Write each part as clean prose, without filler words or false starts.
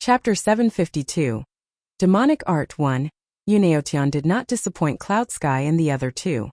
Chapter 752. Demonic Art 1. Yuneotian did not disappoint Cloud Sky and the other two.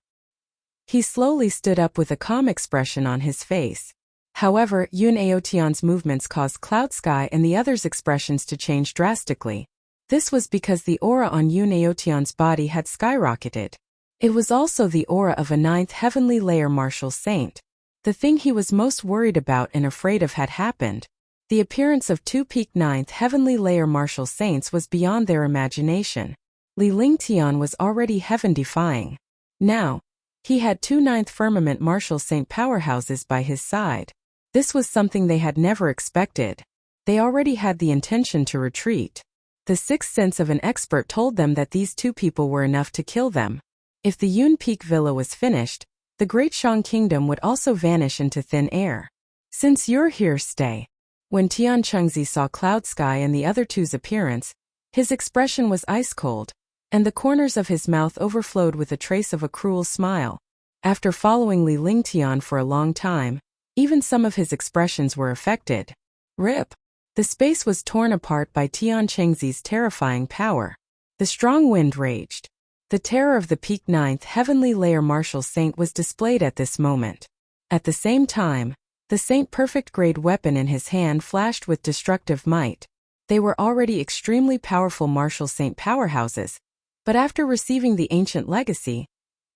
He slowly stood up with a calm expression on his face. However, Yuneotian's movements caused Cloud Sky and the others' expressions to change drastically. This was because the aura on Yuneotian's body had skyrocketed. It was also the aura of a 9th heavenly layer martial saint. The thing he was most worried about and afraid of had happened. The appearance of two peak 9th heavenly layer martial saints was beyond their imagination. Li Lingtian was already heaven-defying. Now, he had two 9th firmament martial saint powerhouses by his side. This was something they had never expected. They already had the intention to retreat. The sixth sense of an expert told them that these two people were enough to kill them. If the Yun Peak Villa was finished, the Great Shang Kingdom would also vanish into thin air. Since you're here, stay. When Tian Chengzi saw Cloud Sky and the other two's appearance, his expression was ice-cold, and the corners of his mouth overflowed with a trace of a cruel smile. After following Li Lingtian for a long time, even some of his expressions were affected. Rip! The space was torn apart by Tian Chengzi's terrifying power. The strong wind raged. The terror of the peak 9th heavenly layer martial saint was displayed at this moment. At the same time, the saint perfect grade weapon in his hand flashed with destructive might. They were already extremely powerful martial saint powerhouses, but after receiving the ancient legacy,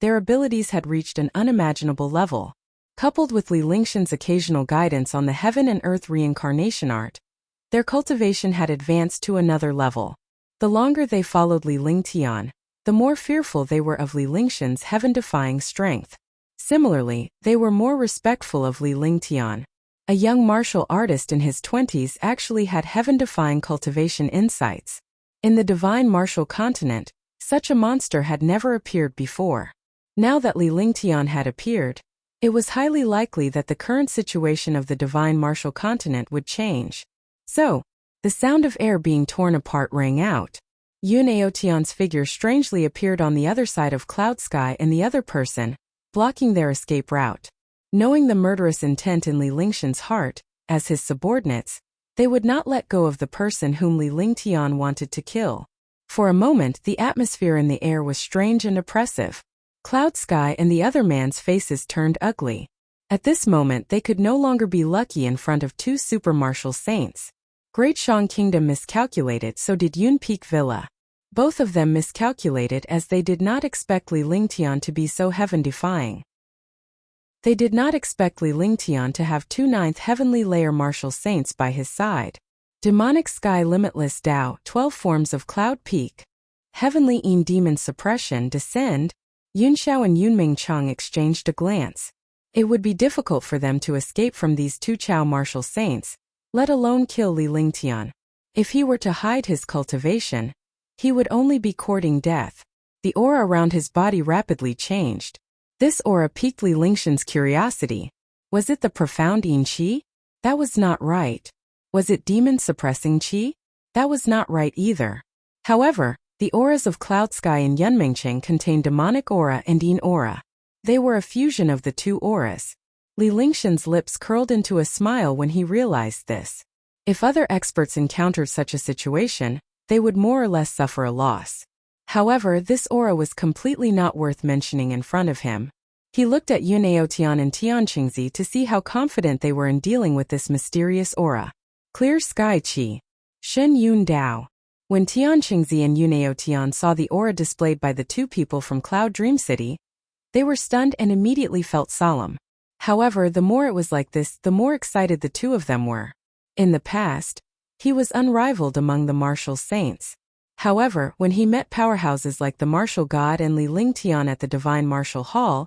their abilities had reached an unimaginable level. Coupled with Li Lingtian's occasional guidance on the heaven and earth reincarnation art, their cultivation had advanced to another level. The longer they followed Li Lingtian, the more fearful they were of Li Lingtian's heaven-defying strength. Similarly, they were more respectful of Li Lingtian. A young martial artist in his 20s actually had heaven-defying cultivation insights. In the divine martial continent, such a monster had never appeared before. Now that Li Lingtian had appeared, it was highly likely that the current situation of the divine martial continent would change. So, the sound of air being torn apart rang out. Yuneotian's figure strangely appeared on the other side of Cloud Sky and the other person, blocking their escape route. Knowing the murderous intent in Li Lingtian's heart, as his subordinates, they would not let go of the person whom Li Lingtian wanted to kill. For a moment, the atmosphere in the air was strange and oppressive. Cloud Sky and the other man's faces turned ugly. At this moment, they could no longer be lucky in front of two super martial saints. Great Shang Kingdom miscalculated, so did Yun Peak Villa. Both of them miscalculated as they did not expect Li Lingtian to be so heaven-defying. They did not expect Li Lingtian to have two 9th heavenly layer martial saints by his side. Demonic Sky Limitless Tao, 12 Forms of Cloud Peak. Heavenly Yin Demon Suppression Descend. Yunxiao and Yunming Chang exchanged a glance. It would be difficult for them to escape from these two Chao martial saints, let alone kill Li Lingtian. If he were to hide his cultivation, he would only be courting death. The aura around his body rapidly changed. This aura piqued Li Lingtian's curiosity. Was it the profound Yin Qi? That was not right. Was it demon-suppressing Qi? That was not right either. However, the auras of Cloud Sky and Yunmingcheng contained demonic aura and Yin aura. They were a fusion of the two auras. Li Lingtian's lips curled into a smile when he realized this. If other experts encountered such a situation, they would more or less suffer a loss. However, this aura was completely not worth mentioning in front of him. He looked at Yuneotian and Tian Chengzi to see how confident they were in dealing with this mysterious aura. Clear Sky Qi. Shen Yun Dao. When Tian Chengzi and Yuneotian saw the aura displayed by the two people from Cloud Dream City, they were stunned and immediately felt solemn. However, the more it was like this, the more excited the two of them were. In the past, he was unrivaled among the martial saints. However, when he met powerhouses like the Martial God and Li Lingtian at the Divine Martial Hall,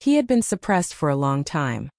he had been suppressed for a long time.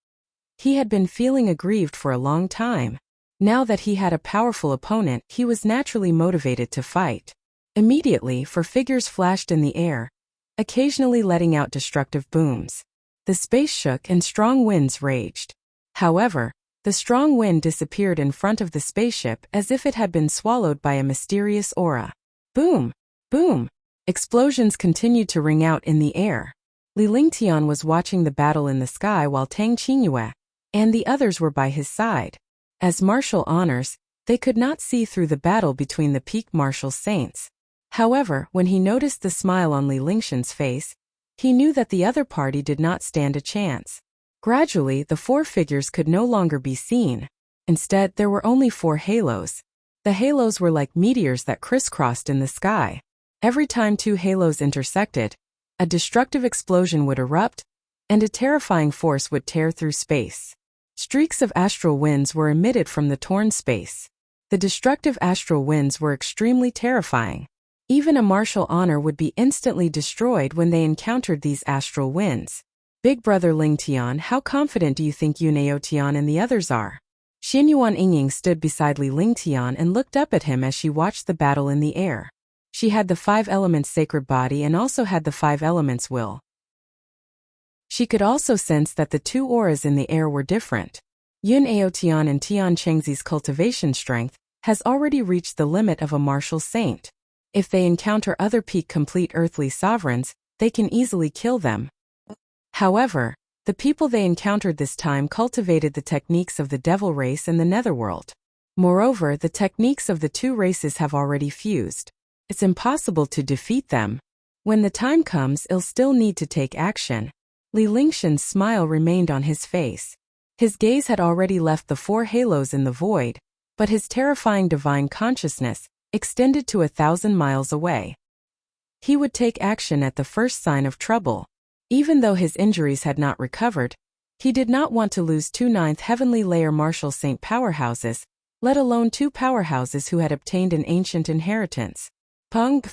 He had been feeling aggrieved for a long time. Now that he had a powerful opponent, he was naturally motivated to fight. Immediately, four figures flashed in the air, occasionally letting out destructive booms. The space shook and strong winds raged. However, the strong wind disappeared in front of the spaceship as if it had been swallowed by a mysterious aura. Boom! Boom! Explosions continued to ring out in the air. Li Lingtian was watching the battle in the sky while Tang Qingyue and the others were by his side. As martial honors, They could not see through the battle between the peak martial saints. However, when he noticed the smile on Li Lingshan's face, he knew that the other party did not stand a chance. Gradually, the four figures could no longer be seen. Instead, there were only four halos. The halos were like meteors that crisscrossed in the sky. Every time two halos intersected, a destructive explosion would erupt, and a terrifying force would tear through space. Streaks of astral winds were emitted from the torn space. The destructive astral winds were extremely terrifying. Even a martial honor would be instantly destroyed when they encountered these astral winds. Big brother Ling Tian, how confident do you think Yunao Tian and the others are? Xinyuan Yingying stood beside Li Ling Tian and looked up at him as she watched the battle in the air. She had the 5 elements sacred body and also had the 5 elements will. She could also sense that the two auras in the air were different. Yun Aotian and Tian Chengzi's cultivation strength has already reached the limit of a martial saint. If they encounter other peak complete earthly sovereigns, they can easily kill them. However, the people they encountered this time cultivated the techniques of the devil race and the netherworld. Moreover, the techniques of the two races have already fused. It's impossible to defeat them. When the time comes, they'll still need to take action. Li Lingshan's smile remained on his face. His gaze had already left the 4 halos in the void, but his terrifying divine consciousness extended to 1,000 miles away. He would take action at the first sign of trouble. Even though his injuries had not recovered, he did not want to lose 2 9th heavenly layer martial saint powerhouses, let alone 2 powerhouses who had obtained an ancient inheritance. Pung!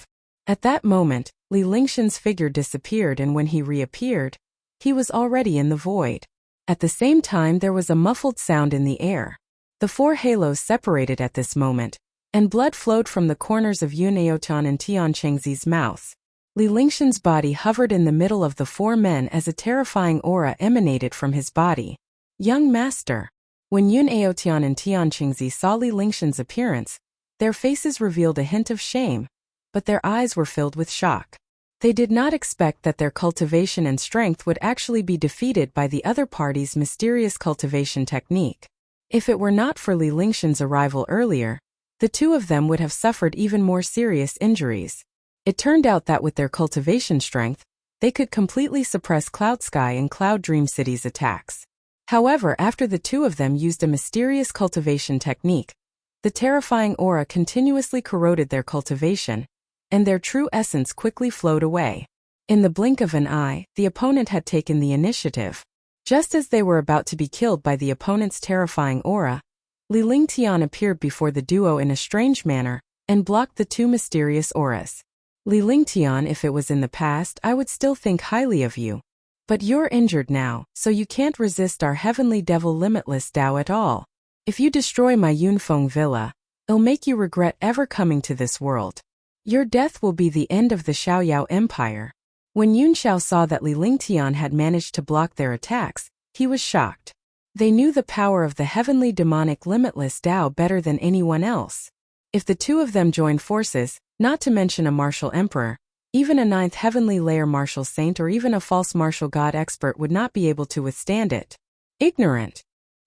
At that moment, Li Lingshan's figure disappeared, and when he reappeared, he was already in the void. At the same time, there was a muffled sound in the air. The 4 halos separated at this moment, and blood flowed from the corners of Yun Aotan and Tian Chengzi's mouths. Li Lingshan's body hovered in the middle of the 4 men as a terrifying aura emanated from his body. Young master. When Yun Aotian and Tian Chengzi saw Li Lingshan's appearance, their faces revealed a hint of shame, but their eyes were filled with shock. They did not expect that their cultivation and strength would actually be defeated by the other party's mysterious cultivation technique. If it were not for Li Lingshan's arrival earlier, the two of them would have suffered even more serious injuries. It turned out that with their cultivation strength, they could completely suppress Cloud Sky and Cloud Dream City's attacks. However, after the two of them used a mysterious cultivation technique, the terrifying aura continuously corroded their cultivation, and their true essence quickly flowed away. In the blink of an eye, the opponent had taken the initiative. Just as they were about to be killed by the opponent's terrifying aura, Li Ling Tian appeared before the duo in a strange manner and blocked the 2 mysterious auras. Li Ling Tian, if it was in the past, I would still think highly of you. But you're injured now, so you can't resist our heavenly devil limitless Tao at all. If you destroy my Yunfeng villa, it'll make you regret ever coming to this world. Your death will be the end of the Xiaoyao Empire. When Yun Xiao saw that Li Ling Tian had managed to block their attacks, he was shocked. They knew the power of the heavenly demonic limitless Tao better than anyone else. If the two of them joined forces, not to mention a martial emperor, even a 9th heavenly layer martial saint or even a false martial god expert would not be able to withstand it. Ignorant.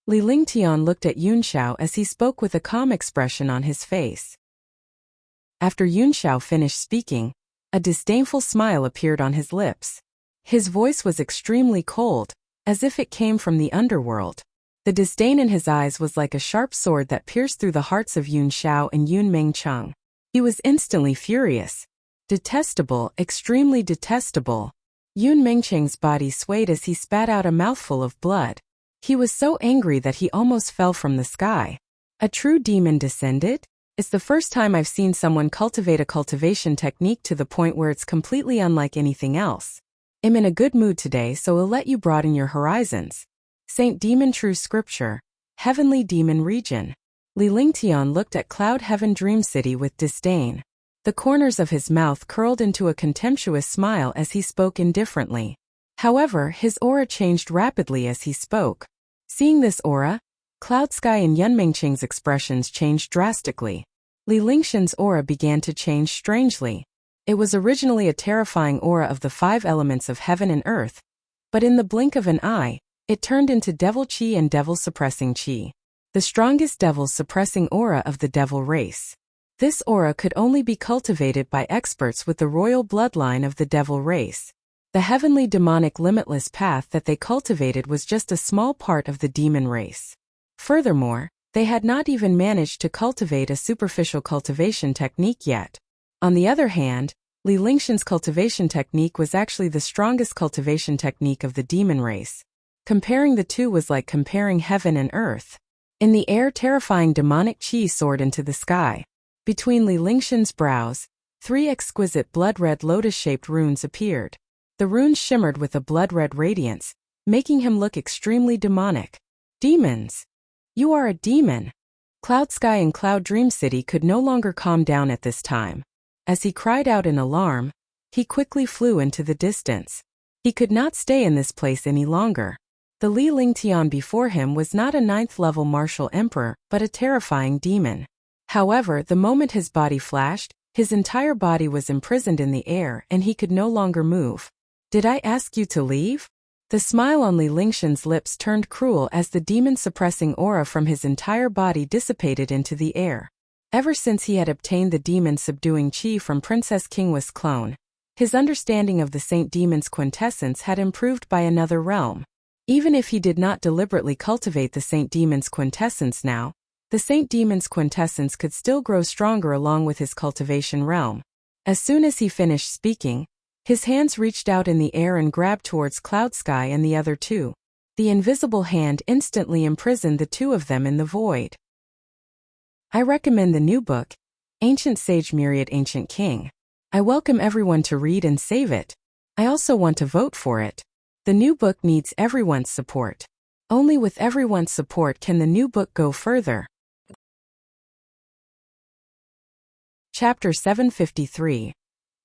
Li Ling Tian looked at Yun Xiao as he spoke with a calm expression on his face. After Yun Xiao finished speaking, a disdainful smile appeared on his lips. His voice was extremely cold, as if it came from the underworld. The disdain in his eyes was like a sharp sword that pierced through the hearts of Yun Xiao and Yun Mengcheng. He was instantly furious. Detestable, extremely detestable. Yun Mengcheng's body swayed as he spat out a mouthful of blood. He was so angry that he almost fell from the sky. A true demon descended? It's the first time I've seen someone cultivate a cultivation technique to the point where it's completely unlike anything else. I'm in a good mood today, so I'll let you broaden your horizons. Saint Demon True Scripture, Heavenly Demon Region. Li Ling Tian looked at Cloud Heaven Dream City with disdain. The corners of his mouth curled into a contemptuous smile as he spoke indifferently. However, his aura changed rapidly as he spoke. Seeing this aura, Cloud Sky and Yun Mengcheng's expressions changed drastically. Li Lingshan's aura began to change strangely. It was originally a terrifying aura of the 5 elements of heaven and earth, but in the blink of an eye, it turned into devil chi and devil suppressing chi. the strongest devil-suppressing aura of the devil race. This aura could only be cultivated by experts with the royal bloodline of the devil race. The heavenly demonic limitless path that they cultivated was just a small part of the demon race. Furthermore, they had not even managed to cultivate a superficial cultivation technique yet. On the other hand, Li Lingshan's cultivation technique was actually the strongest cultivation technique of the demon race. Comparing the two was like comparing heaven and earth. In the air, terrifying demonic chi soared into the sky. Between Li Lingshan's brows, 3 exquisite blood-red lotus-shaped runes appeared. The runes shimmered with a blood-red radiance, making him look extremely demonic. Demons! You are a demon! Cloud Sky and Cloud Dream City could no longer calm down at this time. As he cried out in alarm, he quickly flew into the distance. He could not stay in this place any longer. The Li Lingtian before him was not a 9th-level martial emperor, but a terrifying demon. However, the moment his body flashed, his entire body was imprisoned in the air and he could no longer move. Did I ask you to leave? The smile on Li Lingshan's lips turned cruel as the demon-suppressing aura from his entire body dissipated into the air. Ever since he had obtained the demon-subduing chi from Princess Kingwa's clone, his understanding of the Saint Demon's quintessence had improved by another realm. Even if he did not deliberately cultivate the Saint Demon's quintessence now, the Saint Demon's quintessence could still grow stronger along with his cultivation realm. As soon as he finished speaking, his hands reached out in the air and grabbed towards Cloud Sky and the other two. The invisible hand instantly imprisoned the two of them in the void. I recommend the new book, Ancient Sage Myriad Ancient King. I welcome everyone to read and save it. I also want to vote for it. The new book needs everyone's support. Only with everyone's support can the new book go further. Chapter 753.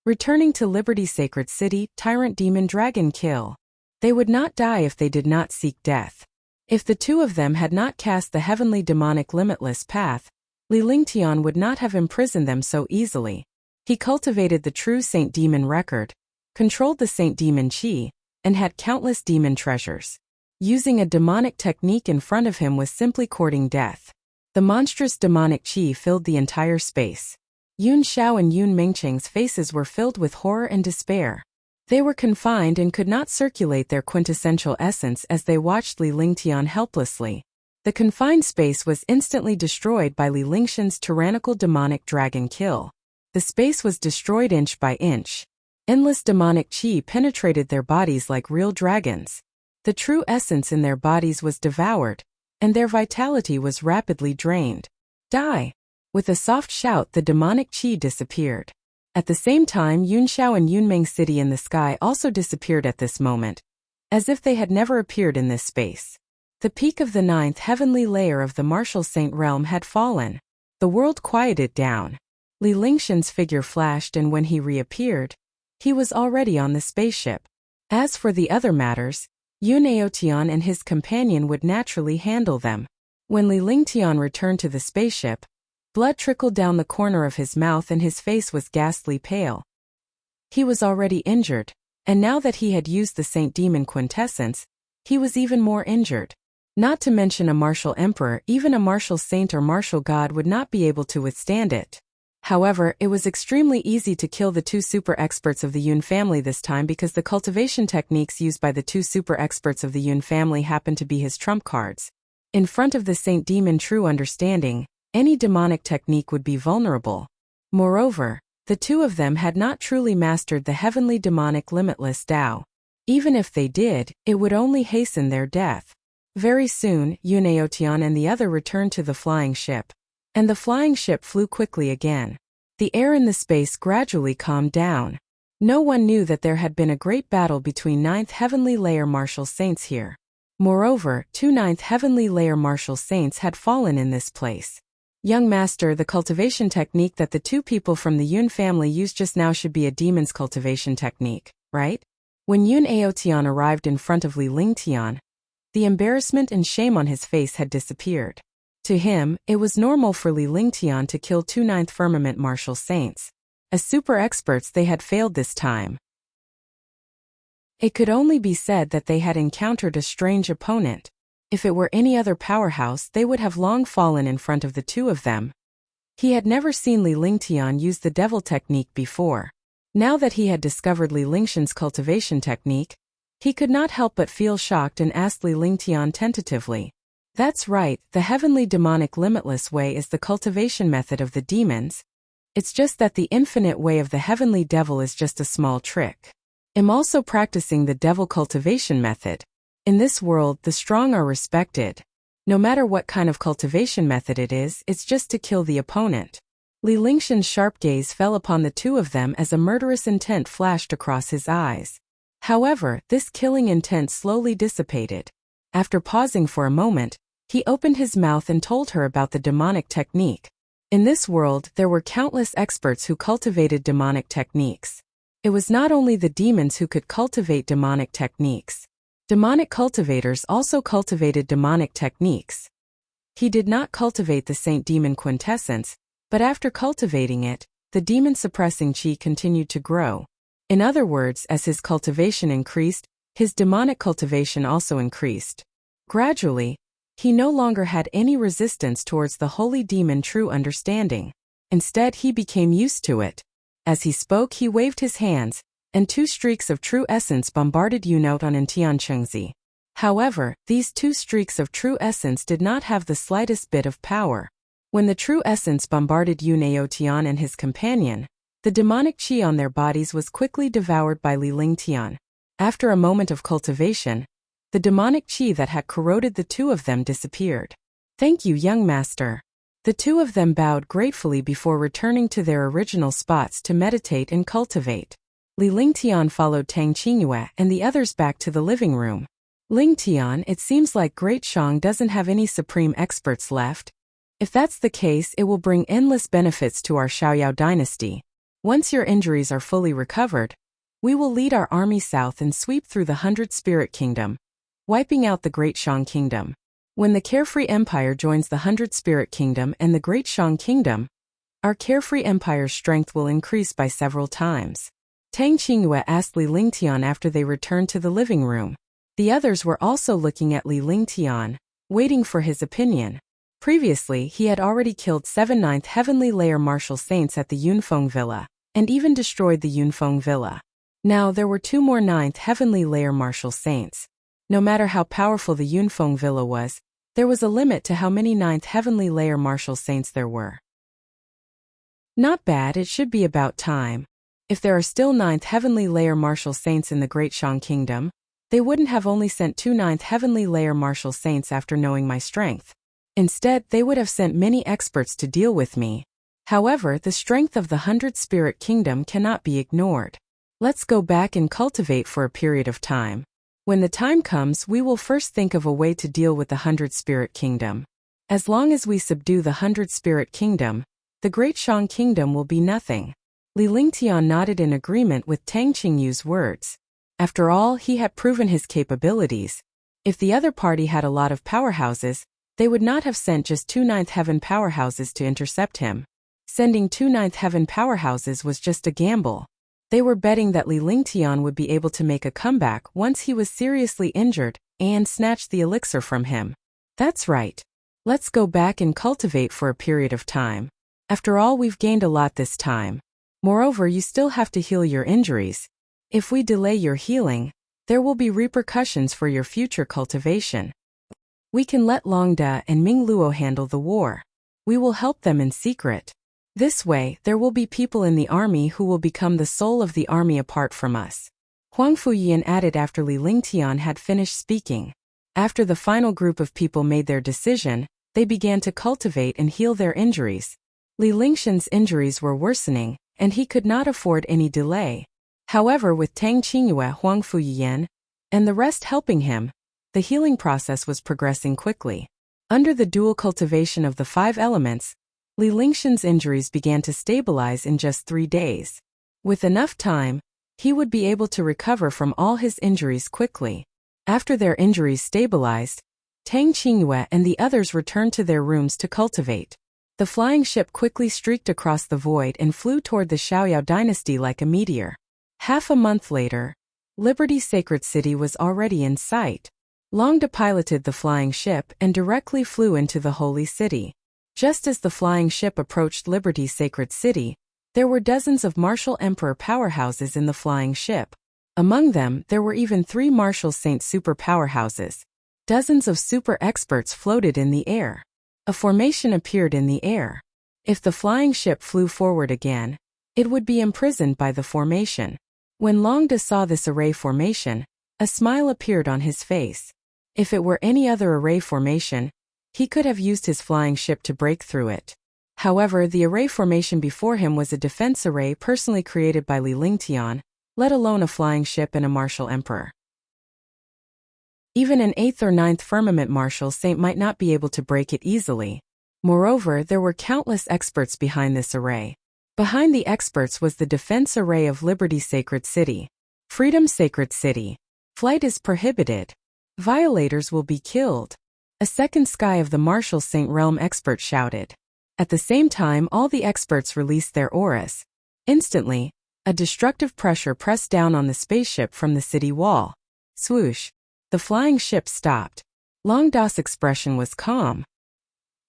Returning to Liberty Sacred City, Tyrant Demon Dragon Kill. They would not die if they did not seek death. If the two of them had not cast the heavenly demonic limitless path, Li Lingtian would not have imprisoned them so easily. He cultivated the true Saint Demon record, controlled the Saint Demon chi, and had countless demon treasures. Using a demonic technique in front of him was simply courting death. The monstrous demonic chi filled the entire space. Yun Xiao and Yun Mingcheng's faces were filled with horror and despair. They were confined and could not circulate their quintessential essence as they watched Li Lingtian helplessly. The confined space was instantly destroyed by Li Lingshan's tyrannical demonic dragon kill. The space was destroyed inch by inch. Endless demonic chi penetrated their bodies like real dragons. The true essence in their bodies was devoured, and their vitality was rapidly drained. Die! With a soft shout, the demonic chi disappeared. At the same time, Yun Xiao and Yunming City in the sky also disappeared at this moment, as if they had never appeared in this space. The peak of the 9th heavenly layer of the martial saint realm had fallen. The world quieted down. Li Lingshan's figure flashed, and when he reappeared, he was already on the spaceship. As for the other matters, Yun Aotian and his companion would naturally handle them. When Li Lingtian returned to the spaceship, blood trickled down the corner of his mouth and his face was ghastly pale. He was already injured, and now that he had used the Saint Demon quintessence, he was even more injured. Not to mention a martial emperor, even a martial saint or martial god would not be able to withstand it. However, it was extremely easy to kill the two super experts of the Yun family this time because the cultivation techniques used by the two super experts of the Yun family happened to be his trump cards. In front of the Saint Demon true understanding, any demonic technique would be vulnerable. Moreover, the two of them had not truly mastered the heavenly demonic limitless Tao. Even if they did, it would only hasten their death. Very soon, Yun Aotian and the other returned to the flying ship. And the flying ship flew quickly again. The air in the space gradually calmed down. No one knew that there had been a great battle between 9th heavenly layer martial saints here. Moreover, 2 9th heavenly layer martial saints had fallen in this place. Young master, the cultivation technique that the two people from the Yun family used just now should be a demon's cultivation technique, right? When Yun Aotian arrived in front of Li Lingtian, the embarrassment and shame on his face had disappeared. To him, it was normal for Li Lingtian to kill 2 9th firmament martial saints. As super experts, they had failed this time. It could only be said that they had encountered a strange opponent. If it were any other powerhouse, they would have long fallen in front of the two of them. He had never seen Li Lingtian use the devil technique before. Now that he had discovered Li Lingshan's cultivation technique, he could not help but feel shocked and asked Li Lingtian tentatively. That's right, the heavenly demonic limitless way is the cultivation method of the demons. It's just that the infinite way of the heavenly devil is just a small trick. I'm also practicing the devil cultivation method. In this world, the strong are respected. No matter what kind of cultivation method it is, it's just to kill the opponent. Li Lingshan's sharp gaze fell upon the two of them as a murderous intent flashed across his eyes. However, this killing intent slowly dissipated. After pausing for a moment, he opened his mouth and told her about the demonic technique. In this world, there were countless experts who cultivated demonic techniques. It was not only the demons who could cultivate demonic techniques. Demonic cultivators also cultivated demonic techniques. He did not cultivate the Saint Demon quintessence, but after cultivating it, the demon-suppressing chi continued to grow. In other words, as his cultivation increased, his demonic cultivation also increased. Gradually, he no longer had any resistance towards the holy demon true understanding. Instead, he became used to it. As he spoke, he waved his hands, and two streaks of true essence bombarded Yunouton and Tianchengzi. However, these two streaks of true essence did not have the slightest bit of power. When the true essence bombarded Yuneotian and his companion, the demonic chi on their bodies was quickly devoured by Li Lingtian. After a moment of cultivation, the demonic chi that had corroded the two of them disappeared. Thank you, young master. The two of them bowed gratefully before returning to their original spots to meditate and cultivate. Li Lingtian followed Tang Qingyue and the others back to the living room. Lingtian, it seems like Great Shang doesn't have any supreme experts left. If that's the case, it will bring endless benefits to our Xiaoyao dynasty. Once your injuries are fully recovered, we will lead our army south and sweep through the 100 Spirit Kingdom, wiping out the Great Shang Kingdom. When the Carefree Empire joins the 100 Spirit Kingdom and the Great Shang Kingdom, our Carefree Empire's strength will increase by several times. Tang Qingyue asked Li Lingtian after they returned to the living room. The others were also looking at Li Lingtian, waiting for his opinion. Previously, he had already killed 7 9th Heavenly Layer Martial Saints at the Yunfeng Villa, and even destroyed the Yunfeng Villa. Now there were 2 more 9th Heavenly Layer Martial Saints. No matter how powerful the Yunfeng Villa was, there was a limit to how many 9th Heavenly Layer Martial Saints there were. Not bad, it should be about time. If there are still 9th Heavenly Layer Martial Saints in the Great Shang Kingdom, they wouldn't have only sent 2 9th Heavenly Layer Martial Saints after knowing my strength. Instead, they would have sent many experts to deal with me. However, the strength of the 100 Spirit Kingdom cannot be ignored. Let's go back and cultivate for a period of time. When the time comes, we will first think of a way to deal with the 100 Spirit Kingdom. As long as we subdue the 100 Spirit Kingdom, the Great Shang Kingdom will be nothing. Li Lingtian nodded in agreement with Tang Qingyu's words. After all, he had proven his capabilities. If the other party had a lot of powerhouses, they would not have sent just 2 9th Heaven powerhouses to intercept him. Sending 2 9th Heaven powerhouses was just a gamble. They were betting that Li Lingtian would be able to make a comeback once he was seriously injured and snatch the elixir from him. That's right. Let's go back and cultivate for a period of time. After all, we've gained a lot this time. Moreover, you still have to heal your injuries. If we delay your healing, there will be repercussions for your future cultivation. We can let Long Da and Ming Luo handle the war. We will help them in secret. This way, there will be people in the army who will become the soul of the army apart from us. Huang Fuyin added after Li Lingtian had finished speaking. After the final group of people made their decision, they began to cultivate and heal their injuries. Li Lingshan's injuries were worsening, and he could not afford any delay. However, with Tang Qingyue, Huang Fuyin, and the rest helping him, the healing process was progressing quickly. Under the dual cultivation of the 5 elements, Li Lingshan's injuries began to stabilize in just 3 days. With enough time, he would be able to recover from all his injuries quickly. After their injuries stabilized, Tang Qingyue and the others returned to their rooms to cultivate. The flying ship quickly streaked across the void and flew toward the Xiaoyao dynasty like a meteor. Half a month later, Liberty Sacred City was already in sight. Longda piloted the flying ship and directly flew into the holy city. Just as the flying ship approached Liberty's sacred city, there were dozens of martial emperor powerhouses in the flying ship. Among them, there were even 3 martial saint super powerhouses. Dozens of super experts floated in the air. A formation appeared in the air. If the flying ship flew forward again, it would be imprisoned by the formation. When Longda saw this array formation, a smile appeared on his face. If it were any other array formation, he could have used his flying ship to break through it. However, the array formation before him was a defense array personally created by Li Lingtian, let alone a flying ship and a martial emperor. Even an 8th or 9th firmament martial saint might not be able to break it easily. Moreover, there were countless experts behind this array. Behind the experts was the defense array of Liberty Sacred City. Freedom Sacred City. Flight is prohibited. Violators will be killed. A second sky of the martial saint realm expert shouted. At the same time, all the experts released their auras. Instantly, a destructive pressure pressed down on the spaceship from the city wall. Swoosh. The flying ship stopped. Longda's expression was calm.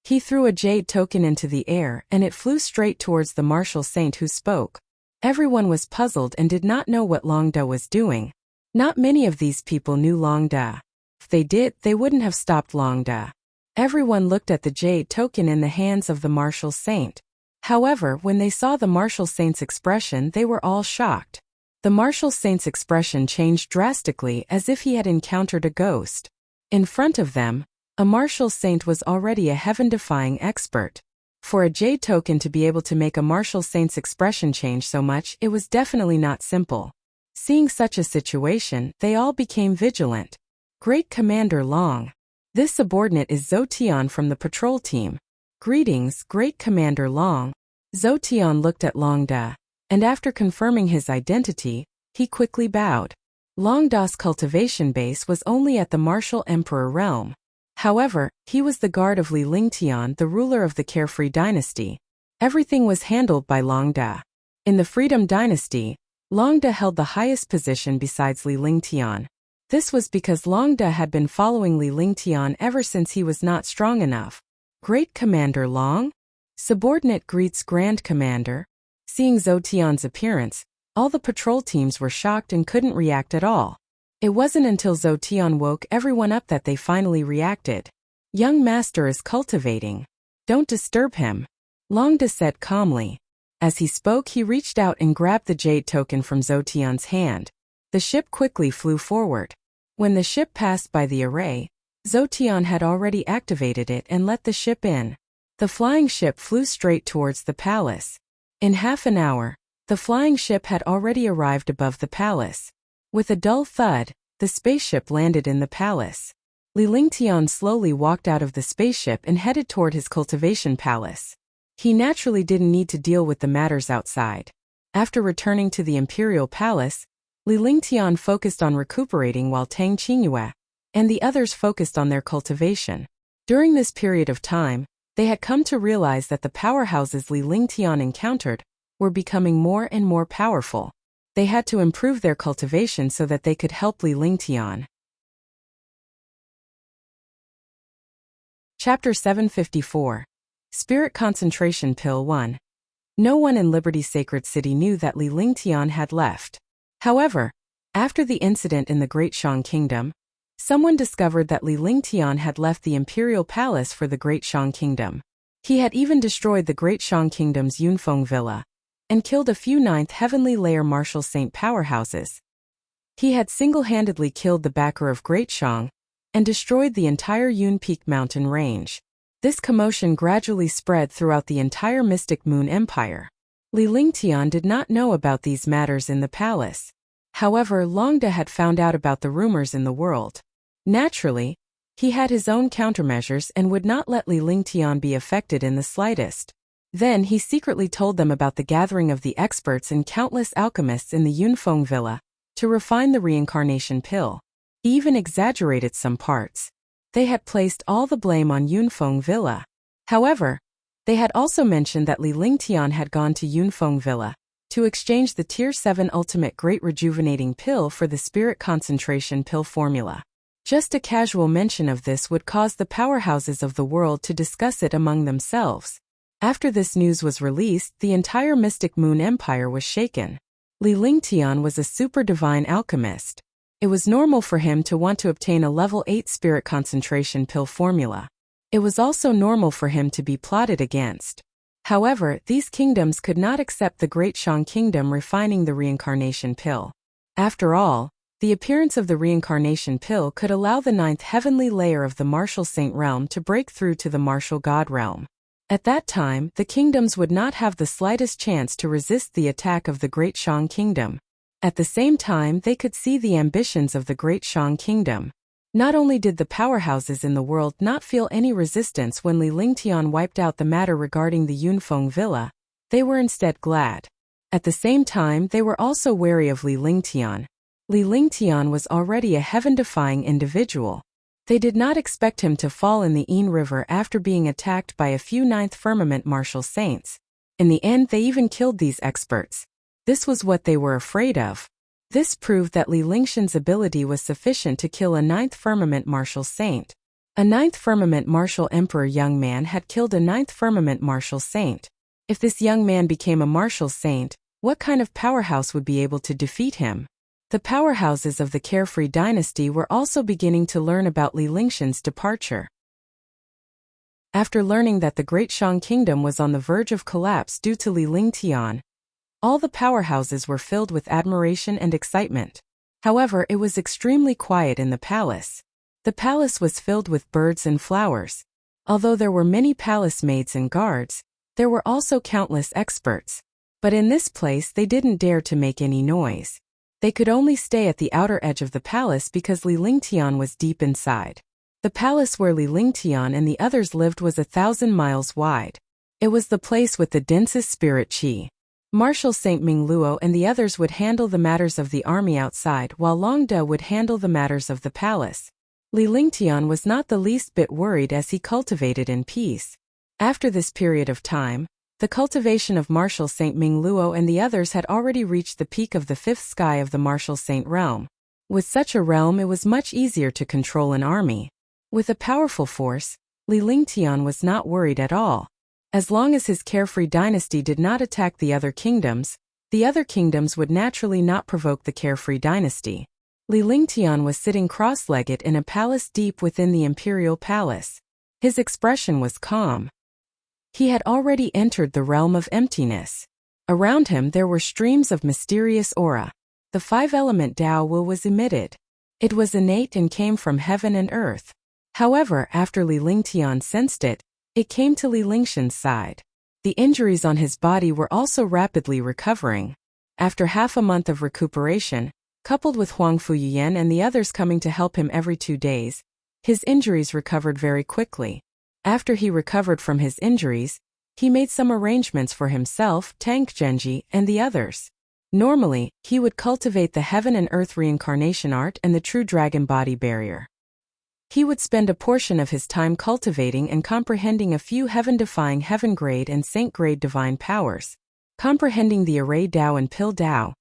He threw a jade token into the air and it flew straight towards the martial saint who spoke. Everyone was puzzled and did not know what Longda was doing. Not many of these people knew Longda. If they did, they wouldn't have stopped Longda. Everyone looked at the jade token in the hands of the martial saint. However, when they saw the martial saint's expression, they were all shocked. The martial saint's expression changed drastically as if he had encountered a ghost. In front of them, a martial saint was already a heaven-defying expert. For a jade token to be able to make a martial saint's expression change so much, it was definitely not simple. Seeing such a situation, they all became vigilant. Great Commander Long. This subordinate is Zhou Tian from the patrol team. Greetings, Great Commander Long. Zhou Tian looked at Longda, and after confirming his identity, he quickly bowed. Longda's cultivation base was only at the martial emperor realm. However, he was the guard of Li Lingtian, the ruler of the Carefree dynasty. Everything was handled by Longda. In the Freedom dynasty, Longda held the highest position besides Li Lingtian. This was because Longda had been following Li Lingtian ever since he was not strong enough. Great Commander Long? Subordinate greets Grand Commander. Seeing Zhou Tian's appearance, all the patrol teams were shocked and couldn't react at all. It wasn't until Zhou Tian woke everyone up that they finally reacted. Young master is cultivating. Don't disturb him. Longda said calmly. As he spoke, he reached out and grabbed the jade token from Zhou Tian's hand. The ship quickly flew forward. When the ship passed by the array, Zhou Tian had already activated it and let the ship in. The flying ship flew straight towards the palace. In half an hour, the flying ship had already arrived above the palace. With a dull thud, the spaceship landed in the palace. Li Lingtian slowly walked out of the spaceship and headed toward his cultivation palace. He naturally didn't need to deal with the matters outside. After returning to the imperial palace, Li Lingtian focused on recuperating while Tang Qingyue and the others focused on their cultivation. During this period of time, they had come to realize that the powerhouses Li Lingtian encountered were becoming more and more powerful. They had to improve their cultivation so that they could help Li Lingtian. Chapter 754. Spirit Concentration Pill 1. No one in Liberty Sacred City knew that Li Lingtian had left. However, after the incident in the Great Shang Kingdom, someone discovered that Li Lingtian had left the Imperial Palace for the Great Shang Kingdom. He had even destroyed the Great Shang Kingdom's Yunfeng Villa and killed a few 9th Heavenly Layer Martial Saint powerhouses. He had single-handedly killed the backer of Great Shang and destroyed the entire Yun Peak mountain range. This commotion gradually spread throughout the entire Mystic Moon Empire. Li Lingtian did not know about these matters in the palace. However, Longda had found out about the rumors in the world. Naturally, he had his own countermeasures and would not let Li Lingtian be affected in the slightest. Then he secretly told them about the gathering of the experts and countless alchemists in the Yunfeng Villa to refine the reincarnation pill. He even exaggerated some parts. They had placed all the blame on Yunfeng Villa. However, they had also mentioned that Li Lingtian had gone to Yunfeng Villa to exchange the Tier 7 Ultimate Great Rejuvenating Pill for the Spirit Concentration Pill formula. Just a casual mention of this would cause the powerhouses of the world to discuss it among themselves. After this news was released, the entire Mystic Moon Empire was shaken. Li Lingtian was a super divine alchemist. It was normal for him to want to obtain a level 8 spirit concentration pill formula. It was also normal for him to be plotted against. However, these kingdoms could not accept the Great Shang Kingdom refining the reincarnation pill. After all, the appearance of the reincarnation pill could allow the 9th heavenly layer of the martial saint realm to break through to the martial god realm. At that time, the kingdoms would not have the slightest chance to resist the attack of the Great Shang Kingdom. At the same time, they could see the ambitions of the Great Shang Kingdom. Not only did the powerhouses in the world not feel any resistance when Li Lingtian wiped out the matter regarding the Yunfeng Villa, they were instead glad. At the same time, they were also wary of Li Lingtian. Li Lingtian was already a heaven-defying individual. They did not expect him to fall in the Ain River after being attacked by a few 9th firmament martial saints. In the end, they even killed these experts. This was what they were afraid of. This proved that Li Lingtian's ability was sufficient to kill a 9th firmament martial saint. A 9th firmament martial emperor young man had killed a 9th firmament martial saint. If this young man became a martial saint, what kind of powerhouse would be able to defeat him? The powerhouses of the Carefree dynasty were also beginning to learn about Li Lingtian's departure. After learning that the Great Shang Kingdom was on the verge of collapse due to Li Lingtian, all the powerhouses were filled with admiration and excitement. However, it was extremely quiet in the palace. The palace was filled with birds and flowers. Although there were many palace maids and guards, there were also countless experts. But in this place they didn't dare to make any noise. They could only stay at the outer edge of the palace because Li Lingtian was deep inside. The palace where Li Lingtian and the others lived was 1,000 miles wide. It was the place with the densest spirit qi. Marshal Saint Ming Luo and the others would handle the matters of the army outside while Long De would handle the matters of the palace. Li Lingtian was not the least bit worried as he cultivated in peace. After this period of time, the cultivation of Marshal Saint Ming Luo and the others had already reached the peak of the 5th sky of the Martial Saint realm. With such a realm, it was much easier to control an army. With a powerful force, Li Lingtian was not worried at all. As long as his Carefree dynasty did not attack the other kingdoms would naturally not provoke the Carefree dynasty. Li Lingtian was sitting cross-legged in a palace deep within the imperial palace. His expression was calm. He had already entered the realm of emptiness. Around him there were streams of mysterious aura. The 5-element Tao Will was emitted. It was innate and came from heaven and earth. However, after Li Lingtian sensed it, it came to Li Lingtian's side. The injuries on his body were also rapidly recovering. After half a month of recuperation, coupled with Huang Fuyan and the others coming to help him every 2 days, his injuries recovered very quickly. After he recovered from his injuries, he made some arrangements for himself, Tang Genji, and the others. Normally, he would cultivate the heaven and earth reincarnation art and the true dragon body barrier. He would spend a portion of his time cultivating and comprehending a few heaven-defying heaven-grade and saint-grade divine powers, comprehending the array Tao and pill Tao,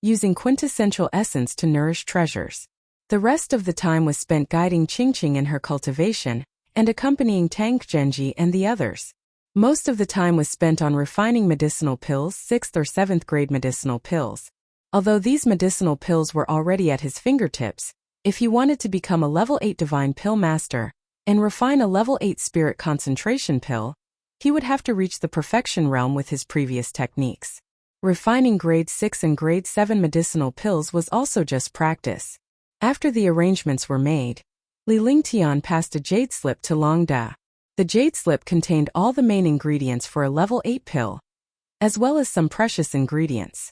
using quintessential essence to nourish treasures. The rest of the time was spent guiding Qingqing in her cultivation, and accompanying Tang Genji and the others. Most of the time was spent on refining medicinal pills, 6th or 7th grade medicinal pills. Although these medicinal pills were already at his fingertips, if he wanted to become a level 8 divine pill master and refine a level 8 spirit concentration pill, he would have to reach the perfection realm with his previous techniques. Refining grade 6 and grade 7 medicinal pills was also just practice. After the arrangements were made, Li Lingtian passed a jade slip to Long Da. The jade slip contained all the main ingredients for a level 8 pill, as well as some precious ingredients.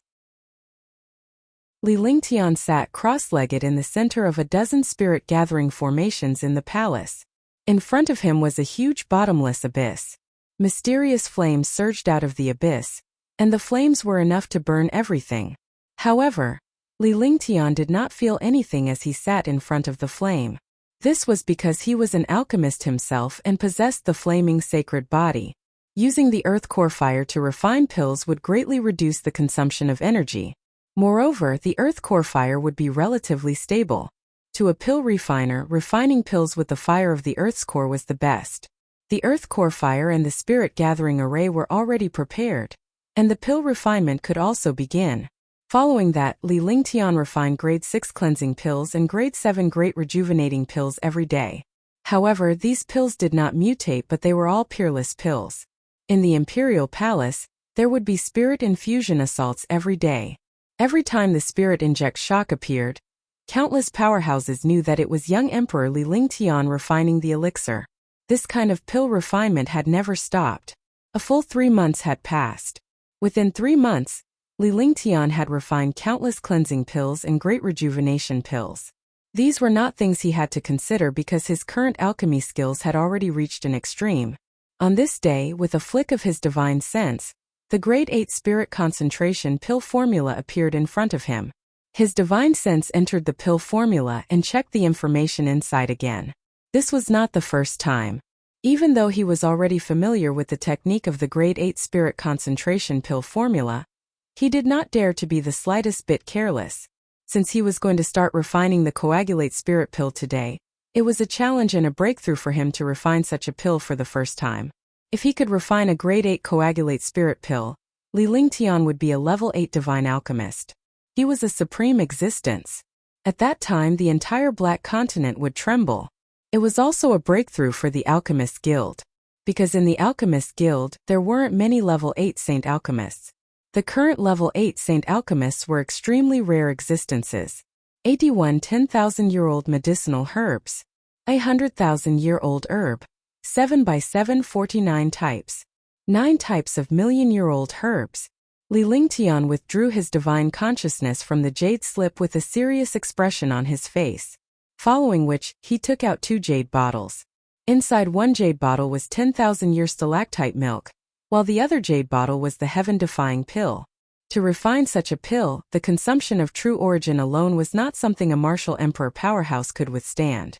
Li Lingtian sat cross-legged in the center of a dozen spirit-gathering formations in the palace. In front of him was a huge bottomless abyss. Mysterious flames surged out of the abyss, and the flames were enough to burn everything. However, Li Lingtian did not feel anything as he sat in front of the flame. This was because he was an alchemist himself and possessed the flaming sacred body. Using the earth core fire to refine pills would greatly reduce the consumption of energy. Moreover, the earth core fire would be relatively stable. To a pill refiner, refining pills with the fire of the Earth's core was the best. The Earth core fire and the spirit gathering array were already prepared, and the pill refinement could also begin. Following that, Li Lingtian refined grade 6 cleansing pills and grade 7 great rejuvenating pills every day. However, these pills did not mutate, but they were all peerless pills. In the Imperial Palace, there would be spirit infusion assaults every day. Every time the spirit inject shock appeared, countless powerhouses knew that it was young Emperor Li Lingtian refining the elixir. This kind of pill refinement had never stopped. A full 3 months had passed. Within 3 months, Li Lingtian had refined countless cleansing pills and great rejuvenation pills. These were not things he had to consider because his current alchemy skills had already reached an extreme. On this day, with a flick of his divine sense, the grade 8 spirit concentration pill formula appeared in front of him. His divine sense entered the pill formula and checked the information inside again. This was not the first time. Even though he was already familiar with the technique of the grade 8 spirit concentration pill formula, he did not dare to be the slightest bit careless. Since he was going to start refining the coagulate spirit pill today, it was a challenge and a breakthrough for him to refine such a pill for the first time. If he could refine a grade 8 coagulate spirit pill, Li Lingtian would be a level 8 divine alchemist. He was a supreme existence. At that time, the entire Black Continent would tremble. It was also a breakthrough for the Alchemist Guild, because in the Alchemist Guild, there weren't many level 8 Saint Alchemists. The current level 8 Saint Alchemists were extremely rare existences. 81 10,000-year-old medicinal herbs, a 100,000-year-old herb, 7 by 7 49 types, 9 types of million-year-old herbs. Li Lingtian withdrew his divine consciousness from the jade slip with a serious expression on his face, following which, he took out 2 jade bottles. Inside one jade bottle was 10,000-year stalactite milk, while the other jade bottle was the heaven-defying pill. To refine such a pill, the consumption of true origin alone was not something a martial emperor powerhouse could withstand.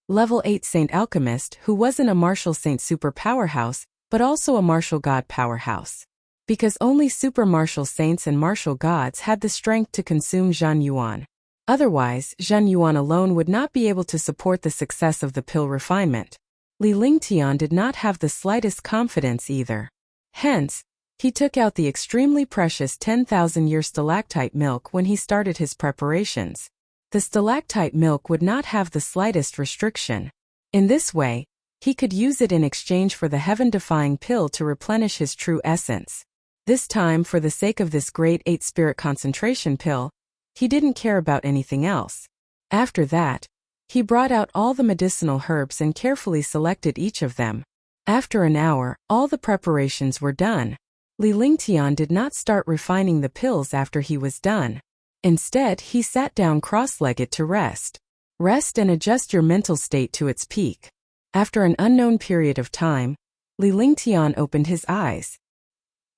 Level 8 Saint Alchemist, who wasn't a martial saint super powerhouse, but also a martial god powerhouse. Because only super martial saints and martial gods had the strength to consume Zhan Yuan. Otherwise, Zhan Yuan alone would not be able to support the success of the pill refinement. Li Lingtian did not have the slightest confidence either. Hence, he took out the extremely precious 10,000-year stalactite milk when he started his preparations. The stalactite milk would not have the slightest restriction. In this way, he could use it in exchange for the heaven-defying pill to replenish his true essence. This time, for the sake of this grade 8 spirit concentration pill, he didn't care about anything else. After that, he brought out all the medicinal herbs and carefully selected each of them. After an hour, all the preparations were done. Li Lingtian did not start refining the pills after he was done. Instead, he sat down cross-legged to rest. Rest and adjust your mental state to its peak. After an unknown period of time, Li Lingtian opened his eyes.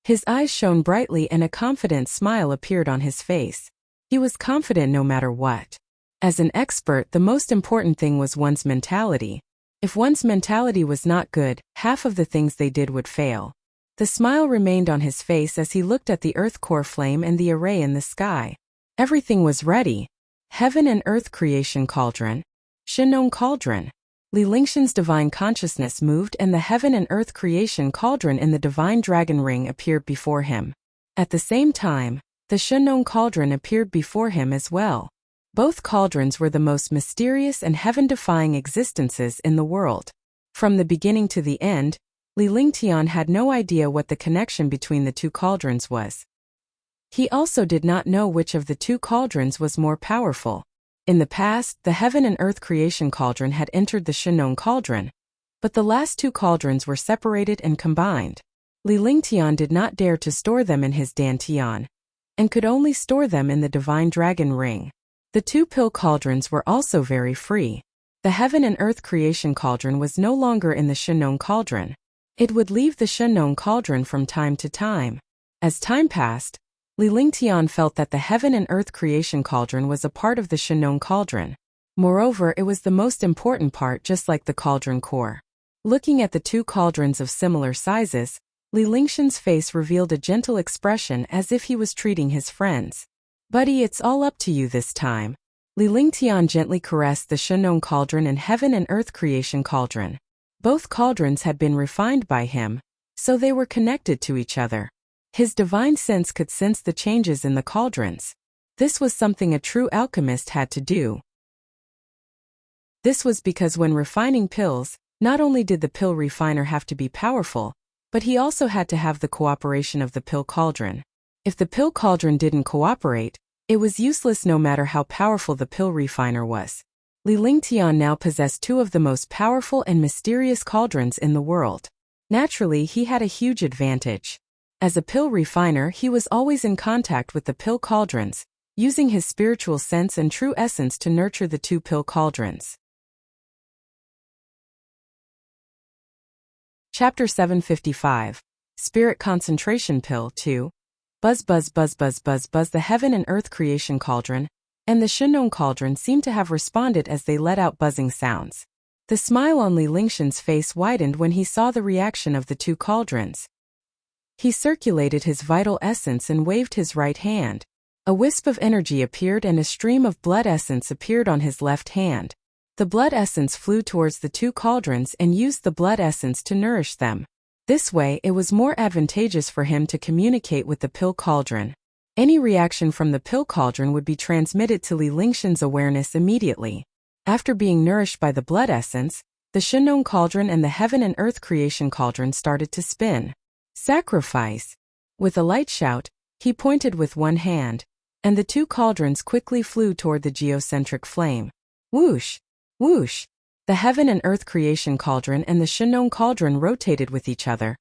His eyes shone brightly and a confident smile appeared on his face. He was confident no matter what. As an expert, the most important thing was one's mentality. If one's mentality was not good, half of the things they did would fail. The smile remained on his face as he looked at the earth core flame and the array in the sky. Everything was ready. Heaven and earth creation cauldron. Shinong cauldron. Li Lingtian's divine consciousness moved and the heaven and earth creation cauldron in the divine dragon ring appeared before him. At the same time, the Shinong cauldron appeared before him as well. Both cauldrons were the most mysterious and heaven-defying existences in the world. From the beginning to the end, Li Lingtian had no idea what the connection between the 2 cauldrons was. He also did not know which of the 2 cauldrons was more powerful. In the past, the heaven and earth creation cauldron had entered the Shinong cauldron, but the last 2 cauldrons were separated and combined. Li Lingtian did not dare to store them in his dantian, and could only store them in the divine dragon ring. The 2 pill cauldrons were also very free. The heaven and earth creation cauldron was no longer in the Shinong cauldron. It would leave the Shinong cauldron from time to time. As time passed, Li Lingtian felt that the heaven and earth creation cauldron was a part of the Shinong cauldron. Moreover, it was the most important part, just like the cauldron core. Looking at the 2 cauldrons of similar sizes, Li Lingtian's face revealed a gentle expression as if he was treating his friends. "Buddy, it's all up to you this time. Li Lingtian gently caressed the Shenong cauldron and heaven and earth creation cauldron. Both cauldrons had been refined by him, so they were connected to each other. His divine sense could sense the changes in the cauldrons. This was something a true alchemist had to do. This was because when refining pills, not only did the pill refiner have to be powerful, but he also had to have the cooperation of the pill cauldron. If the pill cauldron didn't cooperate, it was useless no matter how powerful the pill refiner was. Li Lingtian now possessed two of the most powerful and mysterious cauldrons in the world. Naturally, he had a huge advantage. As a pill refiner, he was always in contact with the pill cauldrons, using his spiritual sense and true essence to nurture the two pill cauldrons. Chapter 755. Spirit Concentration Pill 2. Buzz buzz buzz buzz buzz buzz. The heaven and earth creation cauldron and the Shenong cauldron seemed to have responded as they let out buzzing sounds. The smile on Li Lingtian's face widened when he saw the reaction of the two cauldrons. He circulated his vital essence and waved his right hand. A wisp of energy appeared and a stream of blood essence appeared on his left hand. The blood essence flew towards the two cauldrons and used the blood essence to nourish them. This way, it was more advantageous for him to communicate with the pill cauldron. Any reaction from the pill cauldron would be transmitted to Li Lingtian's awareness immediately. After being nourished by the blood essence, the Shenong cauldron and the heaven and earth creation cauldron started to spin. Sacrifice! With a light shout, he pointed with one hand, and the two cauldrons quickly flew toward the geocentric flame. Whoosh! Whoosh! The heaven and earth creation cauldron and the Shenong cauldron rotated with each other,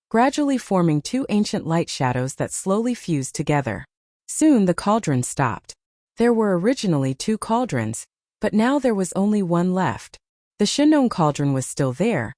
gradually forming two ancient light shadows that slowly fused together. Soon the cauldron stopped. There were originally two cauldrons, but now there was only one left. The Shenong cauldron was still there,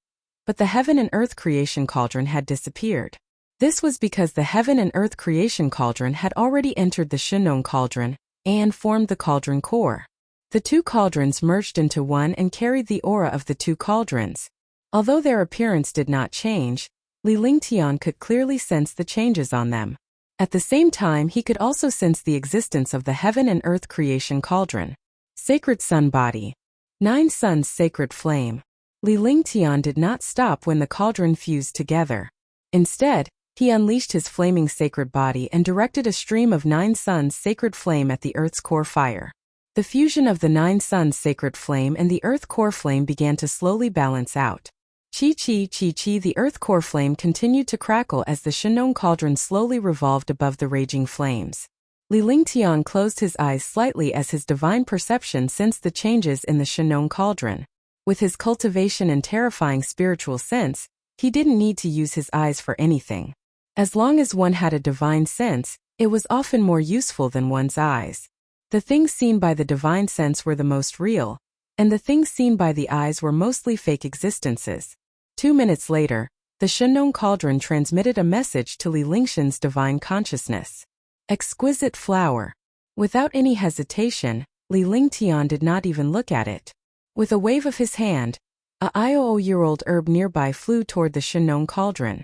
but the heaven and earth creation cauldron had disappeared. This was because the heaven and earth creation cauldron had already entered the Shenong cauldron and formed the cauldron core. The two cauldrons merged into one and carried the aura of the two cauldrons. Although their appearance did not change, Li Lingtian could clearly sense the changes on them. At the same time, he could also sense the existence of the heaven and earth creation cauldron. Sacred Sun Body. 9 Suns Sacred Flame. Li Lingtian did not stop when the cauldron fused together. Instead, he unleashed his flaming sacred body and directed a stream of 9 suns sacred flame at the earth's core fire. The fusion of the 9 suns sacred flame and the earth core flame began to slowly balance out. Chi chi chi chi. The earth core flame continued to crackle as the Shenong cauldron slowly revolved above the raging flames. Li Lingtian closed his eyes slightly as his divine perception sensed the changes in the Shenong cauldron. With his cultivation and terrifying spiritual sense, he didn't need to use his eyes for anything. As long as one had a divine sense, it was often more useful than one's eyes. The things seen by the divine sense were the most real, and the things seen by the eyes were mostly fake existences. 2 minutes later, the Shenong cauldron transmitted a message to Li Lingtian's divine consciousness. Exquisite flower. Without any hesitation, Li Lingtian did not even look at it. With a wave of his hand, a 1,000-year-old herb nearby flew toward the Shenong cauldron.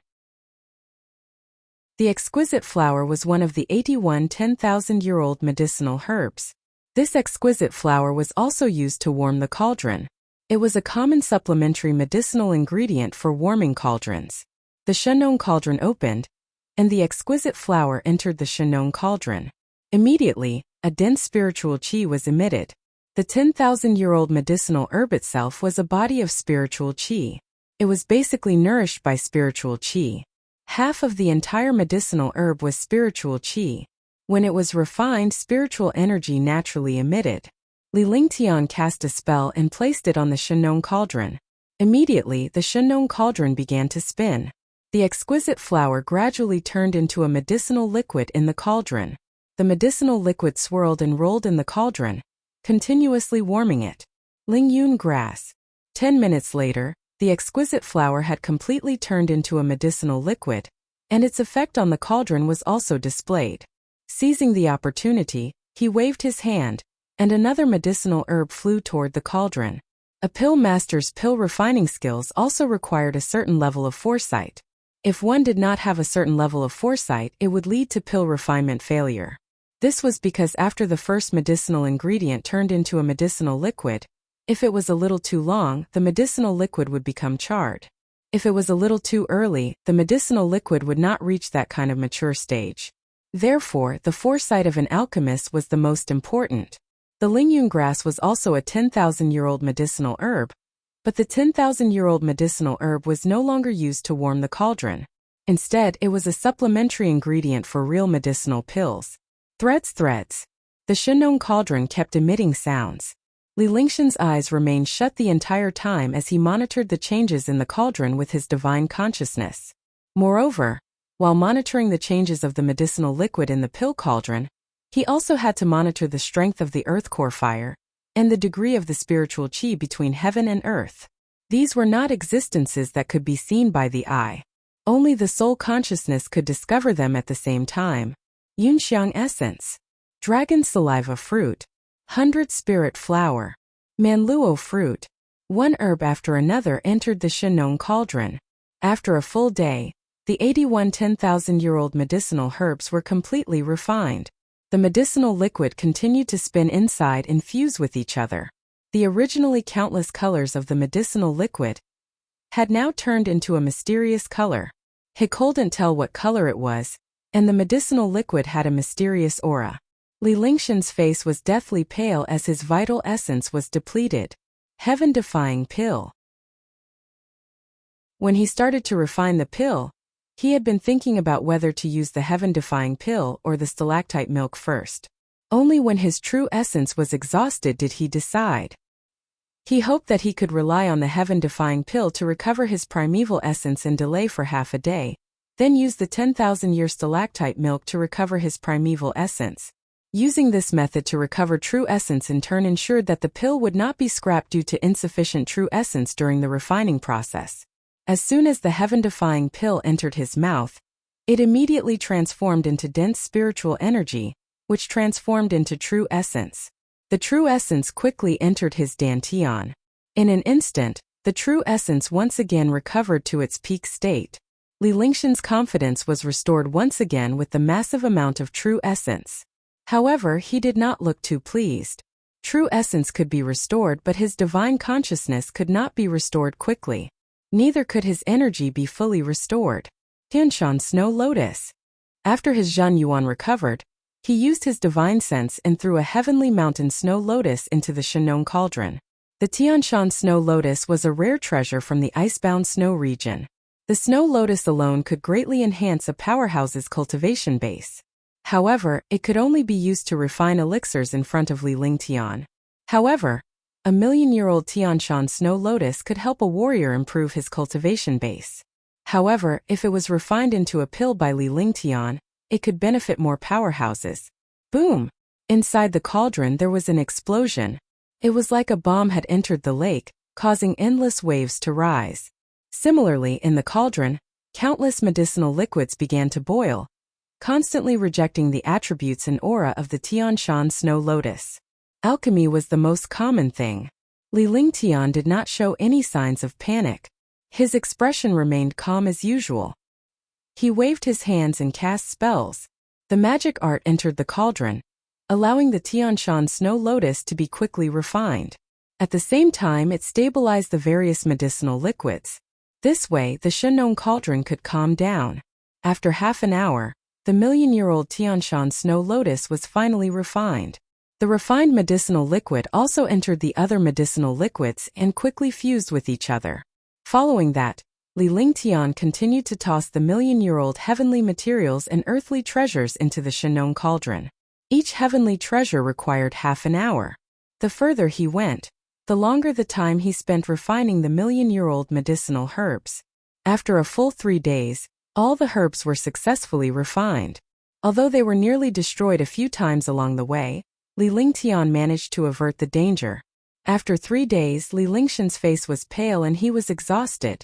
The exquisite flower was one of the 81 10,000-year-old medicinal herbs. This exquisite flower was also used to warm the cauldron. It was a common supplementary medicinal ingredient for warming cauldrons. The Shenong cauldron opened, and the exquisite flower entered the Shenong cauldron. Immediately, a dense spiritual qi was emitted. The 10,000-year-old medicinal herb itself was a body of spiritual qi. It was basically nourished by spiritual qi. Half of the entire medicinal herb was spiritual qi. When it was refined, spiritual energy naturally emitted. Li Lingtian cast a spell and placed it on the Shenong cauldron. Immediately, the Shenong cauldron began to spin. The exquisite flower gradually turned into a medicinal liquid in the cauldron. The medicinal liquid swirled and rolled in the cauldron, continuously warming it. Lingyun grass. 10 minutes later, the exquisite flower had completely turned into a medicinal liquid, and its effect on the cauldron was also displayed. Seizing the opportunity, he waved his hand, and another medicinal herb flew toward the cauldron. A pill master's pill refining skills also required a certain level of foresight. If one did not have a certain level of foresight, it would lead to pill refinement failure. This was because after the first medicinal ingredient turned into a medicinal liquid, if it was a little too long, the medicinal liquid would become charred. If it was a little too early, the medicinal liquid would not reach that kind of mature stage. Therefore, the foresight of an alchemist was the most important. The lingyun grass was also a 10,000-year-old medicinal herb, but the 10,000-year-old medicinal herb was no longer used to warm the cauldron. Instead, it was a supplementary ingredient for real medicinal pills. Threads. The Shenong cauldron kept emitting sounds. Li Lingshan's eyes remained shut the entire time as he monitored the changes in the cauldron with his divine consciousness. Moreover, while monitoring the changes of the medicinal liquid in the pill cauldron, he also had to monitor the strength of the earth core fire and the degree of the spiritual qi between heaven and earth. These were not existences that could be seen by the eye. Only the soul consciousness could discover them at the same time. Yunxiang essence, dragon saliva fruit, 100 spirit flower, manluo fruit. One herb after another entered the Shenong cauldron. After a full day, the 81 10,000-year-old medicinal herbs were completely refined. The medicinal liquid continued to spin inside and fuse with each other. The originally countless colors of the medicinal liquid had now turned into a mysterious color. He couldn't tell what color it was, and the medicinal liquid had a mysterious aura. Li Lingshan's face was deathly pale as his vital essence was depleted. Heaven-defying pill. When he started to refine the pill, he had been thinking about whether to use the heaven-defying pill or the stalactite milk first. Only when his true essence was exhausted did he decide. He hoped that he could rely on the heaven-defying pill to recover his primeval essence and delay for half a day, then use the 10,000-year stalactite milk to recover his primeval essence. Using this method to recover true essence in turn ensured that the pill would not be scrapped due to insufficient true essence during the refining process. As soon as the heaven-defying pill entered his mouth, it immediately transformed into dense spiritual energy, which transformed into true essence. The true essence quickly entered his dantian. In an instant, the true essence once again recovered to its peak state. Li Lingshan's confidence was restored once again with the massive amount of true essence. However, he did not look too pleased. True essence could be restored, but his divine consciousness could not be restored quickly. Neither could his energy be fully restored. Tianshan Snow Lotus. After his Zhan Yuan recovered, he used his divine sense and threw a heavenly mountain snow lotus into the Shenong cauldron. The Tianshan Snow Lotus was a rare treasure from the icebound snow region. The snow lotus alone could greatly enhance a powerhouse's cultivation base. However, it could only be used to refine elixirs in front of Li Lingtian. However, a million-year-old Tianshan Snow Lotus could help a warrior improve his cultivation base. However, if it was refined into a pill by Li Lingtian, it could benefit more powerhouses. Boom! Inside the cauldron there was an explosion. It was like a bomb had entered the lake, causing endless waves to rise. Similarly, in the cauldron, countless medicinal liquids began to boil, constantly rejecting the attributes and aura of the Tianshan Snow Lotus. Alchemy was the most common thing. Li Lingtian did not show any signs of panic. His expression remained calm as usual. He waved his hands and cast spells. The magic art entered the cauldron, allowing the Tianshan Snow Lotus to be quickly refined. At the same time, it stabilized the various medicinal liquids. This way, the Shenong cauldron could calm down. After half an hour, the million-year-old Tianshan Snow Lotus was finally refined. The refined medicinal liquid also entered the other medicinal liquids and quickly fused with each other. Following that, Li Lingtian continued to toss the million-year-old heavenly materials and earthly treasures into the Shenong cauldron. Each heavenly treasure required half an hour. The further he went, the longer the time he spent refining the million-year-old medicinal herbs. After a full 3 days, all the herbs were successfully refined. Although they were nearly destroyed a few times along the way, Li Lingtian managed to avert the danger. After 3 days, Li Lingshan's face was pale and he was exhausted.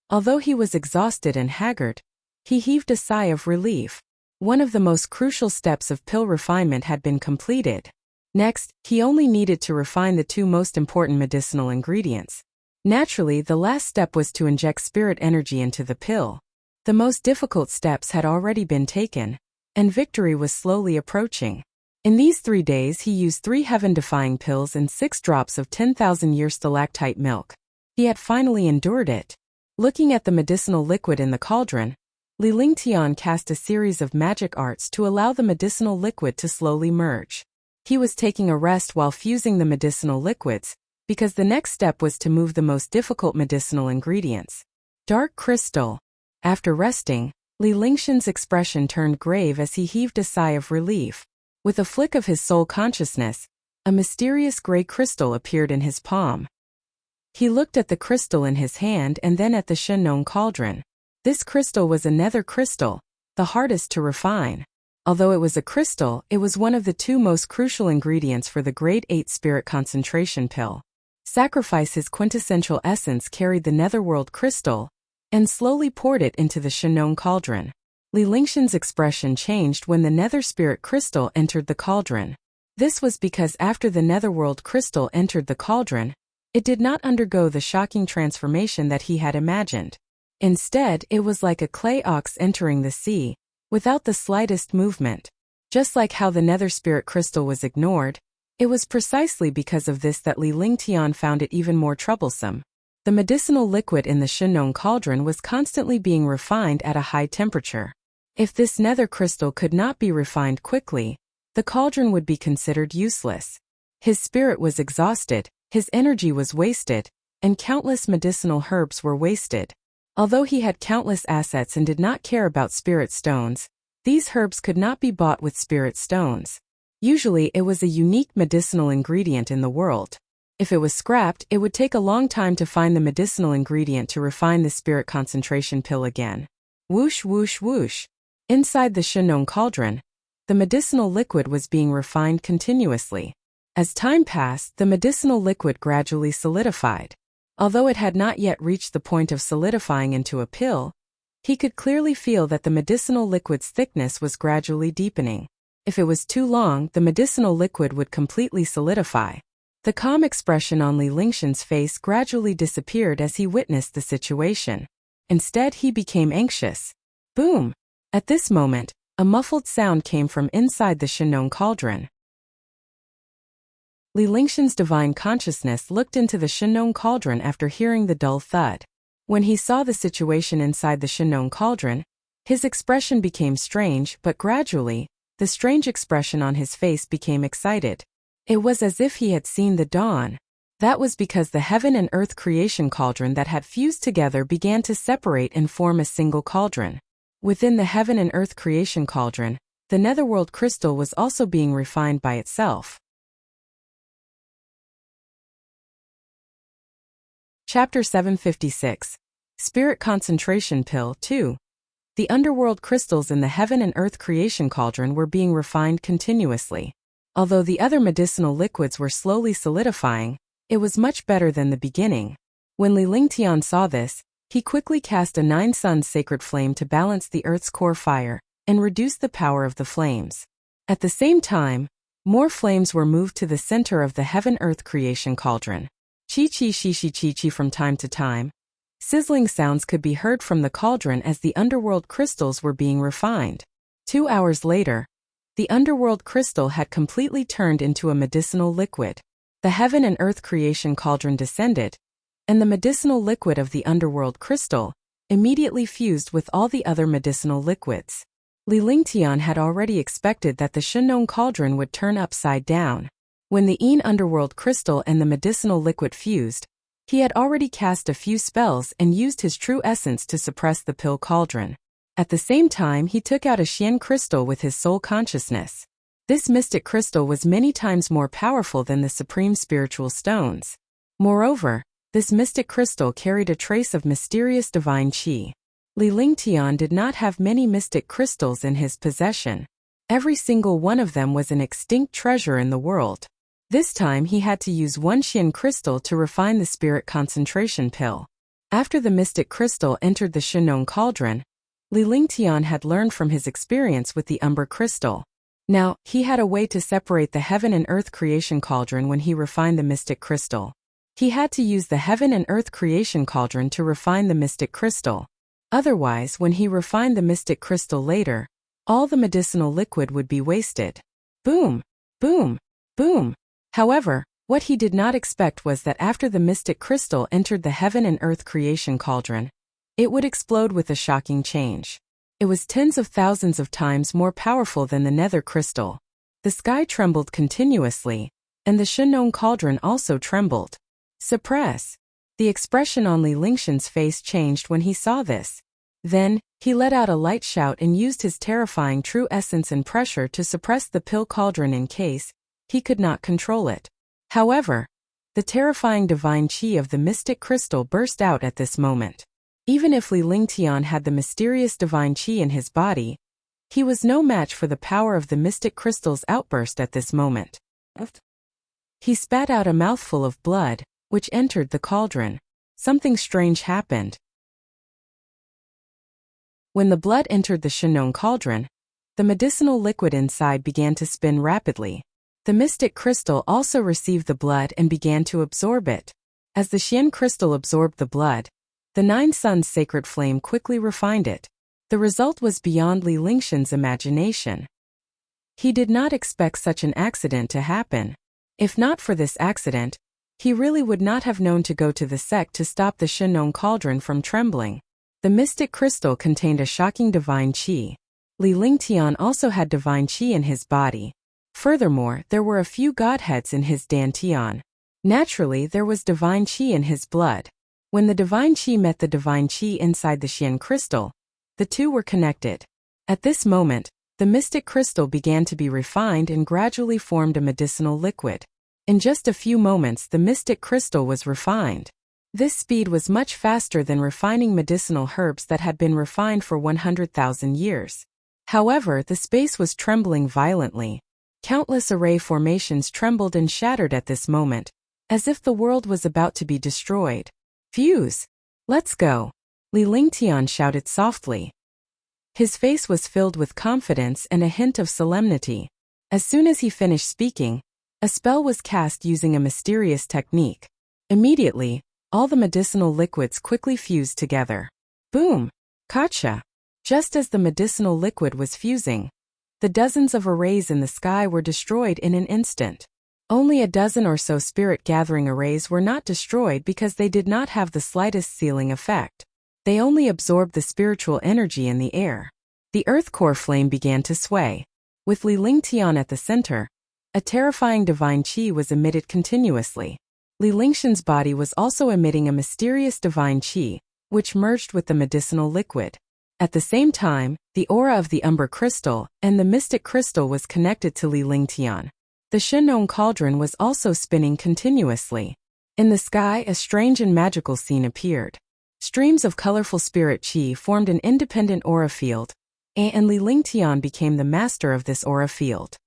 Although he was exhausted and haggard, he heaved a sigh of relief. One of the most crucial steps of pill refinement had been completed. Next, he only needed to refine the 2 most important medicinal ingredients. Naturally, the last step was to inject spirit energy into the pill. The most difficult steps had already been taken. and victory was slowly approaching. In these 3 days he used 3 heaven-defying pills and 6 drops of 10,000-year stalactite milk. He had finally endured it. Looking at the medicinal liquid in the cauldron, Li Lingtian cast a series of magic arts to allow the medicinal liquid to slowly merge. He was taking a rest while fusing the medicinal liquids, because the next step was to move the most difficult medicinal ingredients. Dark crystal. After resting, Li Lingtian's expression turned grave as he heaved a sigh of relief. With a flick of his soul consciousness, a mysterious gray crystal appeared in his palm. He looked at the crystal in his hand and then at the Shenong cauldron. This crystal was a nether crystal, the hardest to refine. Although it was a crystal, it was one of the 2 most crucial ingredients for the Grade 8 Spirit Concentration Pill. Sacrifice his quintessential essence carried the netherworld crystal and slowly poured it into the Shenong cauldron. Li Lingtian's expression changed when the nether spirit crystal entered the cauldron. This was because after the netherworld crystal entered the cauldron, it did not undergo the shocking transformation that he had imagined. Instead, it was like a clay ox entering the sea, without the slightest movement. Just like how the nether spirit crystal was ignored, it was precisely because of this that Li Lingtian found it even more troublesome. The medicinal liquid in the Shenong cauldron was constantly being refined at a high temperature. If this nether crystal could not be refined quickly, the cauldron would be considered useless. His spirit was exhausted, his energy was wasted, and countless medicinal herbs were wasted. Although he had countless assets and did not care about spirit stones, these herbs could not be bought with spirit stones. Usually it was a unique medicinal ingredient in the world. If it was scrapped, it would take a long time to find the medicinal ingredient to refine the spirit concentration pill again. Whoosh whoosh whoosh. Inside the Shenong cauldron, the medicinal liquid was being refined continuously. As time passed, the medicinal liquid gradually solidified. Although it had not yet reached the point of solidifying into a pill, he could clearly feel that the medicinal liquid's thickness was gradually deepening. If it was too long, the medicinal liquid would completely solidify. The calm expression on Li Lingtian's face gradually disappeared as he witnessed the situation. Instead, he became anxious. Boom! At this moment, a muffled sound came from inside the Shenong cauldron. Li Lingtian's divine consciousness looked into the Shenong cauldron after hearing the dull thud. When he saw the situation inside the Shenong cauldron, his expression became strange, but gradually, the strange expression on his face became excited. It was as if he had seen the dawn. That was because the heaven and earth creation cauldron that had fused together began to separate and form a single cauldron. Within the heaven and earth creation cauldron, the netherworld crystal was also being refined by itself. Chapter 756. Spirit Concentration Pill 2. The underworld crystals in the heaven and earth creation cauldron were being refined continuously. Although the other medicinal liquids were slowly solidifying, it was much better than the beginning. When Li Lingtian saw this, he quickly cast a 9 suns sacred flame to balance the earth's core fire and reduce the power of the flames. At the same time, more flames were moved to the center of the heaven-earth creation cauldron. Chi-chi-chi-chi-chi-chi from time to time. Sizzling sounds could be heard from the cauldron as the underworld crystals were being refined. 2 hours later, the underworld crystal had completely turned into a medicinal liquid. The heaven and earth creation cauldron descended, and the medicinal liquid of the underworld crystal immediately fused with all the other medicinal liquids. Li Lingtian had already expected that the Shenong cauldron would turn upside down. When the Yin underworld crystal and the medicinal liquid fused, he had already cast a few spells and used his true essence to suppress the pill cauldron. At the same time, he took out a Xian crystal with his soul consciousness. This mystic crystal was many times more powerful than the supreme spiritual stones. Moreover, this mystic crystal carried a trace of mysterious divine qi. Li Lingtian did not have many mystic crystals in his possession. Every single one of them was an extinct treasure in the world. This time he had to use one Xian crystal to refine the spirit concentration pill. After the mystic crystal entered the Shenong cauldron, Li Lingtian had learned from his experience with the Umber crystal. Now, he had a way to separate the heaven and earth creation cauldron when he refined the mystic crystal. He had to use the heaven and earth creation cauldron to refine the mystic crystal. Otherwise, when he refined the mystic crystal later, All the medicinal liquid would be wasted. Boom! Boom! Boom! However, what he did not expect was that after the mystic crystal entered the heaven and earth creation cauldron, it would explode with a shocking change. It was tens of thousands of times more powerful than the nether crystal. The sky trembled continuously, and the Shenong cauldron also trembled. Suppress! The expression on Li Lingxian's face changed when he saw this. Then, he let out a light shout and used his terrifying true essence and pressure to suppress the pill cauldron in case he could not control it. However, the terrifying divine qi of the mystic crystal burst out at this moment. Even if Li Lingtian had the mysterious divine qi in his body, he was no match for the power of the mystic crystal's outburst at this moment. He spat out a mouthful of blood, which entered the cauldron. Something strange happened. When the blood entered the Shenong cauldron, the medicinal liquid inside began to spin rapidly. The mystic crystal also received the blood and began to absorb it. As the Xian crystal absorbed the blood, the Nine Suns' sacred flame quickly refined it. The result was beyond Li Lingxian's imagination. He did not expect such an accident to happen. If not for this accident, he really would not have known to go to the sect to stop the Shenong cauldron from trembling. The mystic crystal contained a shocking divine qi. Li Lingtian also had divine qi in his body. Furthermore, there were a few godheads in his dantian. Naturally, there was divine qi in his blood. When the divine qi met the divine qi inside the Xian crystal, the two were connected. At this moment, the mystic crystal began to be refined and gradually formed a medicinal liquid. In just a few moments, the mystic crystal was refined. This speed was much faster than refining medicinal herbs that had been refined for 100,000 years. However, the space was trembling violently. Countless array formations trembled and shattered at this moment, as if the world was about to be destroyed. Fuse! Let's go! Li Lingtian shouted softly. His face was filled with confidence and a hint of solemnity. As soon as he finished speaking, a spell was cast using a mysterious technique. Immediately, all the medicinal liquids quickly fused together. Boom! Gotcha! Just as the medicinal liquid was fusing, the dozens of arrays in the sky were destroyed in an instant. Only a dozen or so spirit-gathering arrays were not destroyed because they did not have the slightest sealing effect. They only absorbed the spiritual energy in the air. The earth core flame began to sway. With Li Lingtian at the center, a terrifying divine qi was emitted continuously. Li Lingxian's body was also emitting a mysterious divine qi, which merged with the medicinal liquid. At the same time, the aura of the umber crystal and the mystic crystal was connected to Li Lingtian. The Shenong cauldron was also spinning continuously. In the sky, a strange and magical scene appeared. Streams of colorful spirit qi formed an independent aura field, and Li Lingtian became the master of this aura field.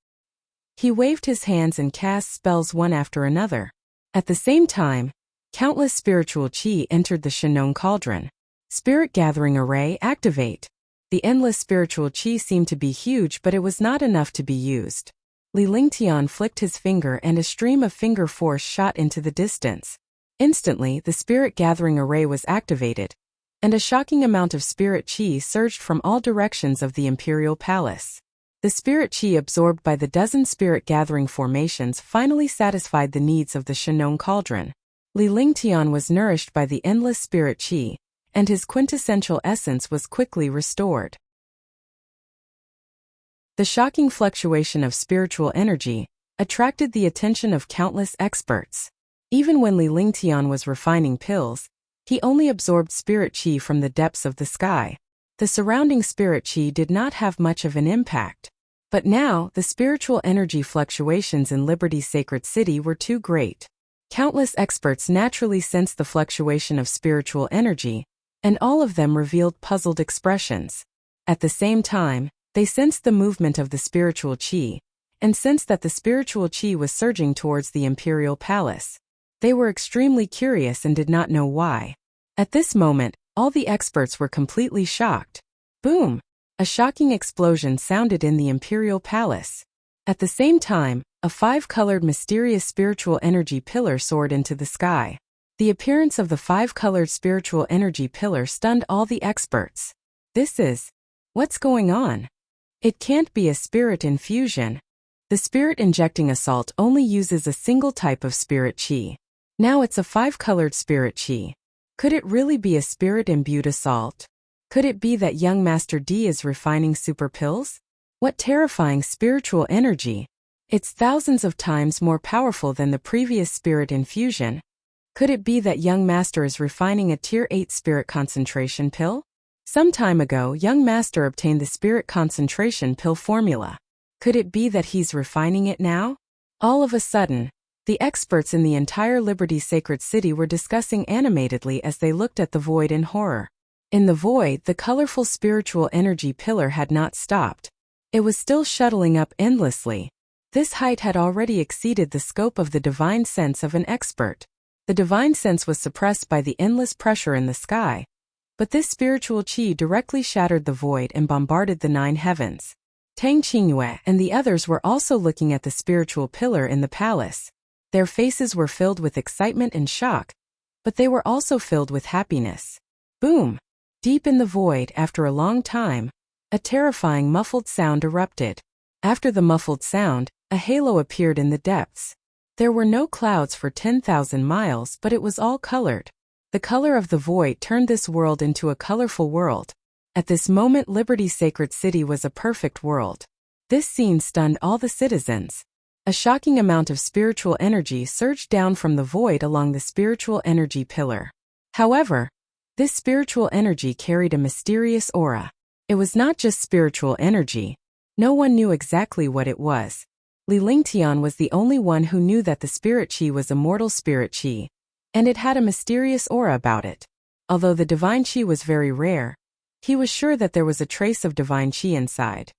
He waved his hands and cast spells one after another. At the same time, countless spiritual qi entered the Shenong cauldron. Spirit Gathering Array activate. The endless spiritual qi seemed to be huge, but it was not enough to be used. Li Lingtian flicked his finger and a stream of finger force shot into the distance. Instantly, the Spirit Gathering Array was activated, and a shocking amount of spirit qi surged from all directions of the imperial palace. The spirit qi absorbed by the dozen spirit gathering formations finally satisfied the needs of the Shenong cauldron. Li Lingtian was nourished by the endless spirit qi, and his quintessential essence was quickly restored. The shocking fluctuation of spiritual energy attracted the attention of countless experts. Even when Li Lingtian was refining pills, he only absorbed spirit qi from the depths of the sky. The surrounding spirit qi did not have much of an impact. But now, the spiritual energy fluctuations in Liberty's sacred city were too great. Countless experts naturally sensed the fluctuation of spiritual energy, and all of them revealed puzzled expressions. At the same time, they sensed the movement of the spiritual qi, and sensed that the spiritual qi was surging towards the imperial palace. They were extremely curious and did not know why. At this moment, all the experts were completely shocked. Boom! A shocking explosion sounded in the imperial palace. At the same time, a five-colored mysterious spiritual energy pillar soared into the sky. The appearance of the five-colored spiritual energy pillar stunned all the experts. What's going on? It can't be a spirit infusion. The spirit injecting assault only uses a single type of spirit chi. Now it's a 5-colored spirit chi. Could it really be a spirit-imbued assault? Could it be that young Master D is refining super pills? What terrifying spiritual energy! It's thousands of times more powerful than the previous spirit infusion. Could it be that young Master is refining a Tier 8 spirit concentration pill? Some time ago, young Master obtained the spirit concentration pill formula. Could it be that he's refining it now? All of a sudden, the experts in the entire Liberty Sacred City were discussing animatedly as they looked at the void in horror. In the void, the colorful spiritual energy pillar had not stopped. It was still shuttling up endlessly. This height had already exceeded the scope of the divine sense of an expert. The divine sense was suppressed by the endless pressure in the sky. But this spiritual chi directly shattered the void and bombarded the 9 heavens. Tang Qingyue and the others were also looking at the spiritual pillar in the palace. Their faces were filled with excitement and shock, but they were also filled with happiness. Boom! Deep in the void, after a long time, a terrifying muffled sound erupted. After the muffled sound, a halo appeared in the depths. There were no clouds for 10,000 miles, but it was all colored. The color of the void turned this world into a colorful world. At this moment, Liberty Sacred City was a perfect world. This scene stunned all the citizens. A shocking amount of spiritual energy surged down from the void along the spiritual energy pillar. However, this spiritual energy carried a mysterious aura. It was not just spiritual energy. No one knew exactly what it was. Li Lingtian was the only one who knew that the spirit chi was immortal spirit chi, and it had a mysterious aura about it. Although the divine chi was very rare, he was sure that there was a trace of divine chi inside.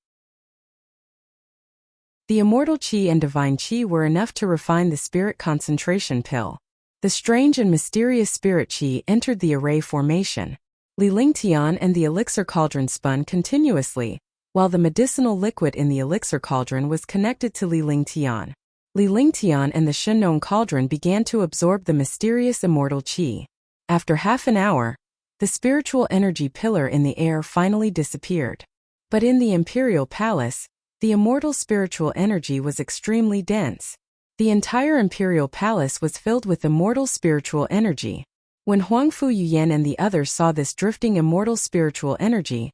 The immortal chi and divine chi were enough to refine the spirit concentration pill. The strange and mysterious spirit chi entered the array formation. Li Lingtian and the elixir cauldron spun continuously, while the medicinal liquid in the elixir cauldron was connected to Li Lingtian. Li Lingtian and the Shenong cauldron began to absorb the mysterious immortal chi. After half an hour, the spiritual energy pillar in the air finally disappeared. But in the imperial palace, the immortal spiritual energy was extremely dense. The entire imperial palace was filled with immortal spiritual energy. When Huangfu Yuyan and the others saw this drifting immortal spiritual energy,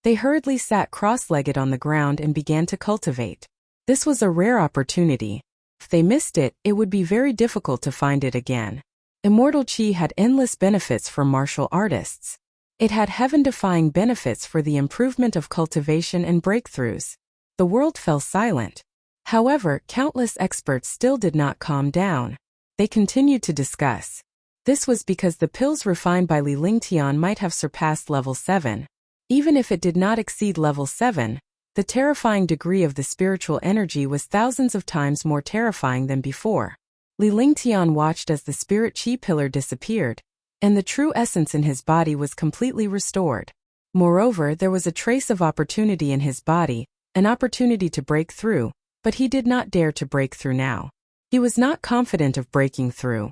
they hurriedly sat cross-legged on the ground and began to cultivate. This was a rare opportunity. If they missed it, it would be very difficult to find it again. Immortal chi had endless benefits for martial artists. It had heaven-defying benefits for the improvement of cultivation and breakthroughs. The world fell silent. However, countless experts still did not calm down. They continued to discuss. This was because the pills refined by Li Lingtian might have surpassed level 7. Even if it did not exceed level 7, the terrifying degree of the spiritual energy was thousands of times more terrifying than before. Li Lingtian watched as the spirit chi pillar disappeared, and the true essence in his body was completely restored. Moreover, there was a trace of opportunity in his body, an opportunity to break through, but he did not dare to break through now. He was not confident of breaking through.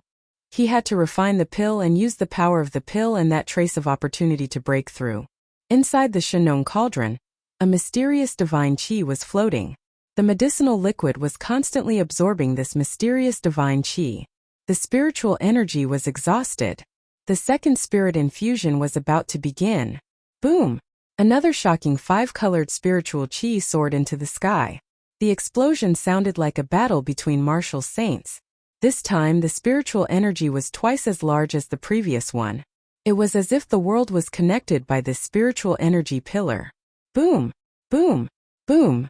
He had to refine the pill and use the power of the pill and that trace of opportunity to break through. Inside the Shenong cauldron, a mysterious divine chi was floating. The medicinal liquid was constantly absorbing this mysterious divine chi. The spiritual energy was exhausted. The second spirit infusion was about to begin. Boom! Another shocking 5-colored spiritual chi soared into the sky. The explosion sounded like a battle between martial saints. This time the spiritual energy was twice as large as the previous one. It was as if the world was connected by this spiritual energy pillar. Boom! Boom! Boom!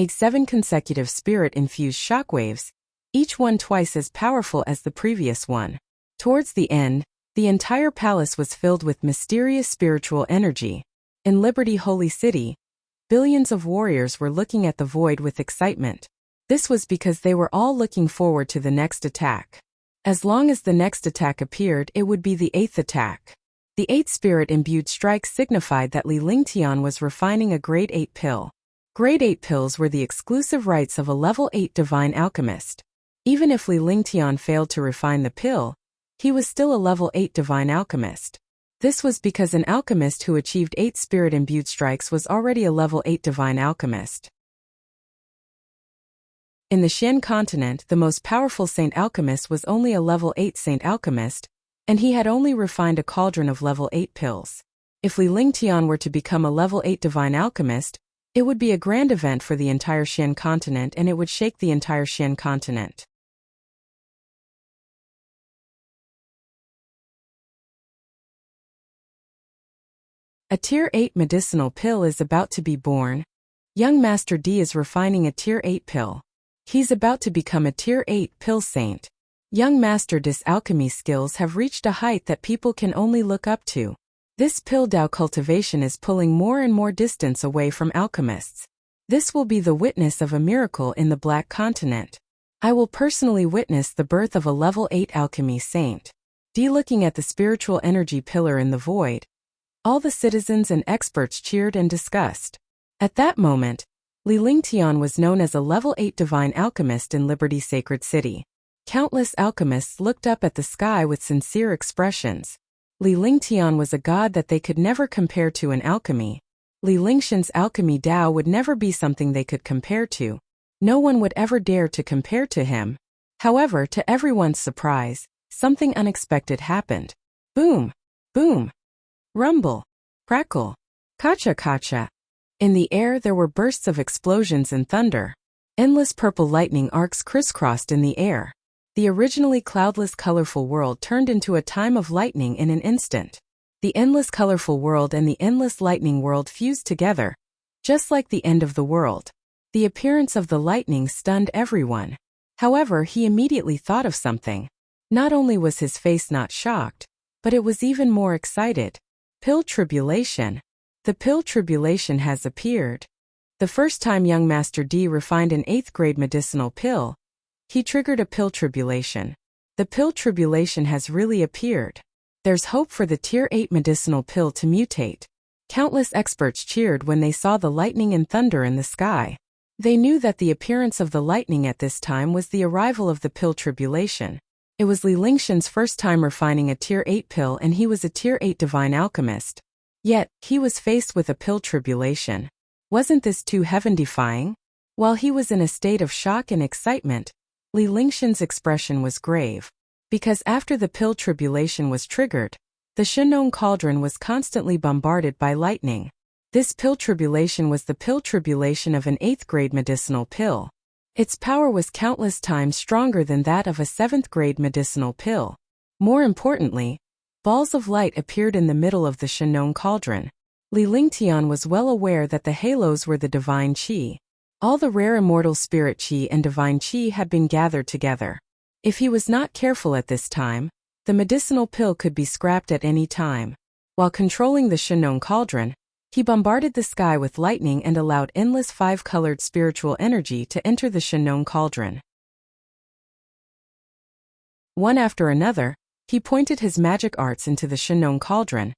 7 consecutive spirit-infused shockwaves, each one twice as powerful as the previous one. Towards the end, the entire palace was filled with mysterious spiritual energy. In Liberty Holy City, billions of warriors were looking at the void with excitement. This was because they were all looking forward to the next attack. As long as the next attack appeared, it would be the 8th attack. The 8th spirit-imbued strike signified that Li Lingtian was refining a Grade 8 pill. Grade 8 pills were the exclusive rights of a Level 8 divine alchemist. Even if Li Lingtian failed to refine the pill, he was still a Level 8 divine alchemist. This was because an alchemist who achieved 8 spirit-imbued strikes was already a level 8 divine alchemist. In the Xian continent, the most powerful saint alchemist was only a level 8 saint alchemist, and he had only refined a cauldron of level 8 pills. If Li Lingtian were to become a level 8 divine alchemist, it would be a grand event for the entire Xian continent, and it would shake the entire Xian continent. A Tier 8 medicinal pill is about to be born. Young Master D is refining a Tier 8 pill. He's about to become a Tier 8 pill saint. Young Master D's alchemy skills have reached a height that people can only look up to. This pill Dao cultivation is pulling more and more distance away from alchemists. This will be the witness of a miracle in the Black Continent. I will personally witness the birth of a level 8 alchemy saint. D looking at the spiritual energy pillar in the void. All the citizens and experts cheered and discussed. At that moment, Li Lingtian was known as a level 8 divine alchemist in Liberty Sacred City. Countless alchemists looked up at the sky with sincere expressions. Li Lingtian was a god that they could never compare to in alchemy. Li Lingtian's alchemy Dao would never be something they could compare to. No one would ever dare to compare to him. However, to everyone's surprise, something unexpected happened. Boom! Boom! Rumble! Crackle! Kacha-kacha! In the air there were bursts of explosions and thunder. Endless purple lightning arcs crisscrossed in the air. The originally cloudless colorful world turned into a time of lightning in an instant. The endless colorful world and the endless lightning world fused together, just like the end of the world. The appearance of the lightning stunned everyone. However, he immediately thought of something. Not only was his face not shocked, but it was even more excited. Pill tribulation. The pill tribulation has appeared. The first time young Master D refined an 8th grade medicinal pill, he triggered a pill tribulation. The pill tribulation has really appeared. There's hope for the Tier 8 medicinal pill to mutate. Countless experts cheered when they saw the lightning and thunder in the sky. They knew that the appearance of the lightning at this time was the arrival of the pill tribulation. It was Li Lingtian's first time refining a Tier 8 pill, and he was a Tier 8 divine alchemist. Yet, he was faced with a pill tribulation. Wasn't this too heaven-defying? While he was in a state of shock and excitement, Li Lingtian's expression was grave. Because after the pill tribulation was triggered, the Shenong cauldron was constantly bombarded by lightning. This pill tribulation was the pill tribulation of an 8th grade medicinal pill. Its power was countless times stronger than that of a 7th grade medicinal pill. More importantly, balls of light appeared in the middle of the Shenong cauldron. Li Lingtian was well aware that the halos were the divine qi. All the rare immortal spirit qi and divine qi had been gathered together. If he was not careful at this time, the medicinal pill could be scrapped at any time. While controlling the Shenong cauldron, he bombarded the sky with lightning and allowed endless 5-colored spiritual energy to enter the Shenong cauldron. One after another, he pointed his magic arts into the Shenong cauldron,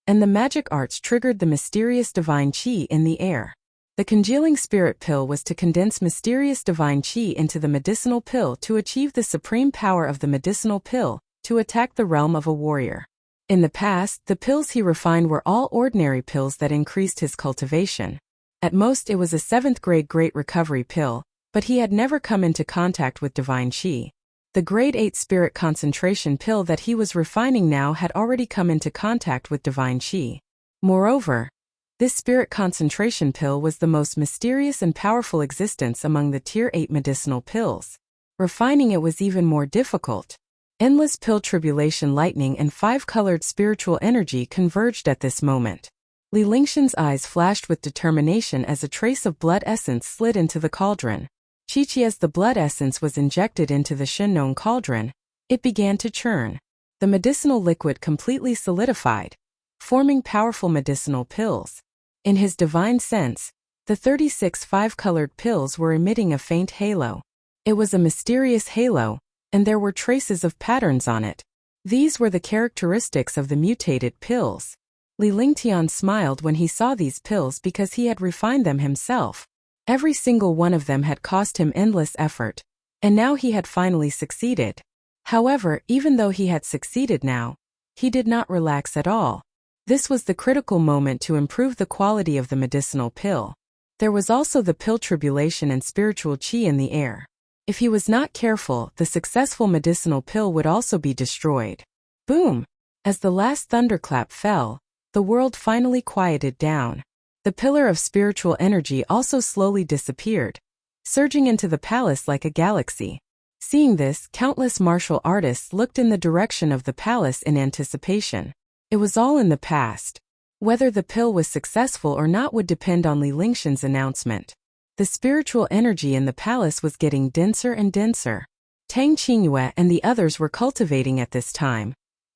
and the magic arts triggered the mysterious divine qi in the air. The congealing spirit pill was to condense mysterious divine qi into the medicinal pill to achieve the supreme power of the medicinal pill, to attack the realm of a warrior. In the past, the pills he refined were all ordinary pills that increased his cultivation. At most it was a 7th grade Great Recovery pill, but he had never come into contact with divine qi. The grade 8 spirit concentration pill that he was refining now had already come into contact with divine qi. Moreover, this spirit concentration pill was the most mysterious and powerful existence among the Tier 8 medicinal pills. Refining it was even more difficult. Endless pill tribulation lightning and 5-colored spiritual energy converged at this moment. Li Lingtian's eyes flashed with determination as a trace of blood essence slid into the cauldron. Chi-chi as the blood essence was injected into the Shenong cauldron, it began to churn. The medicinal liquid completely solidified, forming powerful medicinal pills. In his divine sense, the 36 5-colored pills were emitting a faint halo. It was a mysterious halo, and there were traces of patterns on it. These were the characteristics of the mutated pills. Li Lingtian smiled when he saw these pills because he had refined them himself. Every single one of them had cost him endless effort, and now he had finally succeeded. However, even though he had succeeded now, he did not relax at all. This was the critical moment to improve the quality of the medicinal pill. There was also the pill tribulation and spiritual qi in the air. If he was not careful, the successful medicinal pill would also be destroyed. Boom! As the last thunderclap fell, the world finally quieted down. The pillar of spiritual energy also slowly disappeared, surging into the palace like a galaxy. Seeing this, countless martial artists looked in the direction of the palace in anticipation. It was all in the past. Whether the pill was successful or not would depend on Li Lingshan's announcement. The spiritual energy in the palace was getting denser and denser. Tang Qingyue and the others were cultivating at this time,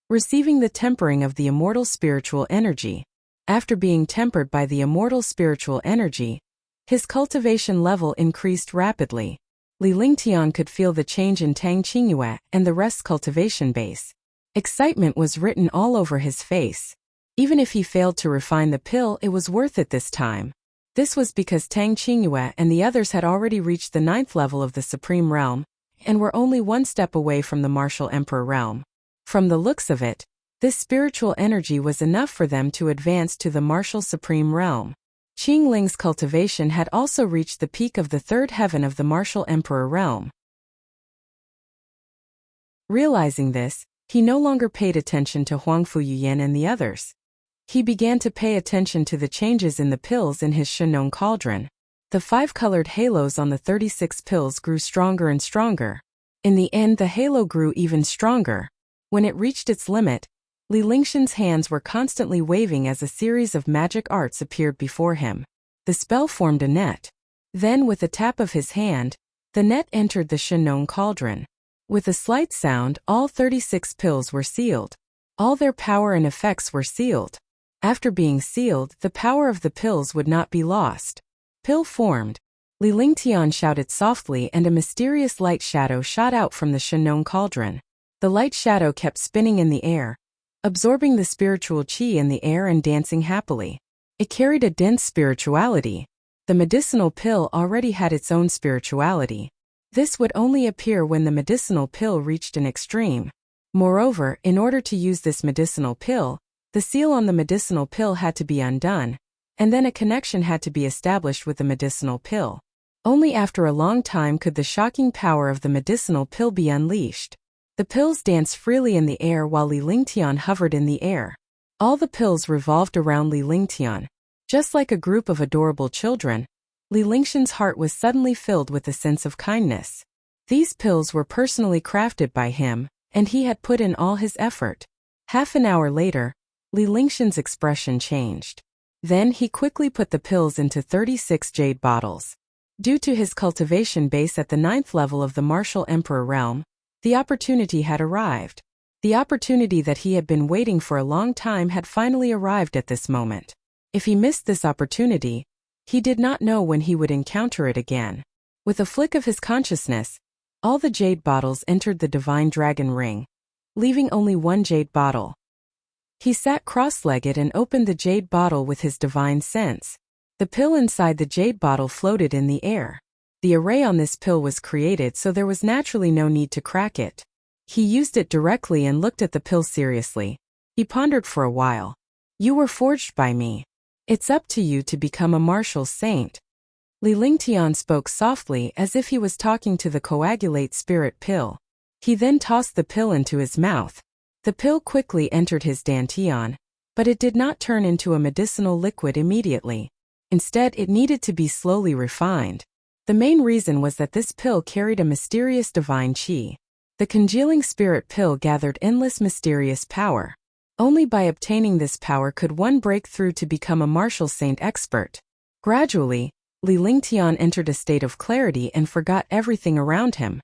receiving the tempering of the immortal spiritual energy. After being tempered by the immortal spiritual energy, his cultivation level increased rapidly. Li Lingtian could feel the change in Tang Qingyue and the rest's cultivation base. Excitement was written all over his face. Even if he failed to refine the pill, it was worth it this time. This was because Tang Qingyue and the others had already reached the 9th level of the Supreme Realm, and were only one step away from the Martial Emperor realm. From the looks of it, this spiritual energy was enough for them to advance to the Martial Supreme Realm. Qing Ling's cultivation had also reached the peak of the 3rd heaven of the Martial Emperor realm. Realizing this, he no longer paid attention to Huang Fuyuyan and the others. He began to pay attention to the changes in the pills in his Shenong cauldron. The 5-colored halos on the 36 pills grew stronger and stronger. In the end, the halo grew even stronger. When it reached its limit, Li Lingshan's hands were constantly waving as a series of magic arts appeared before him. The spell formed a net. Then, with a tap of his hand, the net entered the Shenong cauldron. With a slight sound, all 36 pills were sealed. All their power and effects were sealed. After being sealed, the power of the pills would not be lost. Pill formed. Li Lingtian shouted softly and a mysterious light shadow shot out from the Shenong cauldron. The light shadow kept spinning in the air, absorbing the spiritual qi in the air and dancing happily. It carried a dense spirituality. The medicinal pill already had its own spirituality. This would only appear when the medicinal pill reached an extreme. Moreover, in order to use this medicinal pill, the seal on the medicinal pill had to be undone, and then a connection had to be established with the medicinal pill. Only after a long time could the shocking power of the medicinal pill be unleashed. The pills danced freely in the air while Li Lingtian hovered in the air. All the pills revolved around Li Lingtian. Just like a group of adorable children, Li Lingshan's heart was suddenly filled with a sense of kindness. These pills were personally crafted by him, and he had put in all his effort. Half an hour later, Li Lingshan's expression changed. Then he quickly put the pills into 36 jade bottles. Due to his cultivation base at the 9th level of the Martial Emperor realm, the opportunity had arrived. The opportunity that he had been waiting for a long time had finally arrived at this moment. If he missed this opportunity, he did not know when he would encounter it again. With a flick of his consciousness, all the jade bottles entered the divine dragon ring, leaving only one jade bottle. He sat cross-legged and opened the jade bottle with his divine sense. The pill inside the jade bottle floated in the air. The array on this pill was created, so there was naturally no need to crack it. He used it directly and looked at the pill seriously. He pondered for a while. You were forged by me. It's up to you to become a martial saint. Li Lingtian spoke softly as if he was talking to the coagulate spirit pill. He then tossed the pill into his mouth. The pill quickly entered his dantian, but it did not turn into a medicinal liquid immediately. Instead, it needed to be slowly refined. The main reason was that this pill carried a mysterious divine qi. The congealing spirit pill gathered endless mysterious power. Only by obtaining this power could one break through to become a martial saint expert. Gradually, Li Lingtian entered a state of clarity and forgot everything around him.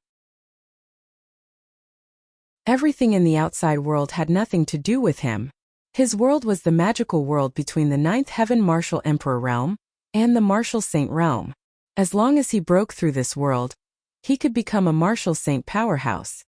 Everything in the outside world had nothing to do with him. His world was the magical world between the 9th heaven Martial Emperor realm and the Martial Saint realm. As long as he broke through this world, he could become a martial saint powerhouse.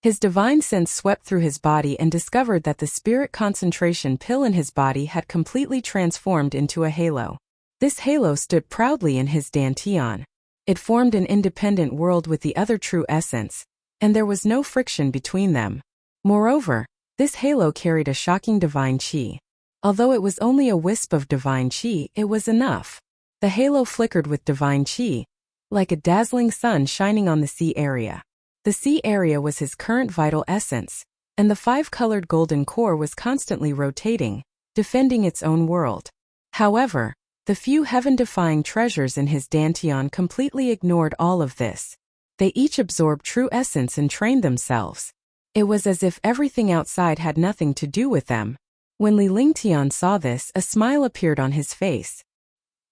His divine sense swept through his body and discovered that the spirit concentration pill in his body had completely transformed into a halo. This halo stood proudly in his dantian. It formed an independent world with the other true essence, and there was no friction between them. Moreover, this halo carried a shocking divine qi. Although it was only a wisp of divine qi, it was enough. The halo flickered with divine qi, like a dazzling sun shining on the sea area. The sea area was his current vital essence, and the five-colored golden core was constantly rotating, defending its own world. However, the few heaven-defying treasures in his dantian completely ignored all of this. They each absorbed true essence and trained themselves. It was as if everything outside had nothing to do with them. When Li Lingtian saw this, a smile appeared on his face.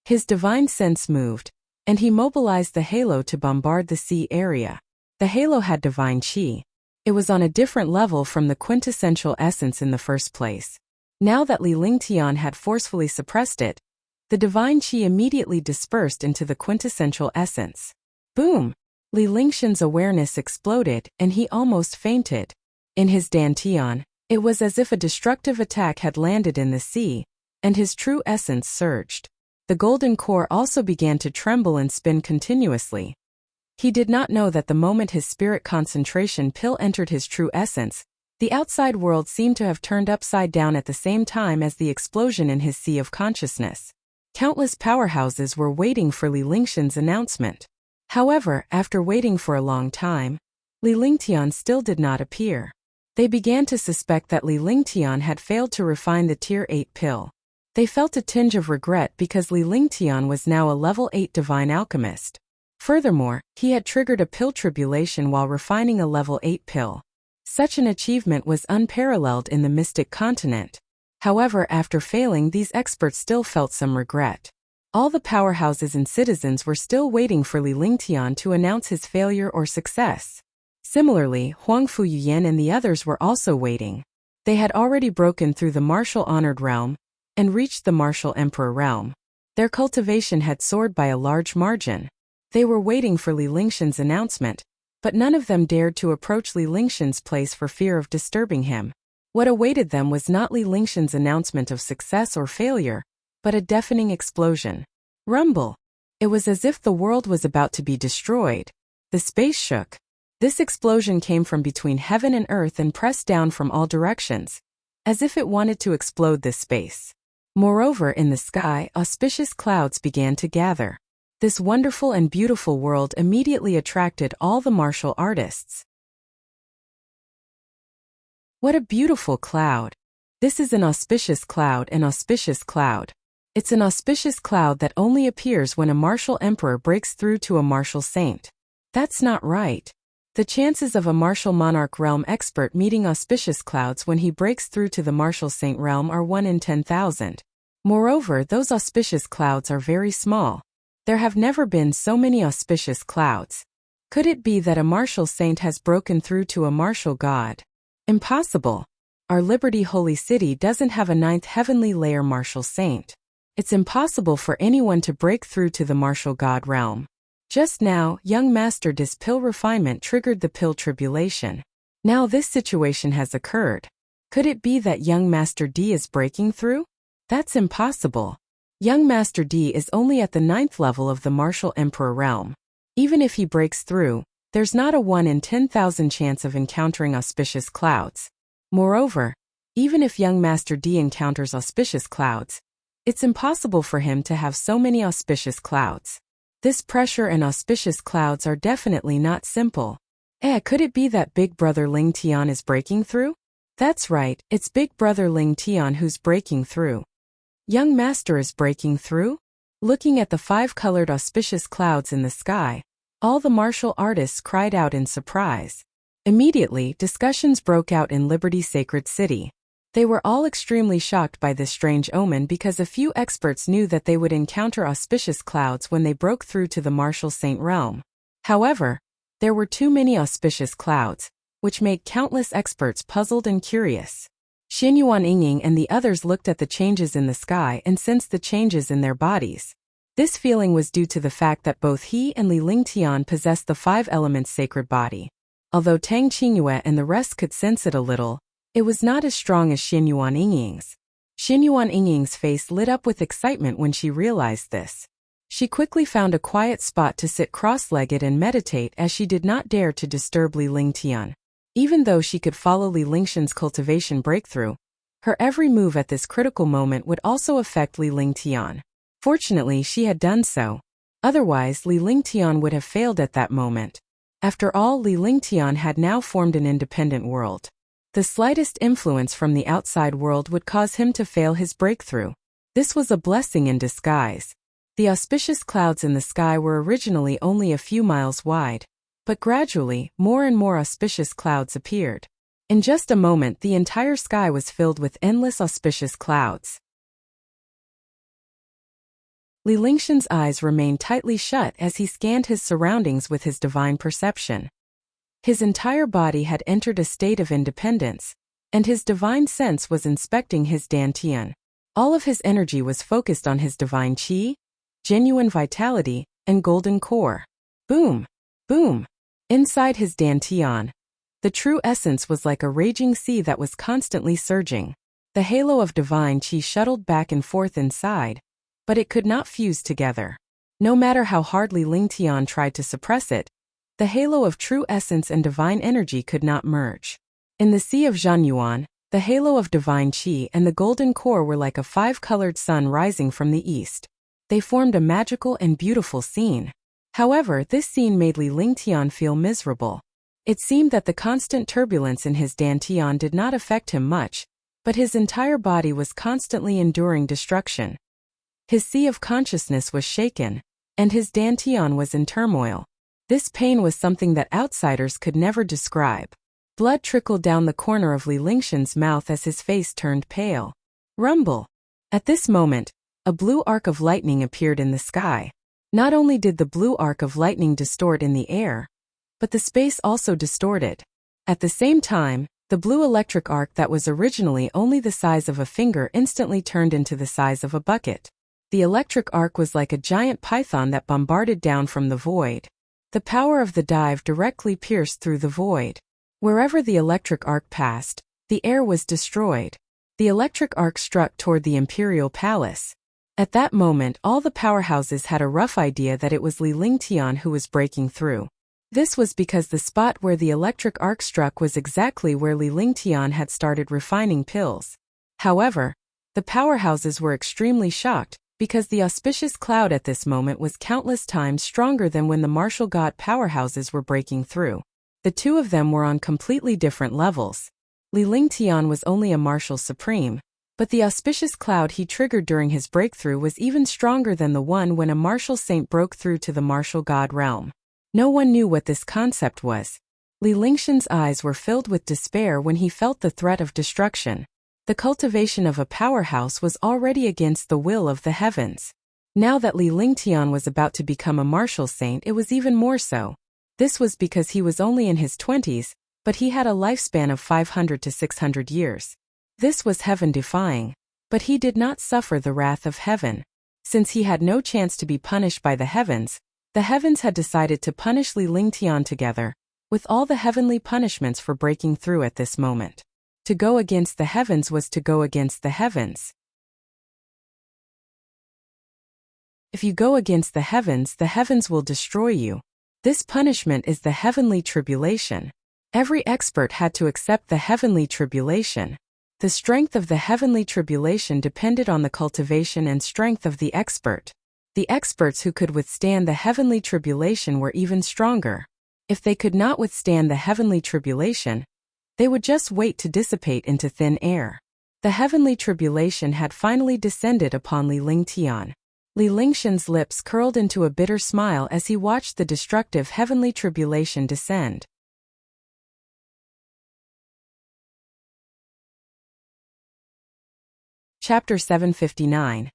His divine sense moved, and he mobilized the halo to bombard the sea area. The halo had divine qi. It was on a different level from the quintessential essence in the first place. Now that Li Lingtian had forcefully suppressed it, the divine qi immediately dispersed into the quintessential essence. Boom! Li Lingtian's awareness exploded, and he almost fainted. In his dantian, it was as if a destructive attack had landed in the sea, and his true essence surged. The golden core also began to tremble and spin continuously. He did not know that the moment his spirit concentration pill entered his true essence, the outside world seemed to have turned upside down at the same time as the explosion in his sea of consciousness. Countless powerhouses were waiting for Li Lingtian's announcement. However, after waiting for a long time, Li Lingtian still did not appear. They began to suspect that Li Lingtian had failed to refine the Tier 8 pill. They felt a tinge of regret because Li Lingtian was now a level 8 divine alchemist. Furthermore, he had triggered a pill tribulation while refining a level 8 pill. Such an achievement was unparalleled in the mystic continent. However, after failing, these experts still felt some regret. All the powerhouses and citizens were still waiting for Li Lingtian to announce his failure or success. Similarly, Huang Fuyuyan and the others were also waiting. They had already broken through the martial honored realm and reached the martial emperor realm. Their cultivation had soared by a large margin. They were waiting for Li Lingtian's announcement, but none of them dared to approach Li Lingtian's place for fear of disturbing him. What awaited them was not Li Lingtian's announcement of success or failure, but a deafening explosion. Rumble! It was as if the world was about to be destroyed. The space shook. This explosion came from between heaven and earth and pressed down from all directions, as if it wanted to explode this space. Moreover, in the sky, auspicious clouds began to gather. This wonderful and beautiful world immediately attracted all the martial artists. What a beautiful cloud! This is an auspicious cloud, an auspicious cloud. It's an auspicious cloud that only appears when a martial emperor breaks through to a martial saint. That's not right. The chances of a martial monarch realm expert meeting auspicious clouds when he breaks through to the martial saint realm are 1 in 10,000. Moreover, those auspicious clouds are very small. There have never been so many auspicious clouds. Could it be that a martial saint has broken through to a martial god? Impossible. Our Liberty Holy City doesn't have a 9th heavenly layer martial saint. It's impossible for anyone to break through to the martial god realm. Just now, young Master D's pill refinement triggered the pill tribulation. Now this situation has occurred. Could it be that young Master D is breaking through? That's impossible. Young Master D is only at the 9th level of the martial emperor realm. Even if he breaks through, there's not a 1 in 10,000 chance of encountering auspicious clouds. Moreover, even if young Master D encounters auspicious clouds, it's impossible for him to have so many auspicious clouds. This pressure and auspicious clouds are definitely not simple. Could it be that Big Brother Ling Tian is breaking through? That's right, it's Big Brother Ling Tian who's breaking through. Young Master is breaking through? Looking at the 5-colored auspicious clouds in the sky, all the martial artists cried out in surprise. Immediately, discussions broke out in Liberty Sacred City. They were all extremely shocked by this strange omen because a few experts knew that they would encounter auspicious clouds when they broke through to the martial saint realm. However, there were too many auspicious clouds, which made countless experts puzzled and curious. Xinyuan Yingying and the others looked at the changes in the sky and sensed the changes in their bodies. This feeling was due to the fact that both he and Li Lingtian possessed the 5 elements sacred body. Although Tang Qingyue and the rest could sense it a little, it was not as strong as Xinyuan Yingying's. Xinyuan Yingying's face lit up with excitement when she realized this. She quickly found a quiet spot to sit cross-legged and meditate, as she did not dare to disturb Li Lingtian. Even though she could follow Li Lingtian's cultivation breakthrough, her every move at this critical moment would also affect Li Lingtian. Fortunately, she had done so. Otherwise, Li Lingtian would have failed at that moment. After all, Li Lingtian had now formed an independent world. The slightest influence from the outside world would cause him to fail his breakthrough. This was a blessing in disguise. The auspicious clouds in the sky were originally only a few miles wide, but gradually, more and more auspicious clouds appeared. In just a moment, the entire sky was filled with endless auspicious clouds. Li Lingtian's eyes remained tightly shut as he scanned his surroundings with his divine perception. His entire body had entered a state of independence, and his divine sense was inspecting his dantian. All of his energy was focused on his divine qi, genuine vitality, and golden core. Boom! Boom! Inside his dantian, the true essence was like a raging sea that was constantly surging. The halo of divine qi shuttled back and forth inside, but it could not fuse together. No matter how hard Li Lingtian tried to suppress it, the halo of true essence and divine energy could not merge. In the sea of Zhanyuan, the halo of divine qi and the golden core were like a five-colored sun rising from the east. They formed a magical and beautiful scene. However, this scene made Li Lingtian feel miserable. It seemed that the constant turbulence in his dantian did not affect him much, but his entire body was constantly enduring destruction. His sea of consciousness was shaken, and his dantian was in turmoil. This pain was something that outsiders could never describe. Blood trickled down the corner of Li Lingtian's mouth as his face turned pale. Rumble! At this moment, a blue arc of lightning appeared in the sky. Not only did the blue arc of lightning distort in the air, but the space also distorted. At the same time, the blue electric arc that was originally only the size of a finger instantly turned into the size of a bucket. The electric arc was like a giant python that bombarded down from the void. The power of the dive directly pierced through the void. Wherever the electric arc passed, the air was destroyed. The electric arc struck toward the imperial palace. At that moment, all the powerhouses had a rough idea that it was Li Lingtian who was breaking through. This was because the spot where the electric arc struck was exactly where Li Lingtian had started refining pills. However, the powerhouses were extremely shocked, because the auspicious cloud at this moment was countless times stronger than when the martial god powerhouses were breaking through. The two of them were on completely different levels. Li Lingtian was only a martial supreme, but the auspicious cloud he triggered during his breakthrough was even stronger than the one when a martial saint broke through to the martial god realm. No one knew what this concept was. Li Lingtian's eyes were filled with despair when he felt the threat of destruction. The cultivation of a powerhouse was already against the will of the heavens. Now that Li Lingtian was about to become a martial saint, it was even more so. This was because he was only in his 20s, but he had a lifespan of 500 to 600 years. This was heaven-defying. But he did not suffer the wrath of heaven. Since he had no chance to be punished by the heavens had decided to punish Li Lingtian together with all the heavenly punishments for breaking through at this moment. To go against the heavens was to go against the heavens. If you go against the heavens will destroy you. This punishment is the heavenly tribulation. Every expert had to accept the heavenly tribulation. The strength of the heavenly tribulation depended on the cultivation and strength of the expert. The experts who could withstand the heavenly tribulation were even stronger. If they could not withstand the heavenly tribulation, they would just wait to dissipate into thin air. The heavenly tribulation had finally descended upon Li Lingtian. Li Lingtian's lips curled into a bitter smile as he watched the destructive heavenly tribulation descend. Chapter 759.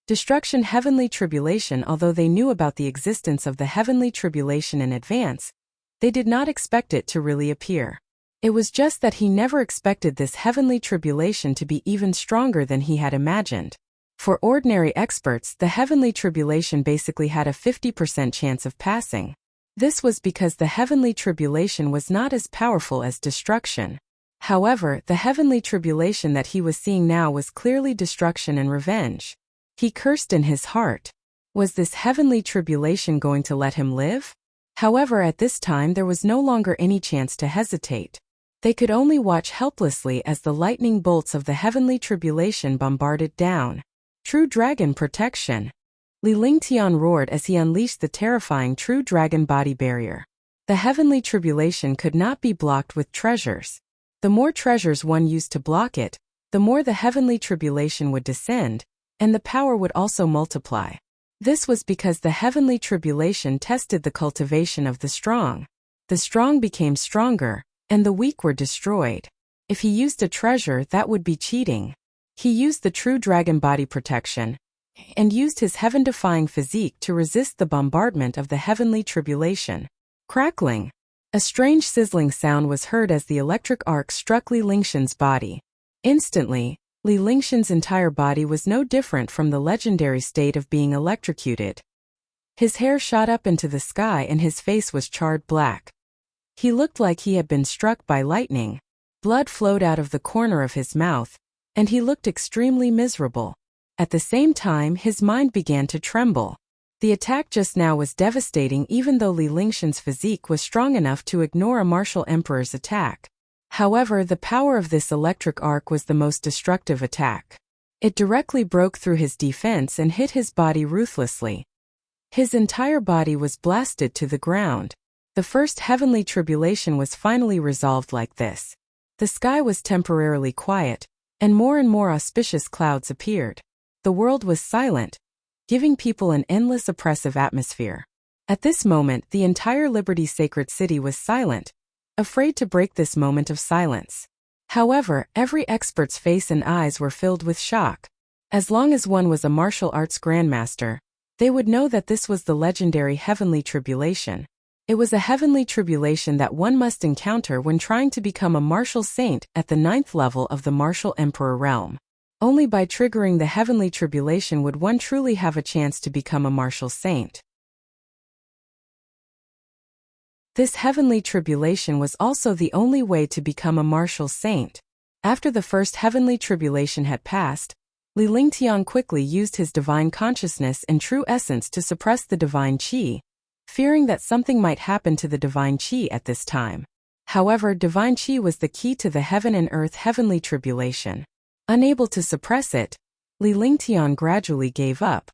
Destruction. Heavenly tribulation. Although they knew about the existence of the heavenly tribulation in advance, they did not expect it to really appear. It was just that he never expected this heavenly tribulation to be even stronger than he had imagined. For ordinary experts, the heavenly tribulation basically had a 50% chance of passing. This was because the heavenly tribulation was not as powerful as destruction. However, the heavenly tribulation that he was seeing now was clearly destruction and revenge. He cursed in his heart. Was this heavenly tribulation going to let him live? However, at this time there was no longer any chance to hesitate. They could only watch helplessly as the lightning bolts of the heavenly tribulation bombarded down. True Dragon Protection. Li Lingtian roared as he unleashed the terrifying True Dragon Body Barrier. The heavenly tribulation could not be blocked with treasures. The more treasures one used to block it, the more the heavenly tribulation would descend, and the power would also multiply. This was because the heavenly tribulation tested the cultivation of the strong. The strong became stronger, and the weak were destroyed. If he used a treasure, that would be cheating. He used the True Dragon Body Protection, and used his heaven-defying physique to resist the bombardment of the heavenly tribulation. Crackling. A strange sizzling sound was heard as the electric arc struck Li Lingshan's body. Instantly, Li Lingshan's entire body was no different from the legendary state of being electrocuted. His hair shot up into the sky and his face was charred black. He looked like he had been struck by lightning. Blood flowed out of the corner of his mouth, and he looked extremely miserable. At the same time, his mind began to tremble. The attack just now was devastating even though Li Lingshan's physique was strong enough to ignore a martial emperor's attack. However, the power of this electric arc was the most destructive attack. It directly broke through his defense and hit his body ruthlessly. His entire body was blasted to the ground. The first heavenly tribulation was finally resolved like this. The sky was temporarily quiet, and more auspicious clouds appeared. The world was silent, giving people an endless oppressive atmosphere. At this moment, the entire Liberty Sacred City was silent, afraid to break this moment of silence. However, every expert's face and eyes were filled with shock. As long as one was a martial arts grandmaster, they would know that this was the legendary heavenly tribulation. It was a heavenly tribulation that one must encounter when trying to become a martial saint at the 9th level of the martial emperor realm. Only by triggering the heavenly tribulation would one truly have a chance to become a martial saint. This heavenly tribulation was also the only way to become a martial saint. After the first heavenly tribulation had passed, Li Lingtian quickly used his divine consciousness and true essence to suppress the divine qi, fearing that something might happen to the divine qi at this time. However, divine qi was the key to the heaven and earth heavenly tribulation. Unable to suppress it, Li Lingtian gradually gave up.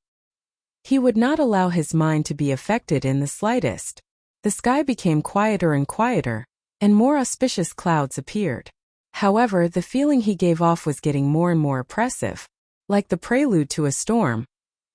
He would not allow his mind to be affected in the slightest. The sky became quieter and quieter, and more auspicious clouds appeared. However, the feeling he gave off was getting more and more oppressive. Like the prelude to a storm,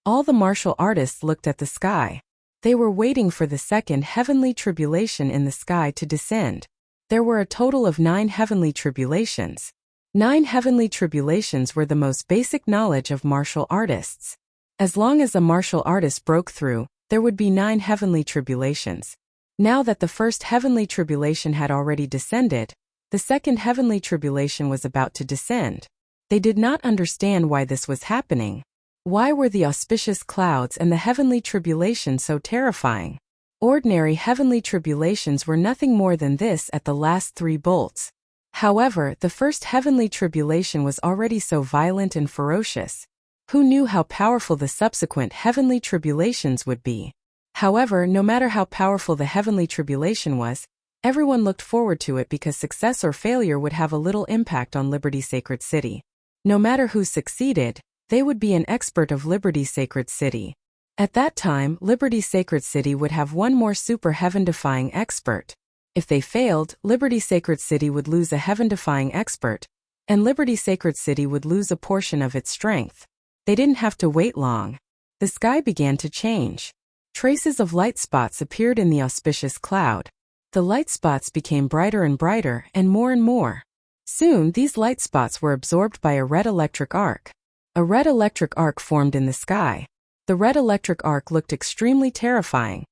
all the martial artists looked at the sky. They were waiting for the second heavenly tribulation in the sky to descend. There were a total of 9 heavenly tribulations. 9 heavenly tribulations were the most basic knowledge of martial artists. As long as a martial artist broke through, there would be 9 heavenly tribulations. Now that the first heavenly tribulation had already descended, the second heavenly tribulation was about to descend. They did not understand why this was happening. Why were the auspicious clouds and the heavenly tribulation so terrifying? Ordinary heavenly tribulations were nothing more than this at the last 3 bolts. However, the first heavenly tribulation was already so violent and ferocious. Who knew how powerful the subsequent heavenly tribulations would be? However, no matter how powerful the heavenly tribulation was, everyone looked forward to it because success or failure would have a little impact on Liberty Sacred City. No matter who succeeded, they would be an expert of Liberty Sacred City. At that time, Liberty Sacred City would have one more super heaven-defying expert. If they failed, Liberty Sacred City would lose a heaven-defying expert, and Liberty Sacred City would lose a portion of its strength. They didn't have to wait long. The sky began to change. Traces of light spots appeared in the auspicious cloud. The light spots became brighter and brighter and more. Soon, these light spots were absorbed by a red electric arc. A red electric arc formed in the sky. The red electric arc looked extremely terrifying,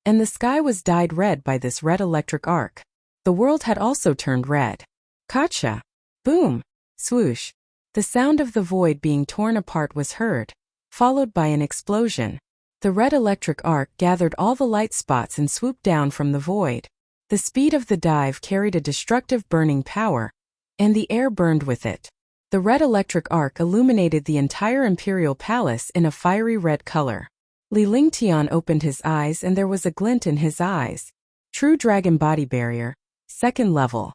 and the sky was dyed red by this red electric arc. The world had also turned red. Gotcha! Boom! Swoosh! The sound of the void being torn apart was heard, followed by an explosion. The red electric arc gathered all the light spots and swooped down from the void. The speed of the dive carried a destructive burning power, and the air burned with it. The red electric arc illuminated the entire imperial palace in a fiery red color. Li Lingtian opened his eyes and there was a glint in his eyes. True Dragon Body Barrier, 2nd level.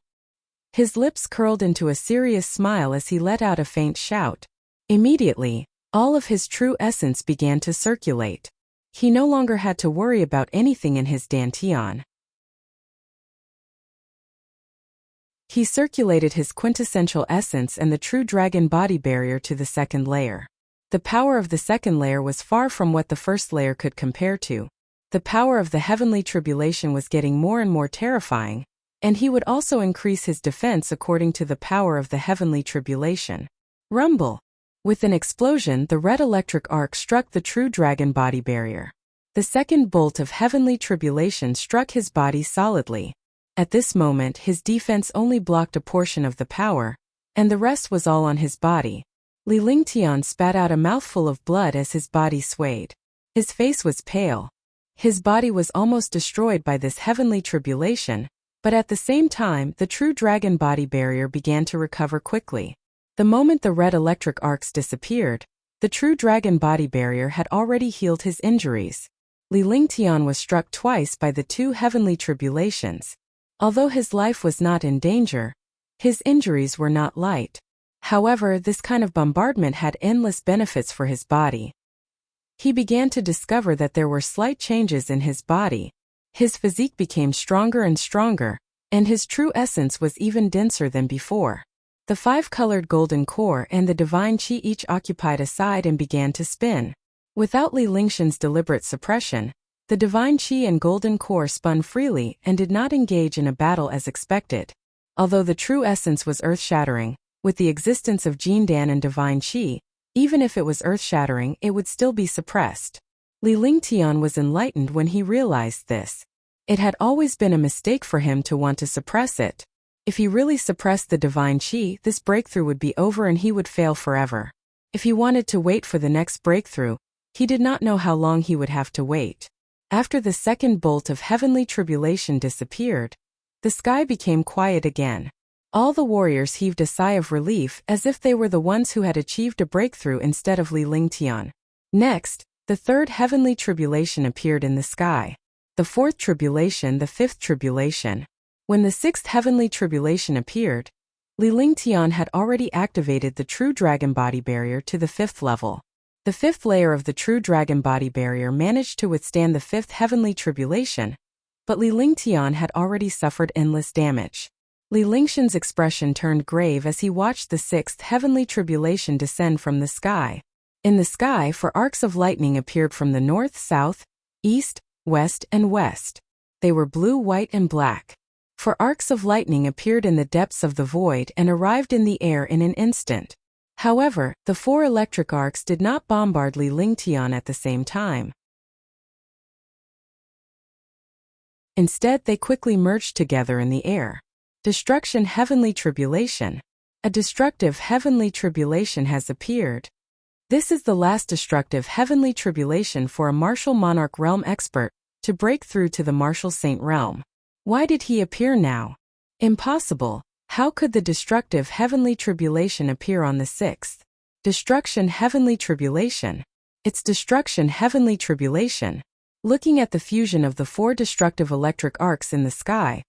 His lips curled into a serious smile as he let out a faint shout. Immediately, all of his true essence began to circulate. He no longer had to worry about anything in his dantian. He circulated his quintessential essence and the true dragon body barrier to the 2nd layer. The power of the 2nd layer was far from what the 1st layer could compare to. The power of the heavenly tribulation was getting more and more terrifying, and he would also increase his defense according to the power of the heavenly tribulation. Rumble! With an explosion, the red electric arc struck the true dragon body barrier. The 2nd bolt of heavenly tribulation struck his body solidly. At this moment, his defense only blocked a portion of the power, and the rest was all on his body. Li Lingtian spat out a mouthful of blood as his body swayed. His face was pale. His body was almost destroyed by this heavenly tribulation, but at the same time, the true dragon body barrier began to recover quickly. The moment the red electric arcs disappeared, the true dragon body barrier had already healed his injuries. Li Lingtian was struck twice by the 2 heavenly tribulations. Although his life was not in danger, his injuries were not light. However, this kind of bombardment had endless benefits for his body. He began to discover that there were slight changes in his body. His physique became stronger and stronger, and his true essence was even denser than before. The 5-colored golden core and the divine chi each occupied a side and began to spin. Without Li Lingshan's deliberate suppression, the divine chi and golden core spun freely and did not engage in a battle as expected. Although the true essence was earth-shattering, with the existence of Jindan and divine chi, even if it was earth-shattering, it would still be suppressed. Li Lingtian was enlightened when he realized this. It had always been a mistake for him to want to suppress it. If he really suppressed the divine chi, this breakthrough would be over and he would fail forever. If he wanted to wait for the next breakthrough, he did not know how long he would have to wait. After the 2nd bolt of heavenly tribulation disappeared, the sky became quiet again. All the warriors heaved a sigh of relief as if they were the ones who had achieved a breakthrough instead of Li Lingtian. Next, the 3rd heavenly tribulation appeared in the sky. The 4th tribulation, the 5th tribulation. When the 6th heavenly tribulation appeared, Li Lingtian had already activated the true dragon body barrier to the 5th level. The 5th layer of the true dragon body barrier managed to withstand the 5th heavenly tribulation, but Li Lingtian had already suffered endless damage. Li Lingshan's expression turned grave as he watched the 6th heavenly tribulation descend from the sky. In the sky, 4 arcs of lightning appeared from the north, south, east, west, and west. They were blue, white, and black. 4 arcs of lightning appeared in the depths of the void and arrived in the air in an instant. However, the 4 electric arcs did not bombard Li Lingtian at the same time. Instead, they quickly merged together in the air. Destruction heavenly tribulation. A destructive heavenly tribulation has appeared. This is the last destructive heavenly tribulation for a martial monarch realm expert to break through to the martial saint realm. Why did he appear now? Impossible. How could the destructive heavenly tribulation appear on the 6th? Destruction heavenly tribulation. It's destruction heavenly tribulation. Looking at the fusion of the 4 destructive electric arcs in the sky,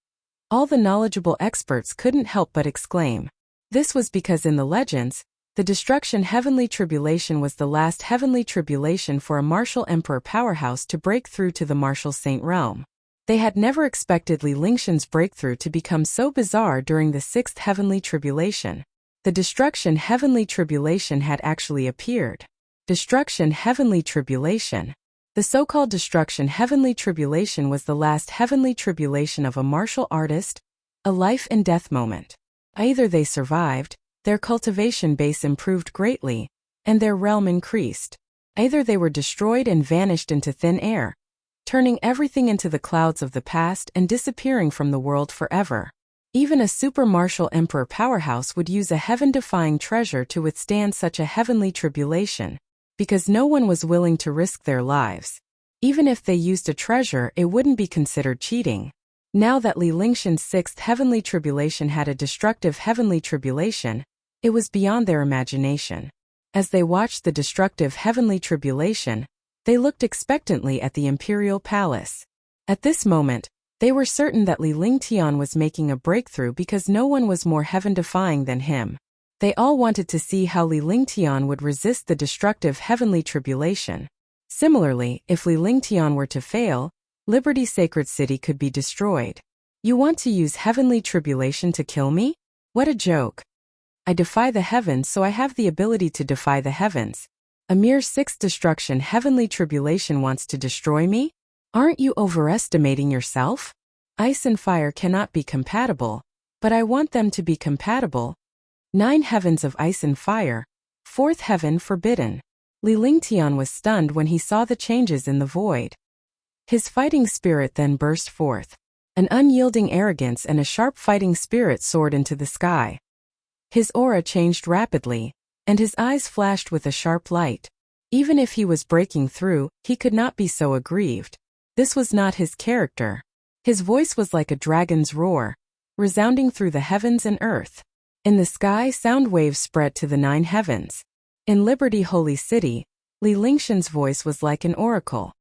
all the knowledgeable experts couldn't help but exclaim. This was because in the legends, the destruction heavenly tribulation was the last heavenly tribulation for a martial emperor powerhouse to break through to the martial saint realm. They had never expected Li Lingshan's breakthrough to become so bizarre during the 6th heavenly tribulation. The destruction heavenly tribulation had actually appeared. Destruction heavenly tribulation. The so-called destruction heavenly tribulation was the last heavenly tribulation of a martial artist, a life and death moment. Either they survived, their cultivation base improved greatly, and their realm increased. Either they were destroyed and vanished into thin air, turning everything into the clouds of the past and disappearing from the world forever. Even a super martial emperor powerhouse would use a heaven-defying treasure to withstand such a heavenly tribulation, because no one was willing to risk their lives. Even if they used a treasure, it wouldn't be considered cheating. Now that Li Lingshan's 6th heavenly tribulation had a destructive heavenly tribulation, it was beyond their imagination. As they watched the destructive heavenly tribulation, They looked expectantly at the imperial palace. At this moment, they were certain that Li Lingtian was making a breakthrough because no one was more heaven-defying than him. They all wanted to see how Li Lingtian would resist the destructive heavenly tribulation. Similarly, if Li Lingtian were to fail, Liberty Sacred City could be destroyed. You want to use heavenly tribulation to kill me? What a joke. I defy the heavens, so I have the ability to defy the heavens. A mere sixth destruction heavenly tribulation wants to destroy me? Aren't you overestimating yourself? Ice and fire cannot be compatible, but I want them to be compatible. 9 heavens of ice and fire, 4th heaven forbidden. Li Lingtian was stunned when he saw the changes in the void. His fighting spirit then burst forth. An unyielding arrogance and a sharp fighting spirit soared into the sky. His aura changed rapidly, and his eyes flashed with a sharp light. Even if he was breaking through, he could not be so aggrieved. This was not his character. His voice was like a dragon's roar, resounding through the heavens and earth. In the sky, sound waves spread to the 9 heavens. In Liberty Holy City, Li Lingtian's voice was like an oracle.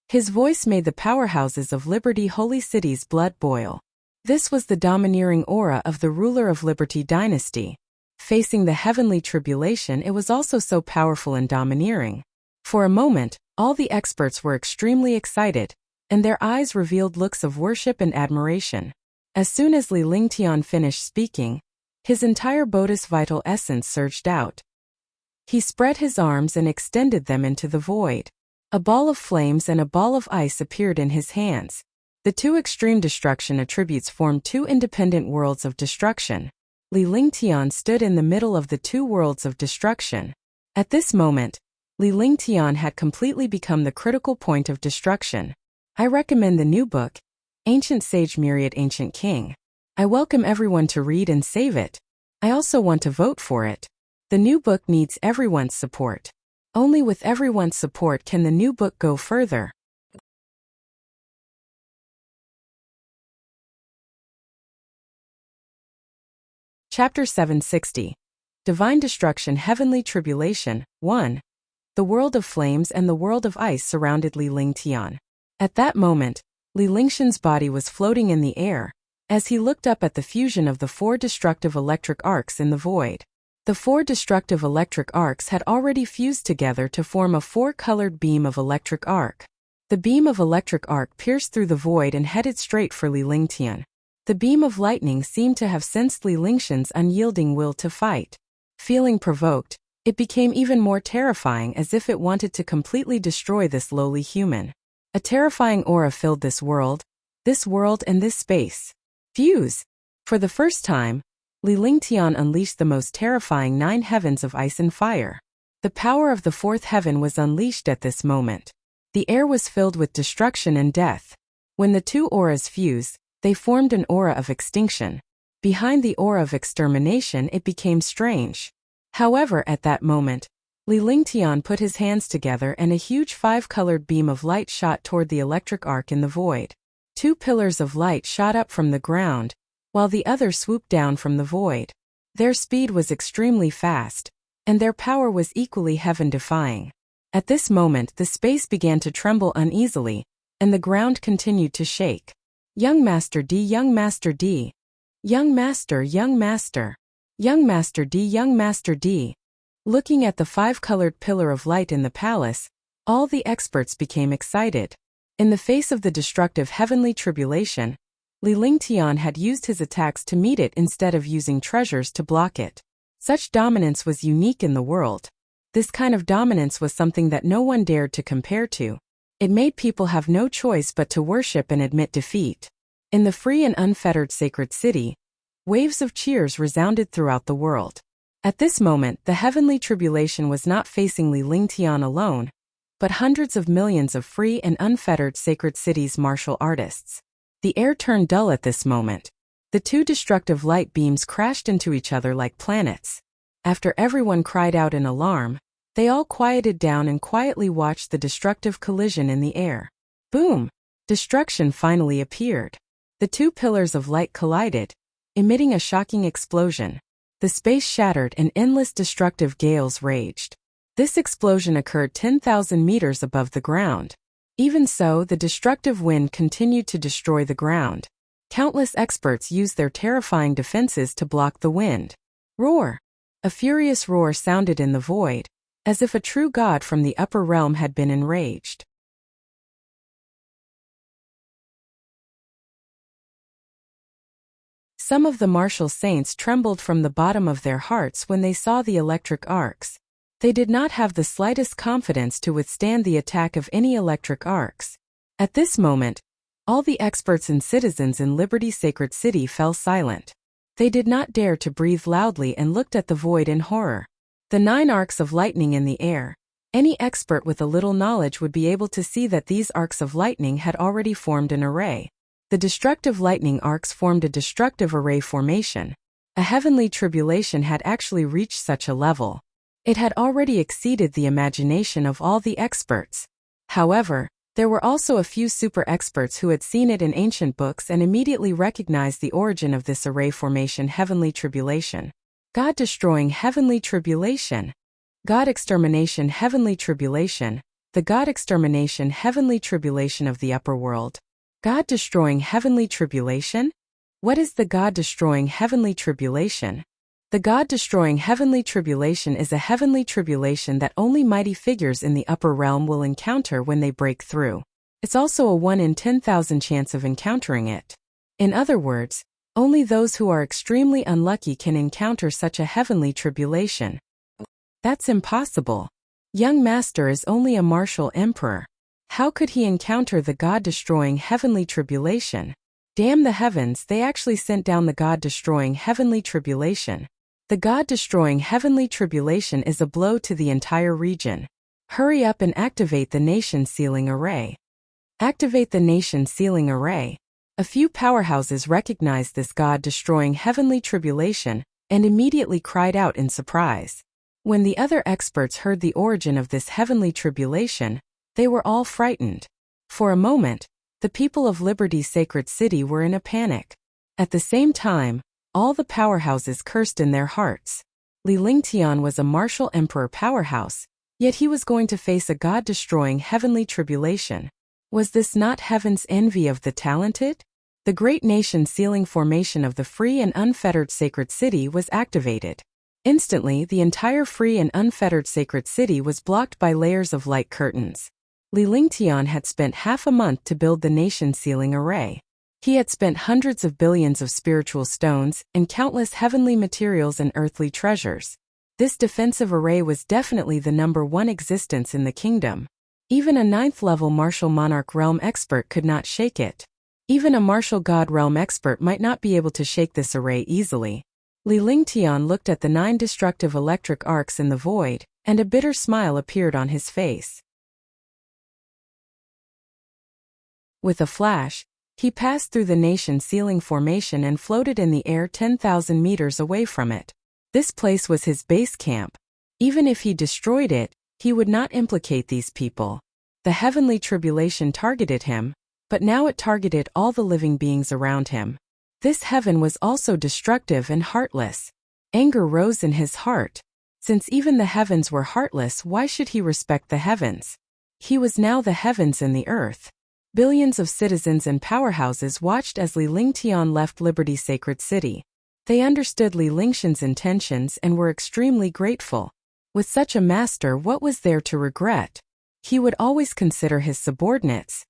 His voice made the powerhouses of Liberty Holy City's blood boil. This was the domineering aura of the ruler of Liberty Dynasty. Facing the heavenly tribulation, it was also so powerful and domineering. For a moment, all the experts were extremely excited, and their eyes revealed looks of worship and admiration. As soon as Li Lingtian finished speaking, his entire Bodhis vital essence surged out. He spread his arms and extended them into the void. A ball of flames and a ball of ice appeared in his hands. The 2 extreme destruction attributes formed 2 independent worlds of destruction. Li Lingtian stood in the middle of the 2 worlds of destruction. At this moment, Li Lingtian had completely become the critical point of destruction. I recommend the new book, Ancient Sage Myriad Ancient King. I welcome everyone to read and save it. I also want to vote for it. The new book needs everyone's support. Only with everyone's support can the new book go further. Chapter 760. Divine Destruction Heavenly Tribulation, 1. The world of flames and the world of ice surrounded Li Lingtian. At that moment, Li Lingtian's body was floating in the air, as he looked up at the fusion of the 4 destructive electric arcs in the void. The 4 destructive electric arcs had already fused together to form a 4-colored beam of electric arc. The beam of electric arc pierced through the void and headed straight for Li Lingtian. The beam of lightning seemed to have sensed Li Lingtian's unyielding will to fight. Feeling provoked, it became even more terrifying, as if it wanted to completely destroy this lowly human. A terrifying aura filled this world and this space. Fuse! For the first time, Li Lingtian unleashed the most terrifying 9 heavens of ice and fire. The power of the 4th heaven was unleashed at this moment. The air was filled with destruction and death. When the 2 auras fused, they formed an aura of extinction. Behind the aura of extermination, it became strange. However, at that moment, Li Lingtian put his hands together and a huge 5-colored beam of light shot toward the electric arc in the void. 2 pillars of light shot up from the ground, while the other swooped down from the void. Their speed was extremely fast, and their power was equally heaven-defying. At this moment, the space began to tremble uneasily, and the ground continued to shake. Young Master D, Young Master D. Young Master, Young Master. Young Master D, Young Master D. Looking at the 5-colored pillar of light in the palace, all the experts became excited. In the face of the destructive heavenly tribulation, Li Lingtian had used his attacks to meet it instead of using treasures to block it. Such dominance was unique in the world. This kind of dominance was something that no one dared to compare to. It made people have no choice but to worship and admit defeat. In the free and unfettered sacred city, waves of cheers resounded throughout the world. At this moment, the heavenly tribulation was not facing Li Lingtian alone, but hundreds of millions of free and unfettered sacred cities' martial artists. The air turned dull at this moment. The 2 destructive light beams crashed into each other like planets. After everyone cried out in alarm, they all quieted down and quietly watched the destructive collision in the air. Boom! Destruction finally appeared. The 2 pillars of light collided, emitting a shocking explosion. The space shattered and endless destructive gales raged. This explosion occurred 10,000 meters above the ground. Even so, the destructive wind continued to destroy the ground. Countless experts used their terrifying defenses to block the wind. Roar! A furious roar sounded in the void, as if a true god from the upper realm had been enraged. Some of the martial saints trembled from the bottom of their hearts when they saw the electric arcs. They did not have the slightest confidence to withstand the attack of any electric arcs. At this moment, all the experts and citizens in Liberty's sacred city fell silent. They did not dare to breathe loudly and looked at the void in horror. The 9 arcs of lightning in the air. Any expert with a little knowledge would be able to see that these arcs of lightning had already formed an array. The destructive lightning arcs formed a destructive array formation. A heavenly tribulation had actually reached such a level. It had already exceeded the imagination of all the experts. However, there were also a few super experts who had seen it in ancient books and immediately recognized the origin of this array formation: heavenly tribulation. God destroying heavenly tribulation. God extermination heavenly tribulation. The God extermination heavenly tribulation of the upper world. God destroying heavenly tribulation? What is the God destroying heavenly tribulation? The God-destroying heavenly tribulation is a heavenly tribulation that only mighty figures in the upper realm will encounter when they break through. It's also a 1 in 10,000 chance of encountering it. In other words, only those who are extremely unlucky can encounter such a heavenly tribulation. That's impossible. Young Master is only a martial emperor. How could he encounter the God-destroying heavenly tribulation? Damn the heavens, they actually sent down the God-destroying heavenly tribulation. The God-destroying heavenly tribulation is a blow to the entire region. Hurry up and activate the nation sealing array. Activate the nation sealing array. A few powerhouses recognized this God-destroying heavenly tribulation and immediately cried out in surprise. When the other experts heard the origin of this heavenly tribulation, they were all frightened. For a moment, the people of Liberty's sacred city were in a panic. At the same time, all the powerhouses cursed in their hearts. Li Lingtian was a martial emperor powerhouse, yet he was going to face a God-destroying heavenly tribulation. Was this not heaven's envy of the talented? The great nation sealing formation of the free and unfettered sacred city was activated. Instantly, the entire free and unfettered sacred city was blocked by layers of light curtains. Li Lingtian had spent half a month to build the nation sealing array. He had spent hundreds of billions of spiritual stones and countless heavenly materials and earthly treasures. This defensive array was definitely the #1 existence in the kingdom. Even a 9th-level martial monarch realm expert could not shake it. Even a martial god realm expert might not be able to shake this array easily. Li Lingtian looked at the 9 destructive electric arcs in the void, and a bitter smile appeared on his face. With a flash, he passed through the nation sealing formation and floated in the air 10,000 meters away from it. This place was his base camp. Even if he destroyed it, he would not implicate these people. The heavenly tribulation targeted him, but now it targeted all the living beings around him. This heaven was also destructive and heartless. Anger rose in his heart. Since even the heavens were heartless, why should he respect the heavens? He was now the heavens and the earth. Billions of citizens and powerhouses watched as Li Lingtian left Liberty's sacred city. They understood Li Lingtian's intentions and were extremely grateful. With such a master, what was there to regret? He would always consider his subordinates.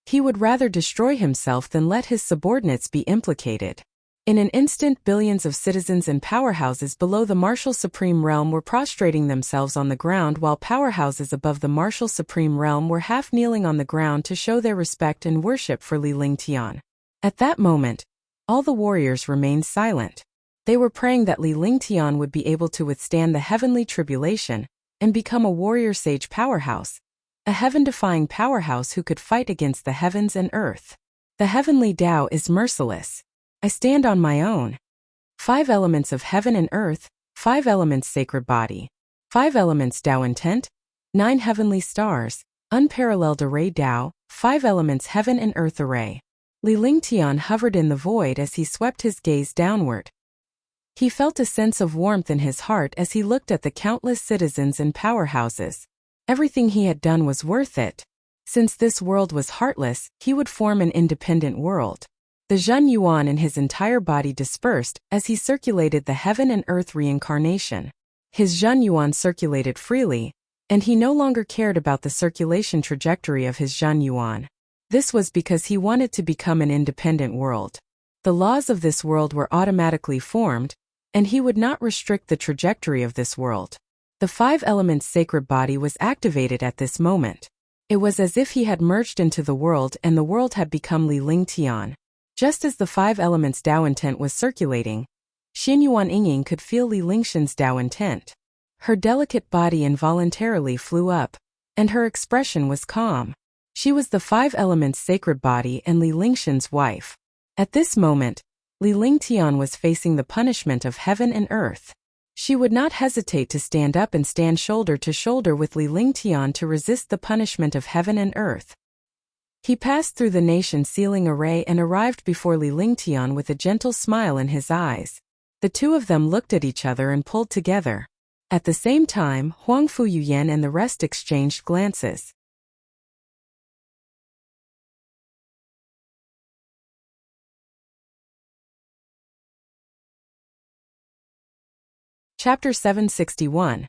He would rather destroy himself than let his subordinates be implicated. In an instant, billions of citizens and powerhouses below the martial supreme realm were prostrating themselves on the ground, while powerhouses above the martial supreme realm were half kneeling on the ground to show their respect and worship for Li Lingtian. At that moment, all the warriors remained silent. They were praying that Li Lingtian would be able to withstand the heavenly tribulation and become a warrior sage powerhouse, a heaven-defying powerhouse who could fight against the heavens and earth. The heavenly Tao is merciless. I stand on my own. 5 elements of heaven and earth, 5 elements sacred body, 5 elements Tao intent, 9 heavenly stars, unparalleled array Tao, 5 elements heaven and earth array. Li Lingtian hovered in the void as he swept his gaze downward. He felt a sense of warmth in his heart as he looked at the countless citizens and powerhouses. Everything he had done was worth it. Since this world was heartless, he would form an independent world. The Zhen Yuan in his entire body dispersed as he circulated the heaven and earth reincarnation. His Zhen Yuan circulated freely, and he no longer cared about the circulation trajectory of his Zhen Yuan. This was because he wanted to become an independent world. The laws of this world were automatically formed, and he would not restrict the trajectory of this world. The five elements sacred body was activated at this moment. It was as if he had merged into the world and the world had become Li Ling Tian. Just as the five elements Dao intent was circulating, Xinyuan Yingying could feel Li Lingshan's Dao intent. Her delicate body involuntarily flew up, and her expression was calm. She was the five elements sacred body and Li Lingshan's wife. At this moment, Li Lingtian was facing the punishment of heaven and earth. She would not hesitate to stand up and stand shoulder to shoulder with Li Lingtian to resist the punishment of heaven and earth. He passed through the nation-sealing array and arrived before Li Lingtian with a gentle smile in his eyes. The two of them looked at each other and pulled together. At the same time, Huang Fu Yuyan and the rest exchanged glances. Chapter 761.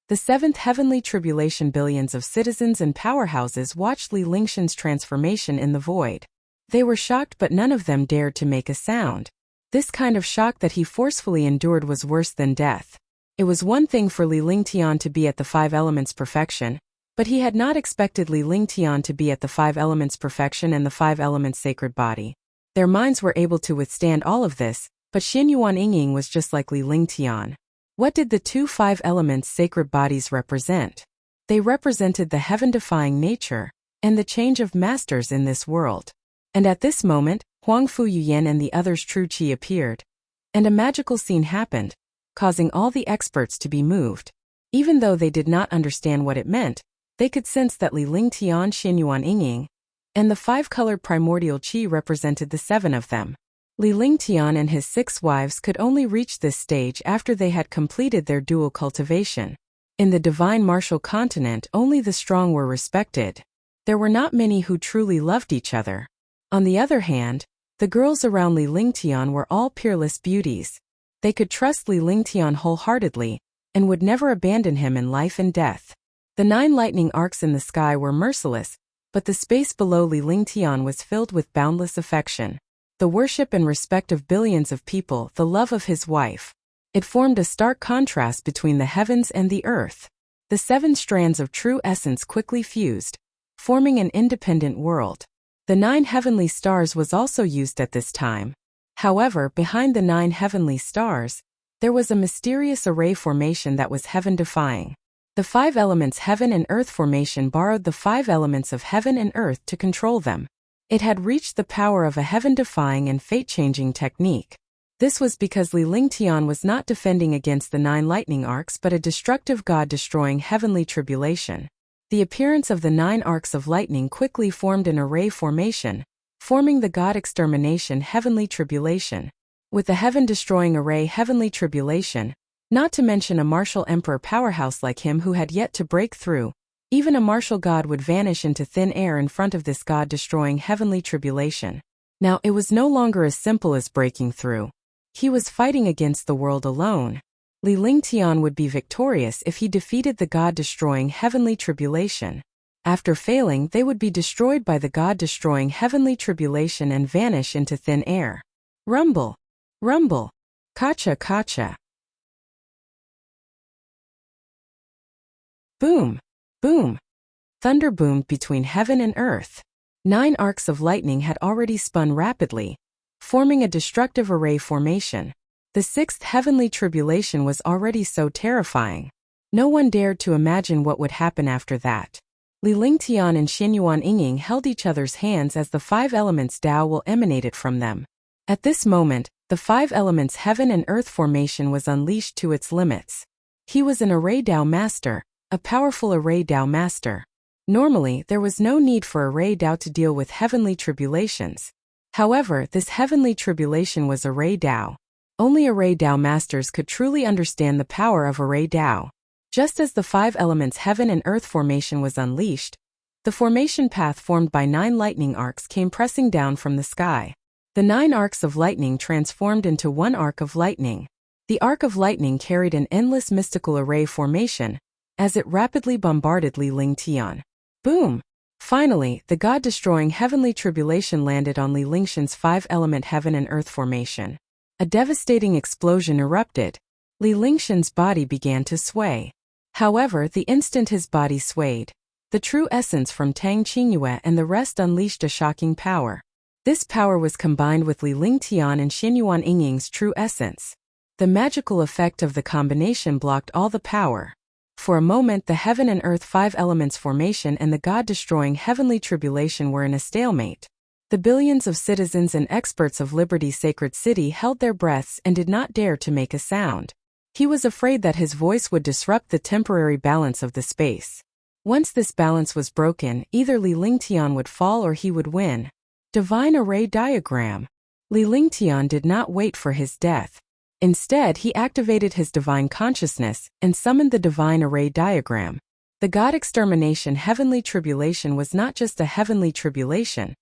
The seventh heavenly tribulation. Billions of citizens and powerhouses watched Li Lingshan's transformation in the void. They were shocked, but none of them dared to make a sound. This kind of shock that he forcefully endured was worse than death. It was one thing for Li Lingtian to be at the five elements perfection, but he had not expected Li Lingtian to be at the five elements perfection and the five elements sacred body. Their minds were able to withstand all of this, but Xinyuan Yingying was just like Li Lingtian. What did the two five elements sacred bodies represent? They represented the heaven-defying nature and the change of masters in this world. And at this moment, Huang Fu Yuyan and the others' true qi appeared. And a magical scene happened, causing all the experts to be moved. Even though they did not understand what it meant, they could sense that Li Lingtian, Xinyuan Yingying, and the five-colored primordial qi represented the seven of them. Li Lingtian and his 6 wives could only reach this stage after they had completed their dual cultivation. In the divine martial continent, only the strong were respected. There were not many who truly loved each other. On the other hand, the girls around Li Lingtian were all peerless beauties. They could trust Li Lingtian wholeheartedly and would never abandon him in life and death. The 9 lightning arcs in the sky were merciless, but the space below Li Lingtian was filled with boundless affection. The worship and respect of billions of people, the love of his wife. It formed a stark contrast between the heavens and the earth. The 7 strands of true essence quickly fused, forming an independent world. The 9 heavenly stars was also used at this time. However, behind the 9 heavenly stars, there was a mysterious array formation that was heaven-defying. The 5 elements heaven and earth formation borrowed the 5 elements of heaven and earth to control them. It had reached the power of a heaven-defying and fate-changing technique. This was because Li Lingtian was not defending against the 9 lightning arcs but a destructive god-destroying heavenly tribulation. The appearance of the 9 arcs of lightning quickly formed an array formation, forming the god-extermination heavenly tribulation. With the heaven-destroying array heavenly tribulation, not to mention a martial emperor powerhouse like him who had yet to break through, even a martial god would vanish into thin air in front of this god-destroying heavenly tribulation. Now it was no longer as simple as breaking through. He was fighting against the world alone. Li Lingtian would be victorious if he defeated the god-destroying heavenly tribulation. After failing, they would be destroyed by the god-destroying heavenly tribulation and vanish into thin air. Rumble! Rumble! Kacha kacha! Boom! Boom! Thunder boomed between heaven and earth. 9 arcs of lightning had already spun rapidly, forming a destructive array formation. The 6th heavenly tribulation was already so terrifying. No one dared to imagine what would happen after that. Li Lingtian and Xinyuan Yingying held each other's hands as the 5 elements Dao will emanated from them. At this moment, the 5 elements heaven and earth formation was unleashed to its limits. He was an array Dao master, a powerful array Dao master. Normally, there was no need for array Dao to deal with heavenly tribulations. However, this heavenly tribulation was array Dao. Only Array Dao masters could truly understand the power of Array Dao. Just as the 5 elements heaven and earth formation was unleashed, the formation path formed by 9 lightning arcs came pressing down from the sky. The 9 arcs of lightning transformed into one arc of lightning. The arc of lightning carried an endless mystical array formation, as it rapidly bombarded Li Ling Tian. Boom! Finally, the god-destroying heavenly tribulation landed on Li Lingshan's 5-element heaven and earth formation. A devastating explosion erupted. Li Lingshan's body began to sway. However, the instant his body swayed, the true essence from Tang Qingyue and the rest unleashed a shocking power. This power was combined with Li Lingtian and Xinyuan Yingying's true essence. The magical effect of the combination blocked all the power. For a moment, the heaven and earth 5 elements formation and the god-destroying heavenly tribulation were in a stalemate. The billions of citizens and experts of Liberty's sacred city held their breaths and did not dare to make a sound. He was afraid that his voice would disrupt the temporary balance of the space. Once this balance was broken, either Li Lingtian would fall or he would win. Divine Array Diagram. Li Lingtian did not wait for his death. Instead, he activated his divine consciousness and summoned the Divine Array Diagram. The God Extermination Heavenly Tribulation was not just a heavenly tribulation.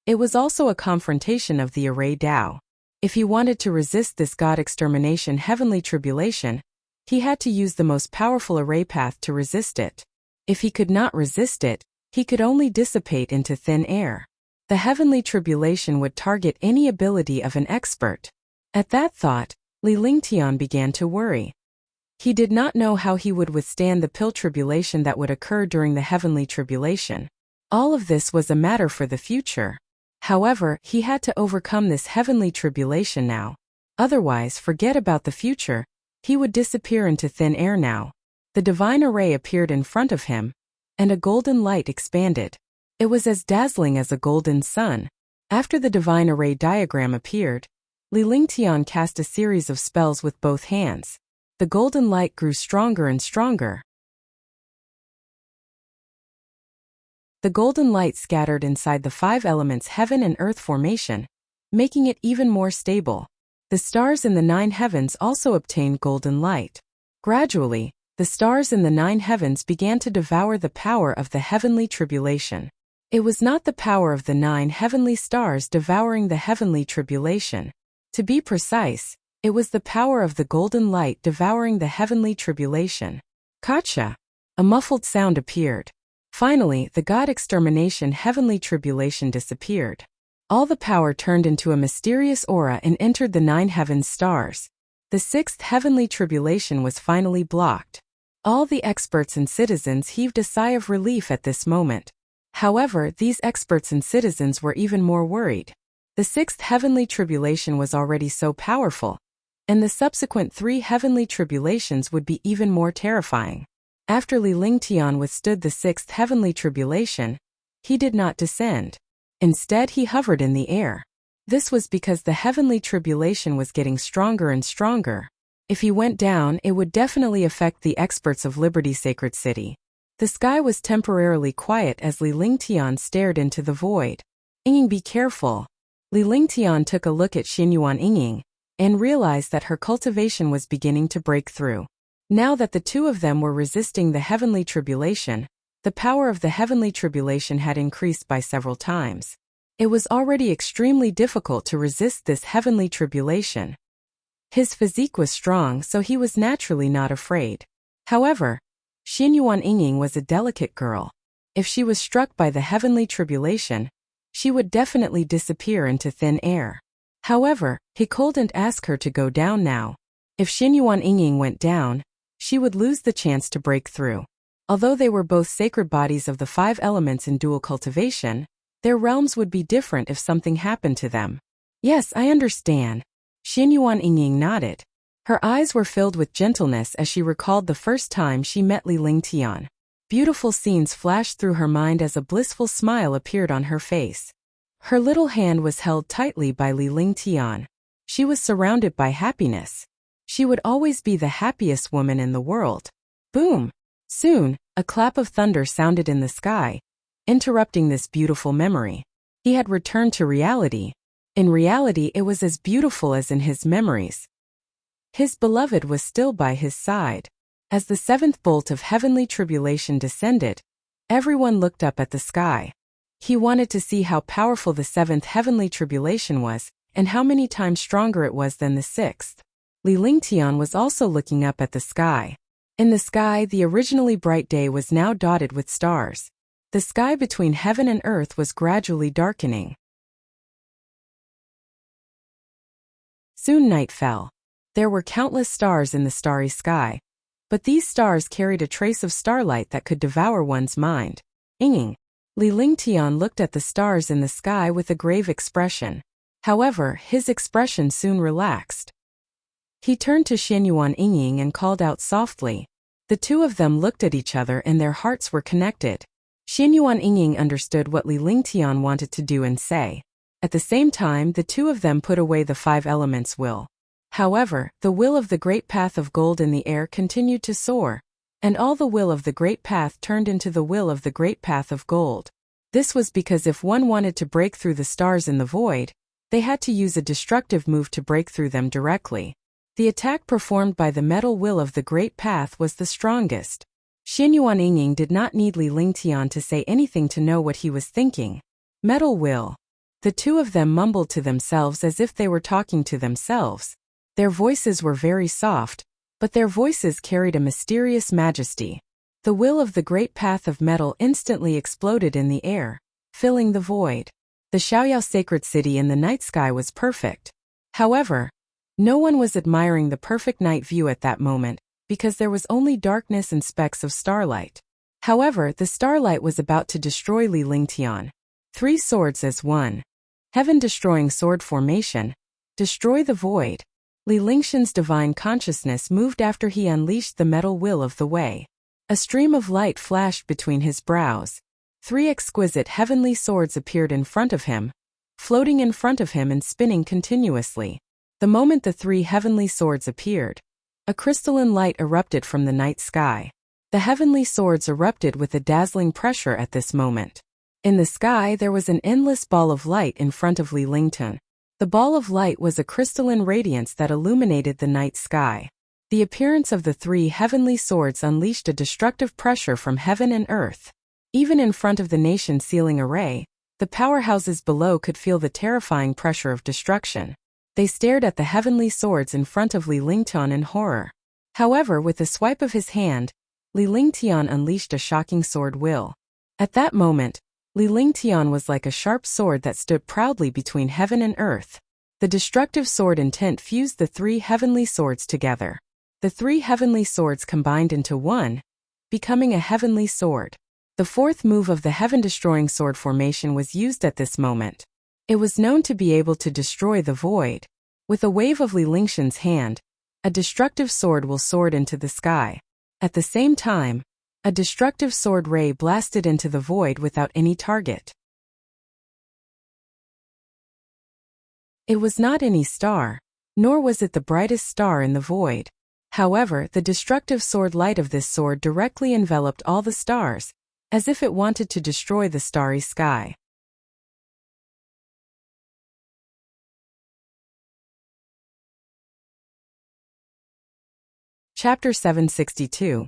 It was also a confrontation of the Array Dao. If he wanted to resist this God Extermination Heavenly Tribulation, he had to use the most powerful array path to resist it. If he could not resist it, he could only dissipate into thin air. The heavenly tribulation would target any ability of an expert. At that thought, Li Lingtian began to worry. He did not know how he would withstand the pill tribulation that would occur during the heavenly tribulation. All of this was a matter for the future. However, he had to overcome this heavenly tribulation now. Otherwise, forget about the future. He would disappear into thin air now. The divine array appeared in front of him, and a golden light expanded. It was as dazzling as a golden sun. After the divine array diagram appeared, Li Lingtian cast a series of spells with both hands. The golden light grew stronger and stronger. The golden light scattered inside the 5 elements heaven and earth formation, making it even more stable. The stars in the 9 heavens also obtained golden light. Gradually, the stars in the 9 heavens began to devour the power of the heavenly tribulation. It was not the power of the 9 heavenly stars devouring the heavenly tribulation. To be precise, it was the power of the golden light devouring the heavenly tribulation. Gotcha! A muffled sound appeared. Finally, the God Extermination Heavenly Tribulation disappeared. All the power turned into a mysterious aura and entered the 9 heavens stars. The 6th Heavenly Tribulation was finally blocked. All the experts and citizens heaved a sigh of relief at this moment. However, these experts and citizens were even more worried. The 6th Heavenly Tribulation was already so powerful, and the subsequent 3 Heavenly Tribulations would be even more terrifying. After Li Lingtian withstood the 6th Heavenly Tribulation, he did not descend. Instead, he hovered in the air. This was because the Heavenly Tribulation was getting stronger and stronger. If he went down, it would definitely affect the experts of Liberty's sacred city. The sky was temporarily quiet as Li Lingtian stared into the void. Yingying, be careful. Li Lingtian took a look at Xinyuan Yingying and realized that her cultivation was beginning to break through. Now that the two of them were resisting the heavenly tribulation, the power of the heavenly tribulation had increased by several times. It was already extremely difficult to resist this heavenly tribulation. His physique was strong, so he was naturally not afraid. However, Xinyuan Yingying was a delicate girl. If she was struck by the heavenly tribulation, she would definitely disappear into thin air. However, he couldn't ask her to go down now. If Xinyuan Yingying went down, she would lose the chance to break through. Although they were both sacred bodies of the 5 elements in dual cultivation, their realms would be different if something happened to them. Yes, I understand. Xinyuan Yingying nodded. Her eyes were filled with gentleness as she recalled the first time she met Li Lingtian. Beautiful scenes flashed through her mind as a blissful smile appeared on her face. Her little hand was held tightly by Li Lingtian. She was surrounded by happiness. She would always be the happiest woman in the world. Boom! Soon, a clap of thunder sounded in the sky, interrupting this beautiful memory. He had returned to reality. In reality, it was as beautiful as in his memories. His beloved was still by his side. As the seventh bolt of heavenly tribulation descended, everyone looked up at the sky. He wanted to see how powerful the seventh heavenly tribulation was, and how many times stronger it was than the sixth. Li Lingtian was also looking up at the sky. In the sky, the originally bright day was now dotted with stars. The sky between heaven and earth was gradually darkening. Soon night fell. There were countless stars in the starry sky, but these stars carried a trace of starlight that could devour one's mind. Inging. Li Lingtian looked at the stars in the sky with a grave expression. However, his expression soon relaxed. He turned to Xianyuan Yingying and called out softly. The two of them looked at each other and their hearts were connected. Xianyuan Yingying understood what Li Lingtian wanted to do and say. At the same time, the two of them put away the five elements' will. However, the will of the great path of gold in the air continued to soar, and all the will of the great path turned into the will of the great path of gold. This was because if one wanted to break through the stars in the void, they had to use a destructive move to break through them directly. The attack performed by the metal will of the great path was the strongest. Xianyuan Yingying did not need Li Lingtian to say anything to know what he was thinking. Metal will. The two of them mumbled to themselves as if they were talking to themselves. Their voices were very soft, but their voices carried a mysterious majesty. The will of the great path of metal instantly exploded in the air, filling the void. The Xiaoyao sacred city in the night sky was perfect. However, no one was admiring the perfect night view at that moment, because there was only darkness and specks of starlight. However, the starlight was about to destroy Li Lingtian. 3 swords as one. Heaven-destroying sword formation. Destroy the void. Li Lingtian's divine consciousness moved after he unleashed the metal will of the way. A stream of light flashed between his brows. 3 exquisite heavenly swords appeared in front of him, floating in front of him and spinning continuously. The moment the 3 heavenly swords appeared, a crystalline light erupted from the night sky. The heavenly swords erupted with a dazzling pressure at this moment. In the sky there was an endless ball of light in front of Li Lingtian. The ball of light was a crystalline radiance that illuminated the night sky. The appearance of the 3 heavenly swords unleashed a destructive pressure from heaven and earth. Even in front of the nation sealing array, the powerhouses below could feel the terrifying pressure of destruction. They stared at the heavenly swords in front of Li Lingtian in horror. However, with a swipe of his hand, Li Lingtian unleashed a shocking sword will. At that moment, Li Lingtian was like a sharp sword that stood proudly between heaven and earth. The destructive sword intent fused the 3 heavenly swords together. The 3 heavenly swords combined into one, becoming a heavenly sword. The 4th move of the heaven-destroying sword formation was used at this moment. It was known to be able to destroy the void. With a wave of Li Lingtian's hand, a destructive sword will soared into the sky. At the same time, a destructive sword ray blasted into the void without any target. It was not any star, nor was it the brightest star in the void. However, the destructive sword light of this sword directly enveloped all the stars, as if it wanted to destroy the starry sky. Chapter 762.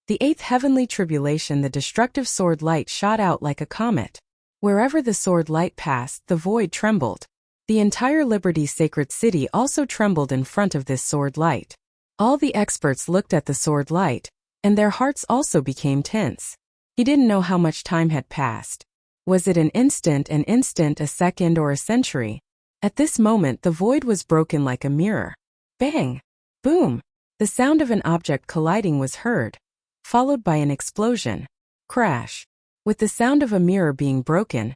The 8th heavenly tribulation. The destructive sword light shot out like a comet. Wherever the sword light passed, the void trembled. The entire Liberty sacred city also trembled in front of this sword light. All the experts looked at the sword light, and their hearts also became tense. He didn't know how much time had passed. Was it an instant, a second, or a century? At this moment the void was broken like a mirror. Bang! Boom! The sound of an object colliding was heard, followed by an explosion. Crash. With the sound of a mirror being broken,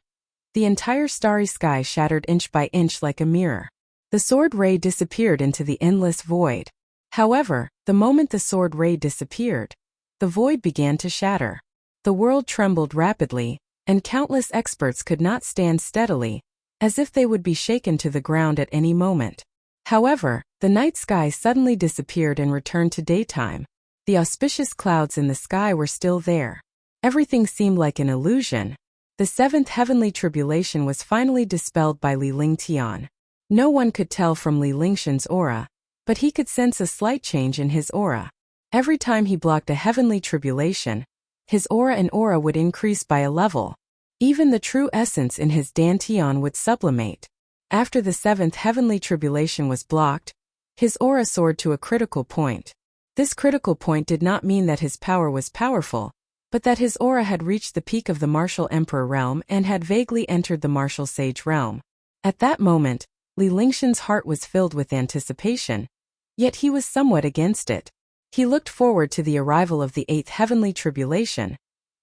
the entire starry sky shattered inch by inch like a mirror. The sword ray disappeared into the endless void. However, the moment the sword ray disappeared, the void began to shatter. The world trembled rapidly, and countless experts could not stand steadily, as if they would be shaken to the ground at any moment. However, the night sky suddenly disappeared and returned to daytime. The auspicious clouds in the sky were still there. Everything seemed like an illusion. The 7th heavenly tribulation was finally dispelled by Li Lingtian. No one could tell from Li Lingtian's aura but he could sense a slight change in his aura. Every time he blocked a heavenly tribulation, his aura and aura would increase by a level. Even the true essence in his dantian would sublimate. After the 7th heavenly tribulation was blocked, his aura soared to a critical point. This critical point did not mean that his power was powerful, but that his aura had reached the peak of the martial emperor realm and had vaguely entered the martial sage realm. At that moment, Li Lingxian's heart was filled with anticipation, yet he was somewhat against it. He looked forward to the arrival of the 8th heavenly tribulation,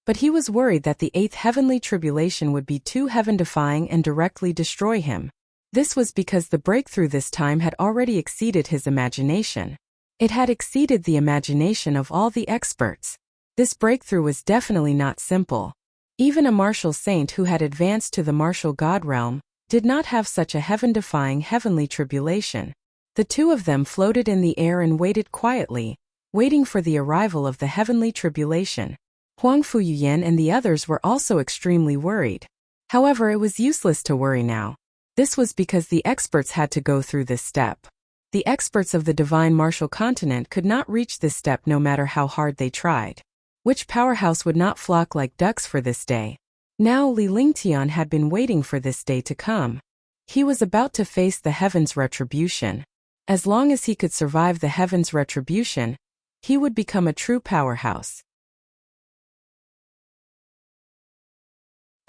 but he was worried that the 8th heavenly tribulation would be too heaven-defying and directly destroy him. This was because the breakthrough this time had already exceeded his imagination. It had exceeded the imagination of all the experts. This breakthrough was definitely not simple. Even a martial saint who had advanced to the martial god realm did not have such a heaven-defying heavenly tribulation. The two of them floated in the air and waited quietly, waiting for the arrival of the heavenly tribulation. Huang Fuyuyan and the others were also extremely worried. However, it was useless to worry now. This was because the experts had to go through this step. The experts of the divine martial continent could not reach this step no matter how hard they tried. Which powerhouse would not flock like ducks for this day? Now Li Lingtian had been waiting for this day to come. He was about to face the heavens' retribution. As long as he could survive the heavens' retribution, he would become a true powerhouse.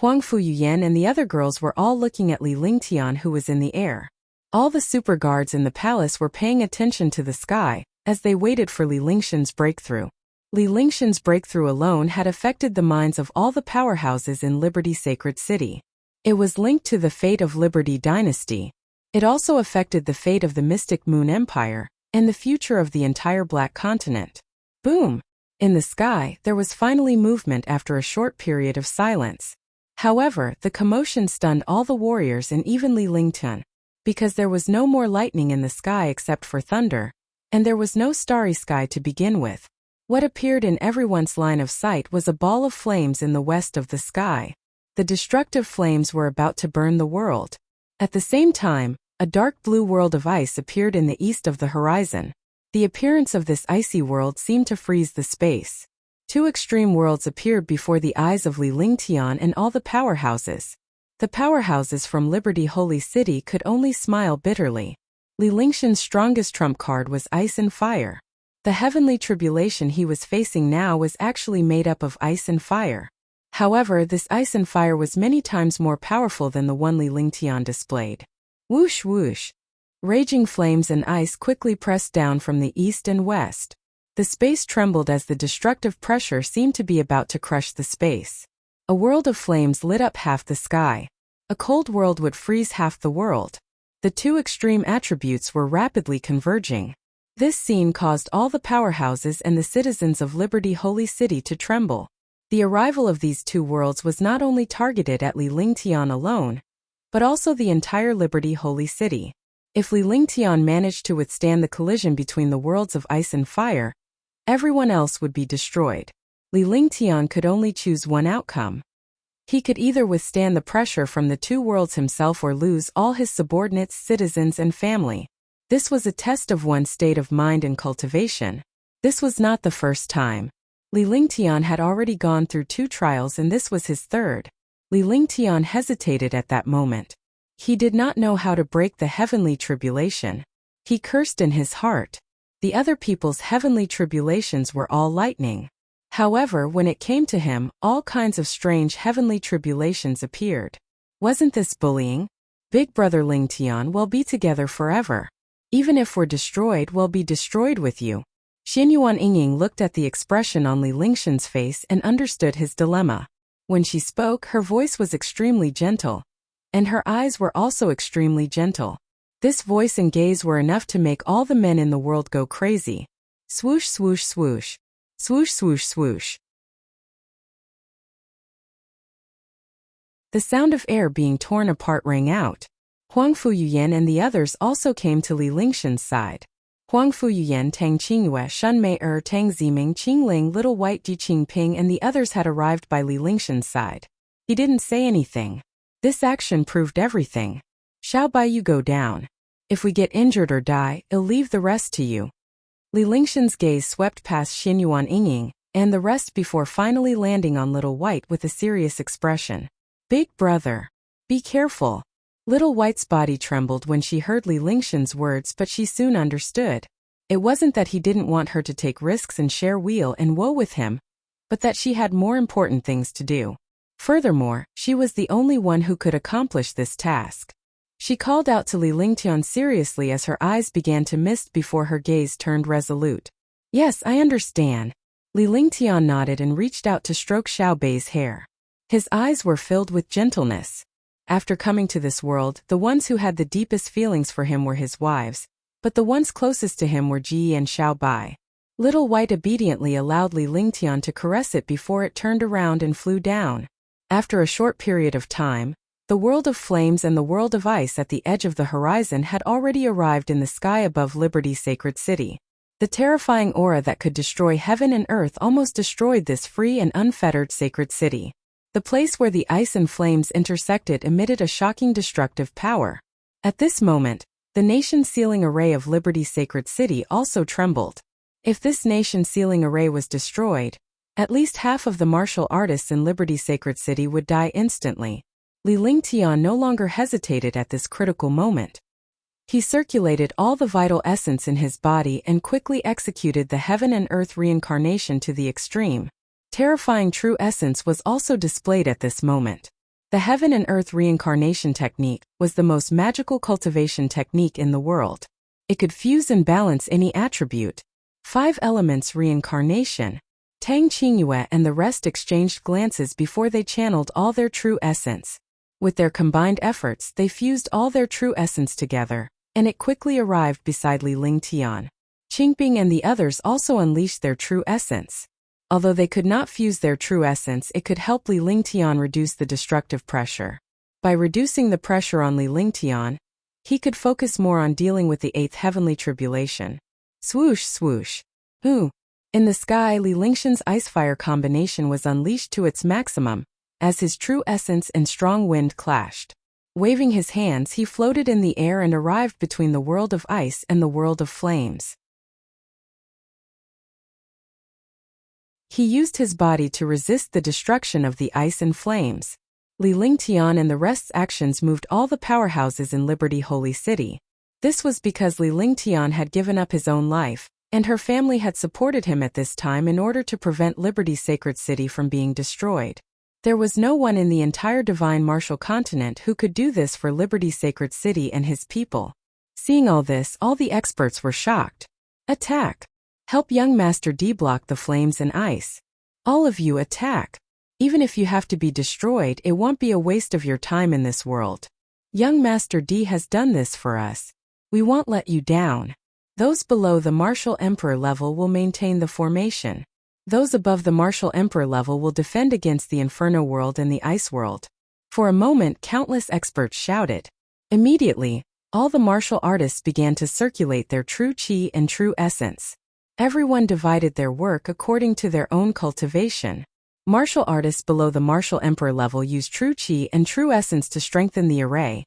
Huang Fuyuyan and the other girls were all looking at Li Lingtian, who was in the air. All the super guards in the palace were paying attention to the sky as they waited for Li Lingxian's breakthrough. Li Lingxian's breakthrough alone had affected the minds of all the powerhouses in Liberty Sacred City. It was linked to the fate of Liberty Dynasty. It also affected the fate of the Mystic Moon Empire and the future of the entire Black Continent. Boom! In the sky, there was finally movement after a short period of silence. However, the commotion stunned all the warriors and even Li Lingtian, because there was no more lightning in the sky except for thunder, and there was no starry sky to begin with. What appeared in everyone's line of sight was a ball of flames in the west of the sky. The destructive flames were about to burn the world. At the same time, a dark blue world of ice appeared in the east of the horizon. The appearance of this icy world seemed to freeze the space. Two extreme worlds appeared before the eyes of Li Lingtian and all the powerhouses. The powerhouses from Liberty Holy City could only smile bitterly. Li Lingxian's strongest trump card was ice and fire. The heavenly tribulation he was facing now was actually made up of ice and fire. However, this ice and fire was many times more powerful than the one Li Lingtian displayed. Whoosh whoosh. Raging flames and ice quickly pressed down from the east and west. The space trembled as the destructive pressure seemed to be about to crush the space. A world of flames lit up half the sky. A cold world would freeze half the world. The two extreme attributes were rapidly converging. This scene caused all the powerhouses and the citizens of Liberty Holy City to tremble. The arrival of these two worlds was not only targeted at Li Lingtian alone, but also the entire Liberty Holy City. If Li Lingtian managed to withstand the collision between the worlds of ice and fire, everyone else would be destroyed. Li Lingtian could only choose one outcome. He could either withstand the pressure from the two worlds himself or lose all his subordinates, citizens, and family. This was a test of one's state of mind and cultivation. This was not the first time. Li Lingtian had already gone through 2 trials and this was his 3rd. Li Lingtian hesitated at that moment. He did not know how to break the heavenly tribulation. He cursed in his heart. The other people's heavenly tribulations were all lightning. However, when it came to him, all kinds of strange heavenly tribulations appeared. Wasn't this bullying? Big brother Lingtian, we'll be together forever. Even if we're destroyed, we'll be destroyed with you. Xinyuan Yingying looked at the expression on Li Lingxian's face and understood his dilemma. When she spoke, her voice was extremely gentle, and her eyes were also extremely gentle. This voice and gaze were enough to make all the men in the world go crazy. Swoosh swoosh swoosh. Swoosh swoosh swoosh. The sound of air being torn apart rang out. Huang Fuyuyan and the others also came to Li Lingxian's side. Huang Fuyuyan, Tang Qingyue, Shun Mei Tang Ziming, Qingling, Little White Ji Qingping and the others had arrived by Li Lingxian's side. He didn't say anything. This action proved everything. Xiao Baiyu go down. If we get injured or die, I'll leave the rest to you. Li Lingshan's gaze swept past Xinyuan Yingying and the rest before finally landing on Little White with a serious expression. Big brother. Be careful. Little White's body trembled when she heard Li Lingshan's words, but she soon understood. It wasn't that he didn't want her to take risks and share weal and woe with him, but that she had more important things to do. Furthermore, she was the only one who could accomplish this task. She called out to Li Lingtian seriously as her eyes began to mist before her gaze turned resolute. Yes, I understand. Li Lingtian nodded and reached out to stroke Xiao Bei's hair. His eyes were filled with gentleness. After coming to this world, the ones who had the deepest feelings for him were his wives, but the ones closest to him were Ji and Xiao Bai. Little White obediently allowed Li Lingtian to caress it before it turned around and flew down. After a short period of time, the world of flames and the world of ice at the edge of the horizon had already arrived in the sky above Liberty's sacred city. The terrifying aura that could destroy heaven and earth almost destroyed this free and unfettered sacred city. The place where the ice and flames intersected emitted a shocking destructive power. At this moment, the nation-sealing array of Liberty's sacred city also trembled. If this nation-sealing array was destroyed, at least half of the martial artists in Liberty's sacred city would die instantly. Li Lingtian no longer hesitated at this critical moment. He circulated all the vital essence in his body and quickly executed the heaven and earth reincarnation to the extreme. Terrifying true essence was also displayed at this moment. The heaven and earth reincarnation technique was the most magical cultivation technique in the world. It could fuse and balance any attribute. 5 elements reincarnation. Tang Qingyue and the rest exchanged glances before they channeled all their true essence. With their combined efforts, they fused all their true essence together, and it quickly arrived beside Li Lingtian. Qingbing and the others also unleashed their true essence. Although they could not fuse their true essence, it could help Li Lingtian reduce the destructive pressure. By reducing the pressure on Li Lingtian, he could focus more on dealing with the 8th heavenly tribulation. Swoosh swoosh. Ooh. In the sky, Li Lingshan's ice-fire combination was unleashed to its maximum, as his true essence and strong wind clashed. Waving his hands, he floated in the air and arrived between the world of ice and the world of flames. He used his body to resist the destruction of the ice and flames. Li Lingtian and the rest's actions moved all the powerhouses in Liberty Holy City. This was because Li Lingtian had given up his own life, and her family had supported him at this time in order to prevent Liberty's sacred city from being destroyed. There was no one in the entire divine martial continent who could do this for Liberty's sacred city and his people. Seeing all this, all the experts were shocked. Attack! Help young Master D block the flames and ice. All of you attack. Even if you have to be destroyed, it won't be a waste of your time in this world. Young Master D has done this for us. We won't let you down. Those below the Martial Emperor level will maintain the formation. Those above the Martial Emperor level will defend against the Inferno world and the Ice world. For a moment, countless experts shouted. Immediately, all the martial artists began to circulate their true chi and true essence. Everyone divided their work according to their own cultivation. Martial artists below the Martial Emperor level use true chi and true essence to strengthen the array,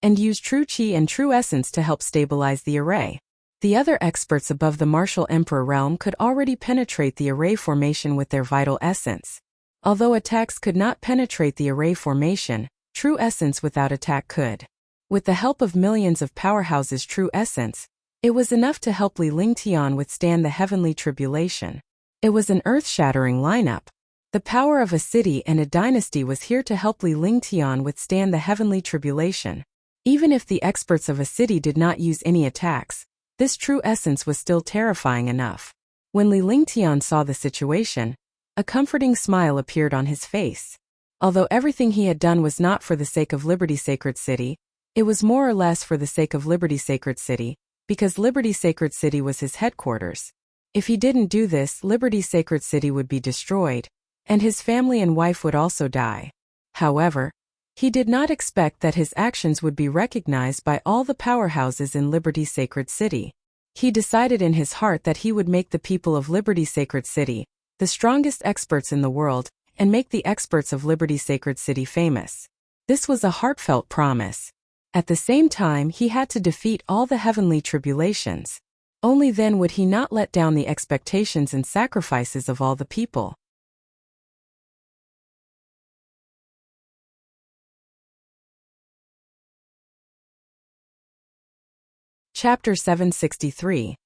and use true chi and true essence to help stabilize the array. The other experts above the Martial Emperor realm could already penetrate the array formation with their vital essence. Although attacks could not penetrate the array formation, true essence without attack could. With the help of millions of powerhouses' true essence, it was enough to help Li Lingtian withstand the heavenly tribulation. It was an earth-shattering lineup. The power of a city and a dynasty was here to help Li Lingtian withstand the heavenly tribulation. Even if the experts of a city did not use any attacks, this true essence was still terrifying enough. When Li Lingtian saw the situation, a comforting smile appeared on his face. Although everything he had done was not for the sake of Liberty's sacred city, it was more or less for the sake of Liberty's sacred city, because Liberty's sacred city was his headquarters. If he didn't do this, Liberty's sacred city would be destroyed, and his family and wife would also die. However, he did not expect that his actions would be recognized by all the powerhouses in Liberty's sacred city. He decided in his heart that he would make the people of Liberty's sacred city the strongest experts in the world, and make the experts of Liberty's sacred city famous. This was a heartfelt promise. At the same time, he had to defeat all the heavenly tribulations. Only then would he not let down the expectations and sacrifices of all the people. Chapter 763.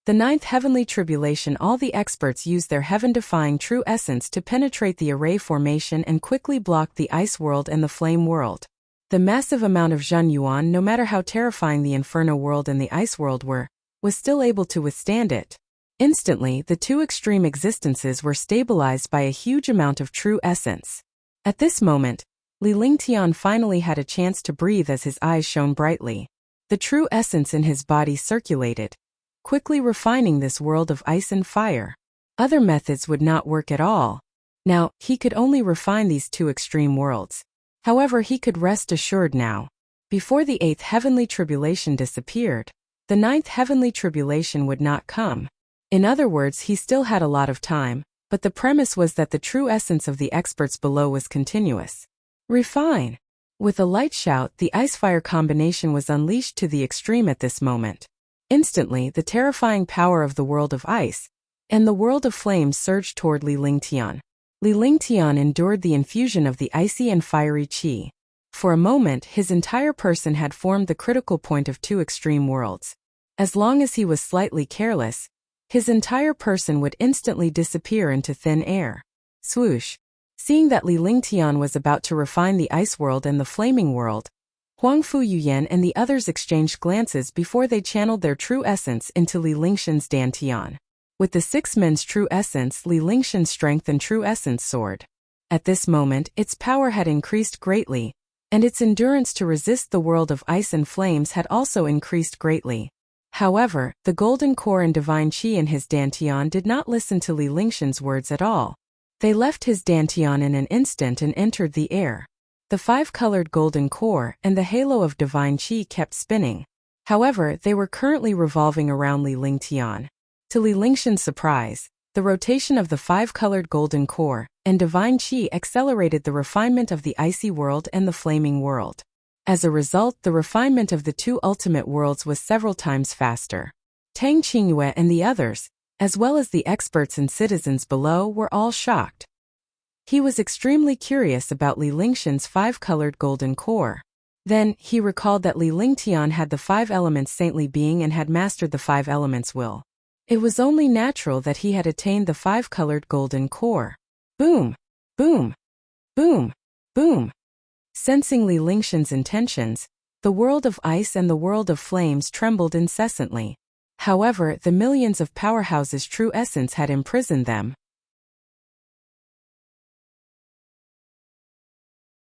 The ninth heavenly tribulation. All the experts used their heaven-defying true essence to penetrate the array formation and quickly block the ice world and the flame world. The massive amount of Zhen Yuan, no matter how terrifying the Inferno world and the ice world were, was still able to withstand it. Instantly, the two extreme existences were stabilized by a huge amount of true essence. At this moment, Li Lingtian finally had a chance to breathe as his eyes shone brightly. The true essence in his body circulated, quickly refining this world of ice and fire. Other methods would not work at all. Now, he could only refine these two extreme worlds. However, he could rest assured now. Before the eighth heavenly tribulation disappeared, the ninth heavenly tribulation would not come. In other words, he still had a lot of time, but the premise was that the true essence of the experts below was continuous. Refine. With a light shout, the ice-fire combination was unleashed to the extreme at this moment. Instantly, the terrifying power of the world of ice and the world of flames surged toward Li Lingtian. Li Lingtian endured the infusion of the icy and fiery qi. For a moment, his entire person had formed the critical point of two extreme worlds. As long as he was slightly careless, his entire person would instantly disappear into thin air. Swoosh. Seeing that Li Lingtian was about to refine the ice world and the flaming world, Huang Fu Yuyan and the others exchanged glances before they channeled their true essence into Li Lingshan's Dantian. With the six men's true essence, Li Lingshan's strength and true essence soared. At this moment, its power had increased greatly, and its endurance to resist the world of ice and flames had also increased greatly. However, the golden core and divine qi in his Dantian did not listen to Li Lingshan's words at all. They left his Dantian in an instant and entered the air. The five-colored golden core and the halo of divine qi kept spinning. However, they were currently revolving around Li Lingtian. To Li Lingshan's surprise, the rotation of the five-colored golden core and divine qi accelerated the refinement of the icy world and the flaming world. As a result, the refinement of the two ultimate worlds was several times faster. Tang Qingyue and the others, as well as the experts and citizens below, were all shocked. He was extremely curious about Li Lingshan's five-colored golden core. Then, he recalled that Li Lingtian had the five elements saintly being and had mastered the five elements will. It was only natural that he had attained the five-colored golden core. Boom! Boom! Boom! Boom! Sensing Li Lingshan's intentions, the world of ice and the world of flames trembled incessantly. However, the millions of powerhouses' true essence had imprisoned them.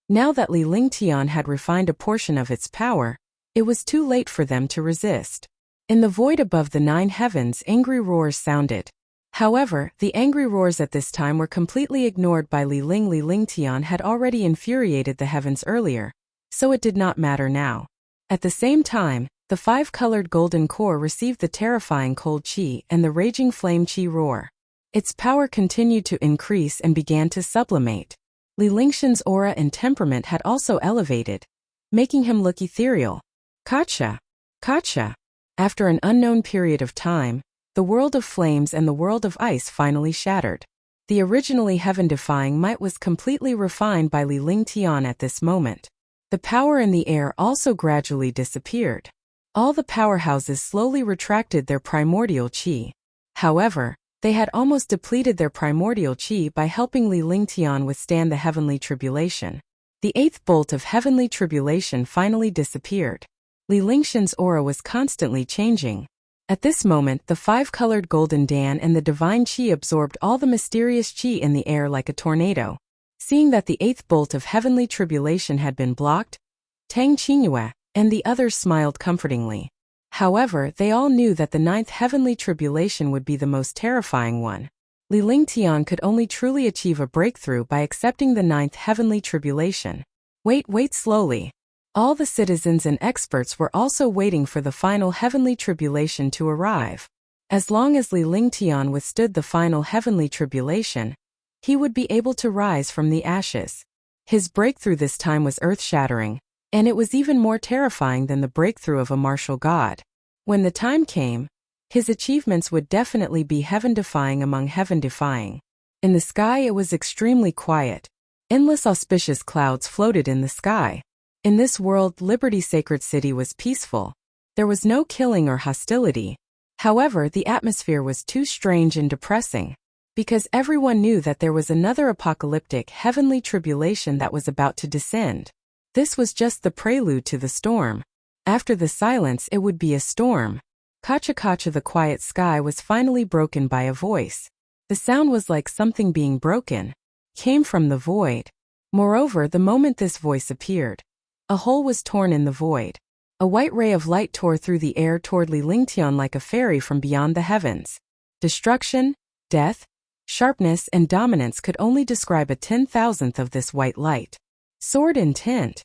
Now that Li Lingtian had refined a portion of its power, it was too late for them to resist. In the void above the nine heavens, angry roars sounded. However, the angry roars at this time were completely ignored by Li Ling. Li Lingtian had already infuriated the heavens earlier, so it did not matter now. At the same time, the five-colored golden core received the terrifying cold qi and the raging flame qi roar. Its power continued to increase and began to sublimate. Li Lingshan's aura and temperament had also elevated, making him look ethereal. Gotcha! Gotcha! After an unknown period of time, the world of flames and the world of ice finally shattered. The originally heaven-defying might was completely refined by Li Lingtian at this moment. The power in the air also gradually disappeared. All the powerhouses slowly retracted their primordial qi. However, they had almost depleted their primordial qi by helping Li Lingtian withstand the heavenly tribulation. The eighth bolt of heavenly tribulation finally disappeared. Li Lingshan's aura was constantly changing. At this moment, the five-colored golden dan and the divine qi absorbed all the mysterious qi in the air like a tornado. Seeing that the eighth bolt of heavenly tribulation had been blocked, Tang Qingyue and the others smiled comfortingly. However, they all knew that the ninth heavenly tribulation would be the most terrifying one. Li Lingtian could only truly achieve a breakthrough by accepting the ninth heavenly tribulation. Wait slowly. All the citizens and experts were also waiting for the final heavenly tribulation to arrive. As long as Li Lingtian withstood the final heavenly tribulation, he would be able to rise from the ashes. His breakthrough this time was earth-shattering. And it was even more terrifying than the breakthrough of a martial god. When the time came, his achievements would definitely be heaven-defying among heaven-defying. In the sky it was extremely quiet. Endless auspicious clouds floated in the sky. In this world, Liberty Sacred City was peaceful. There was no killing or hostility. However, the atmosphere was too strange and depressing, because everyone knew that there was another apocalyptic heavenly tribulation that was about to descend. This was just the prelude to the storm. After the silence, it would be a storm. Kacha-kacha, the quiet sky was finally broken by a voice. The sound was like something being broken. Came from the void. Moreover, the moment this voice appeared, a hole was torn in the void. A white ray of light tore through the air toward Li Lingtian like a fairy from beyond the heavens. Destruction, death, sharpness, and dominance could only describe a 10,000th of this white light. Sword intent.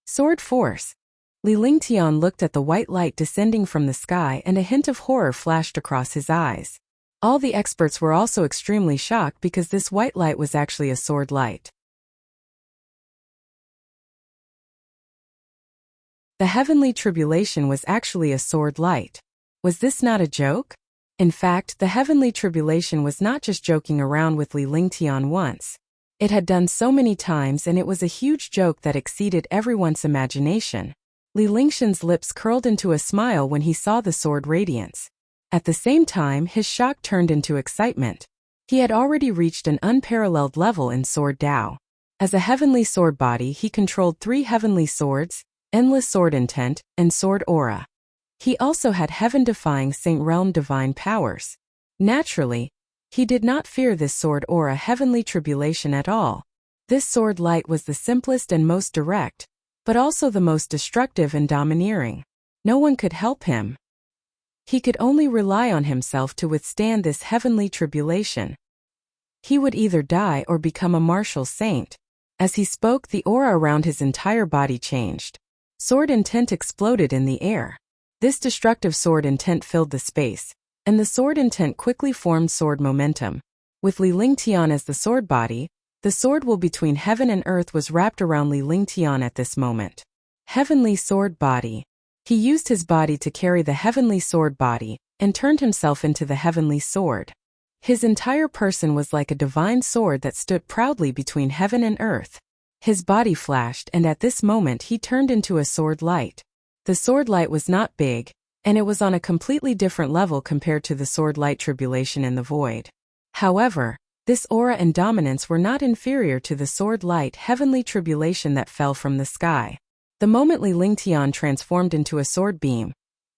Sword force. Li Lingtian looked at the white light descending from the sky, and a hint of horror flashed across his eyes. All the experts were also extremely shocked because this white light was actually a sword light. The heavenly tribulation was actually a sword light. Was this not a joke? In fact, the heavenly tribulation was not just joking around with Li Lingtian once. It had done so many times, and it was a huge joke that exceeded everyone's imagination. Li Lingtian's lips curled into a smile when he saw the sword radiance. At the same time, his shock turned into excitement. He had already reached an unparalleled level in Sword Dao. As a heavenly sword body, he controlled 3 heavenly swords, endless sword intent, and sword aura. He also had heaven-defying Saint Realm divine powers. Naturally, he did not fear this sword aura heavenly tribulation at all. This sword light was the simplest and most direct, but also the most destructive and domineering. No one could help him. He could only rely on himself to withstand this heavenly tribulation. He would either die or become a martial saint. As he spoke, the aura around his entire body changed. Sword intent exploded in the air. This destructive sword intent filled the space, and the sword intent quickly formed sword momentum. With Li Lingtian as the sword body, the sword will between heaven and earth was wrapped around Li Lingtian at this moment. Heavenly sword body. He used his body to carry the heavenly sword body, and turned himself into the heavenly sword. His entire person was like a divine sword that stood proudly between heaven and earth. His body flashed, and at this moment he turned into a sword light. The sword light was not big, and it was on a completely different level compared to the sword light tribulation in the void. However, this aura and dominance were not inferior to the sword light heavenly tribulation that fell from the sky. The moment Li Lingtian transformed into a sword beam,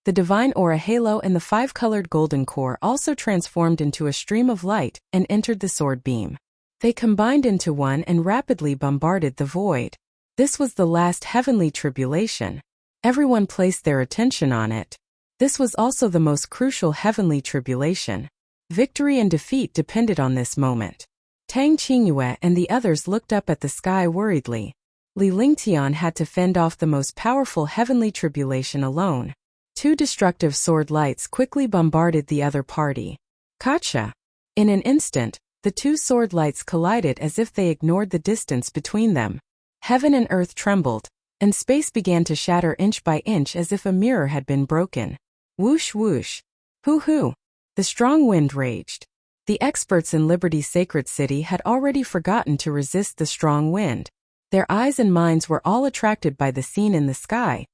the divine aura halo and the 5-colored golden core also transformed into a stream of light and entered the sword beam. They combined into one and rapidly bombarded the void. This was the last heavenly tribulation. Everyone placed their attention on it. This was also the most crucial heavenly tribulation. Victory and defeat depended on this moment. Tang Qingyue and the others looked up at the sky worriedly. Li Lingtian had to fend off the most powerful heavenly tribulation alone. 2 destructive sword lights quickly bombarded the other party. Kacha! In an instant, the 2 sword lights collided as if they ignored the distance between them. Heaven and earth trembled, and space began to shatter inch by inch as if a mirror had been broken. Whoosh whoosh. Hoo-hoo. The strong wind raged. The experts in Liberty Sacred City had already forgotten to resist the strong wind. Their eyes and minds were all attracted by the scene in the sky,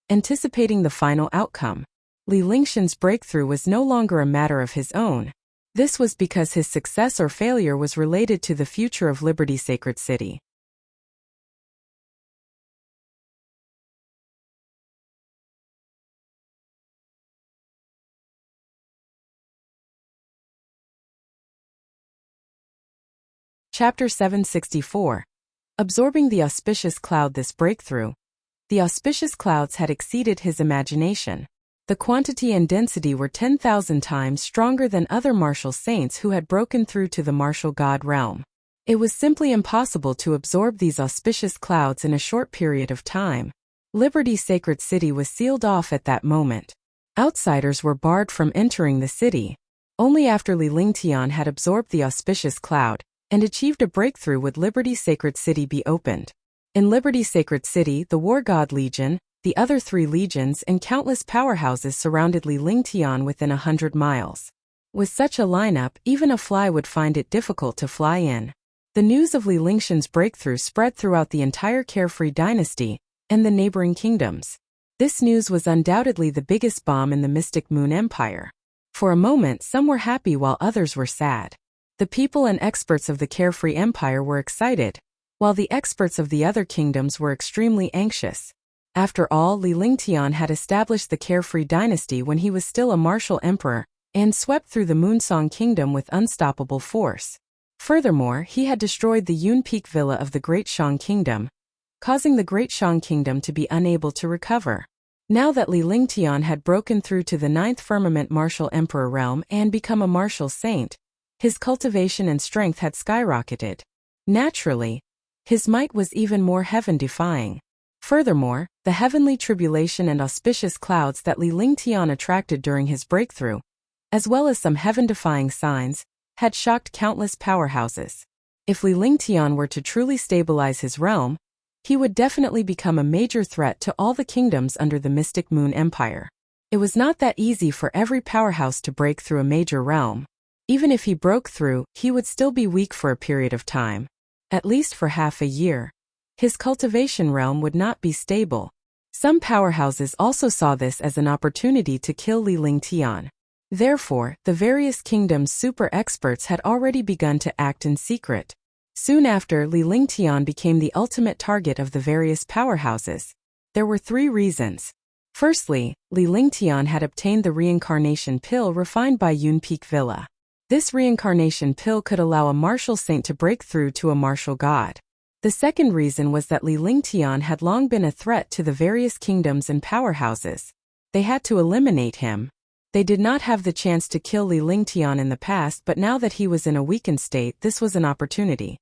anticipating the final outcome. Li Lingtian's breakthrough was no longer a matter of his own. This was because his success or failure was related to the future of Liberty Sacred City. Chapter 764. Absorbing the auspicious cloud. This breakthrough. The auspicious clouds had exceeded his imagination. The quantity and density were 10,000 times stronger than other martial saints who had broken through to the martial god realm. It was simply impossible to absorb these auspicious clouds in a short period of time. Liberty Sacred City was sealed off at that moment. Outsiders were barred from entering the city. Only after Li Lingtian had absorbed the auspicious cloud and achieved a breakthrough would Liberty Sacred City be opened. In Liberty's sacred city, the War God Legion, the other 3 legions, and countless powerhouses surrounded Li Lingtian within 100 miles. With such a lineup, even a fly would find it difficult to fly in. The news of Li Lingtian's breakthrough spread throughout the entire Carefree dynasty and the neighboring kingdoms. This news was undoubtedly the biggest bomb in the Mystic Moon Empire. For a moment, some were happy while others were sad. The people and experts of the Carefree Empire were excited, while the experts of the other kingdoms were extremely anxious. After all, Li Lingtian had established the Carefree dynasty when he was still a martial emperor, and swept through the Moonsong Kingdom with unstoppable force. Furthermore, he had destroyed the Yun Peak Villa of the Great Shang Kingdom, causing the Great Shang Kingdom to be unable to recover. Now that Li Lingtian had broken through to the 9th Firmament Martial Emperor realm and become a martial saint, his cultivation and strength had skyrocketed. Naturally, his might was even more heaven-defying. Furthermore, the heavenly tribulation and auspicious clouds that Li Lingtian attracted during his breakthrough, as well as some heaven-defying signs, had shocked countless powerhouses. If Li Lingtian were to truly stabilize his realm, he would definitely become a major threat to all the kingdoms under the Mystic Moon Empire. It was not that easy for every powerhouse to break through a major realm. Even if he broke through, he would still be weak for a period of time. At least for half a year. His cultivation realm would not be stable. Some powerhouses also saw this as an opportunity to kill Li Lingtian. Therefore, the various kingdoms' super experts had already begun to act in secret. Soon after, Li Lingtian became the ultimate target of the various powerhouses. There were 3 reasons. Firstly, Li Lingtian had obtained the reincarnation pill refined by Yun Peak Villa. This reincarnation pill could allow a martial saint to break through to a martial god. The second reason was that Li Lingtian had long been a threat to the various kingdoms and powerhouses. They had to eliminate him. They did not have the chance to kill Li Lingtian in the past, but now that he was in a weakened state, this was an opportunity.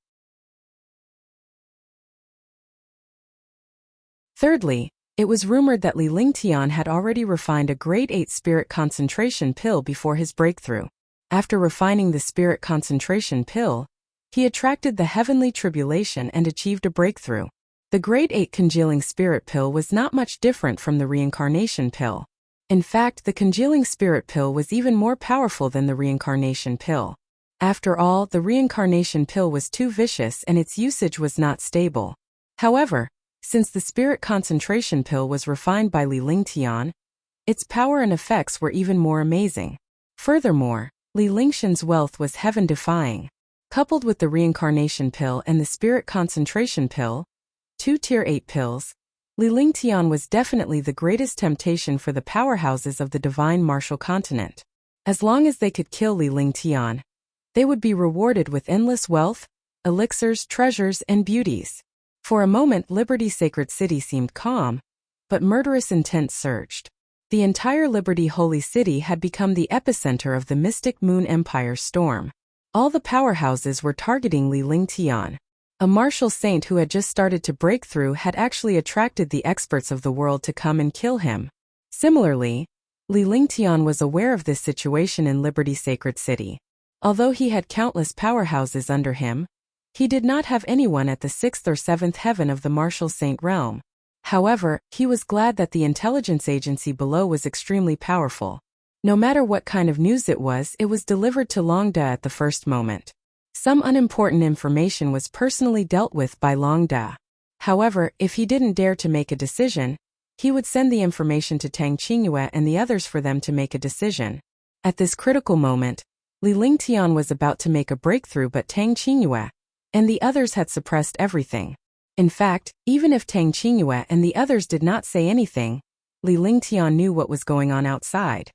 Thirdly, it was rumored that Li Lingtian had already refined a grade 8 spirit concentration pill before his breakthrough. After refining the spirit concentration pill, he attracted the heavenly tribulation and achieved a breakthrough. The grade 8 congealing spirit pill was not much different from the reincarnation pill. In fact, the congealing spirit pill was even more powerful than the reincarnation pill. After all, the reincarnation pill was too vicious and its usage was not stable. However, since the spirit concentration pill was refined by Li Lingtian, its power and effects were even more amazing. Furthermore, Li Lingtian's wealth was heaven-defying. Coupled with the reincarnation pill and the spirit concentration pill, 2 tier 8 pills, Li Lingtian was definitely the greatest temptation for the powerhouses of the divine martial continent. As long as they could kill Li Lingtian, they would be rewarded with endless wealth, elixirs, treasures, and beauties. For a moment, Liberty's sacred city seemed calm, but murderous intent surged. The entire Liberty Holy City had become the epicenter of the Mystic Moon Empire's storm. All the powerhouses were targeting Li Lingtian. A martial saint who had just started to break through had actually attracted the experts of the world to come and kill him. Similarly, Li Lingtian was aware of this situation in Liberty's sacred city. Although he had countless powerhouses under him, he did not have anyone at the 6th or 7th heaven of the martial saint realm. However, he was glad that the intelligence agency below was extremely powerful. No matter what kind of news it was delivered to Longda at the first moment. Some unimportant information was personally dealt with by Longda. However, if he didn't dare to make a decision, he would send the information to Tang Qingyue and the others for them to make a decision. At this critical moment, Li Lingtian was about to make a breakthrough, but Tang Qingyue and the others had suppressed everything. In fact, even if Tang Qingyue and the others did not say anything, Li Lingtian knew what was going on outside.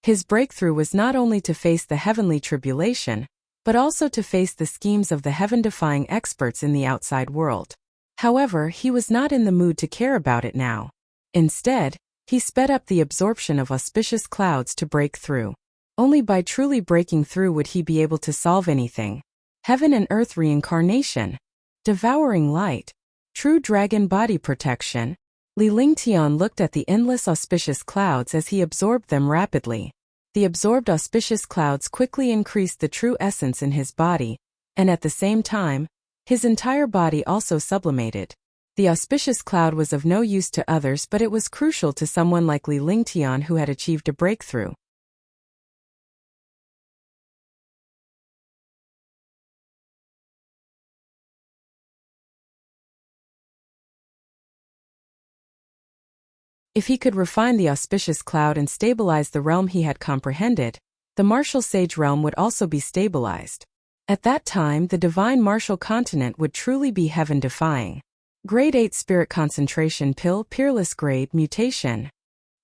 His breakthrough was not only to face the heavenly tribulation, but also to face the schemes of the heaven-defying experts in the outside world. However, he was not in the mood to care about it now. Instead, he sped up the absorption of auspicious clouds to break through. Only by truly breaking through would he be able to solve anything. Heaven and earth reincarnation. Devouring light. True dragon body protection. Li Lingtian looked at the endless auspicious clouds as he absorbed them rapidly. The absorbed auspicious clouds quickly increased the true essence in his body, and at the same time, his entire body also sublimated. The auspicious cloud was of no use to others, but it was crucial to someone like Li Lingtian who had achieved a breakthrough. If he could refine the auspicious cloud and stabilize the realm he had comprehended, the martial sage realm would also be stabilized. At that time, the divine martial continent would truly be heaven-defying. Grade 8 Spirit Concentration Pill Peerless Grade Mutation.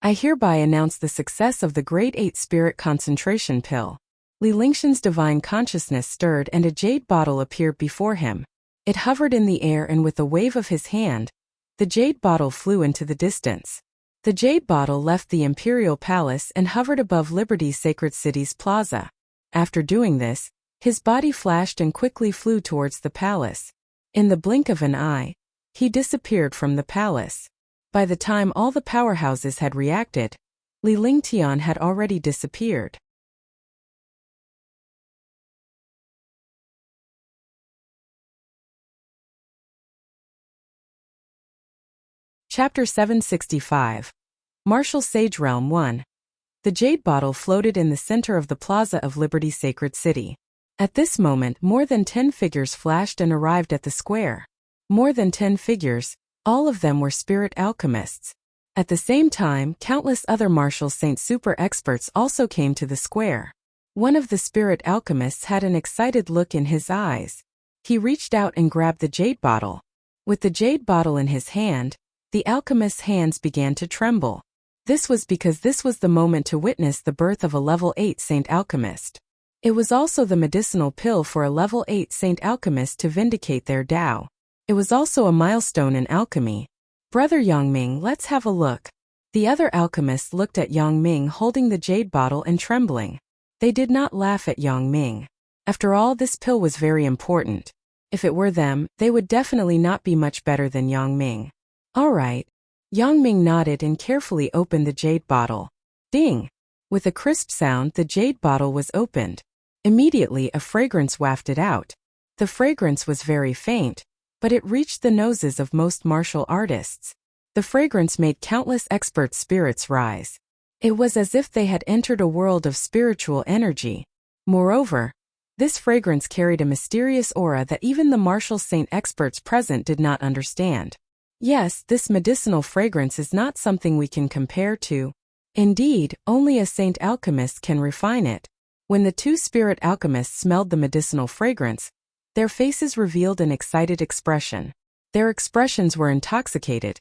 I hereby announce the success of the Grade 8 Spirit Concentration Pill. Li Lingtian's divine consciousness stirred and a jade bottle appeared before him. It hovered in the air and with a wave of his hand, the jade bottle flew into the distance. The jade bottle left the imperial palace and hovered above Liberty's sacred city's plaza. After doing this, his body flashed and quickly flew towards the palace. In the blink of an eye, he disappeared from the palace. By the time all the powerhouses had reacted, Li Lingtian had already disappeared. Chapter 765. Martial Sage Realm 1. The jade bottle floated in the center of the plaza of Liberty's sacred city. At this moment, more than 10 figures flashed and arrived at the square. More than 10 figures, all of them were spirit alchemists. At the same time, countless other martial saint super experts also came to the square. One of the spirit alchemists had an excited look in his eyes. He reached out and grabbed the jade bottle. With the jade bottle in his hand, the alchemist's hands began to tremble. This was because this was the moment to witness the birth of a level 8 Saint Alchemist. It was also the medicinal pill for a level 8 Saint Alchemist to vindicate their Tao. It was also a milestone in alchemy. Brother Yangming, let's have a look. The other alchemists looked at Yangming holding the jade bottle and trembling. They did not laugh at Yangming. After all, this pill was very important. If it were them, they would definitely not be much better than Yangming. All right. Yangming nodded and carefully opened the jade bottle. Ding! With a crisp sound, the jade bottle was opened. Immediately, a fragrance wafted out. The fragrance was very faint, but it reached the noses of most martial artists. The fragrance made countless expert spirits rise. It was as if they had entered a world of spiritual energy. Moreover, this fragrance carried a mysterious aura that even the martial saint experts present did not understand. Yes, this medicinal fragrance is not something we can compare to. Indeed, only a saint alchemist can refine it. When the two spirit alchemists smelled the medicinal fragrance, their faces revealed an excited expression. Their expressions were intoxicated,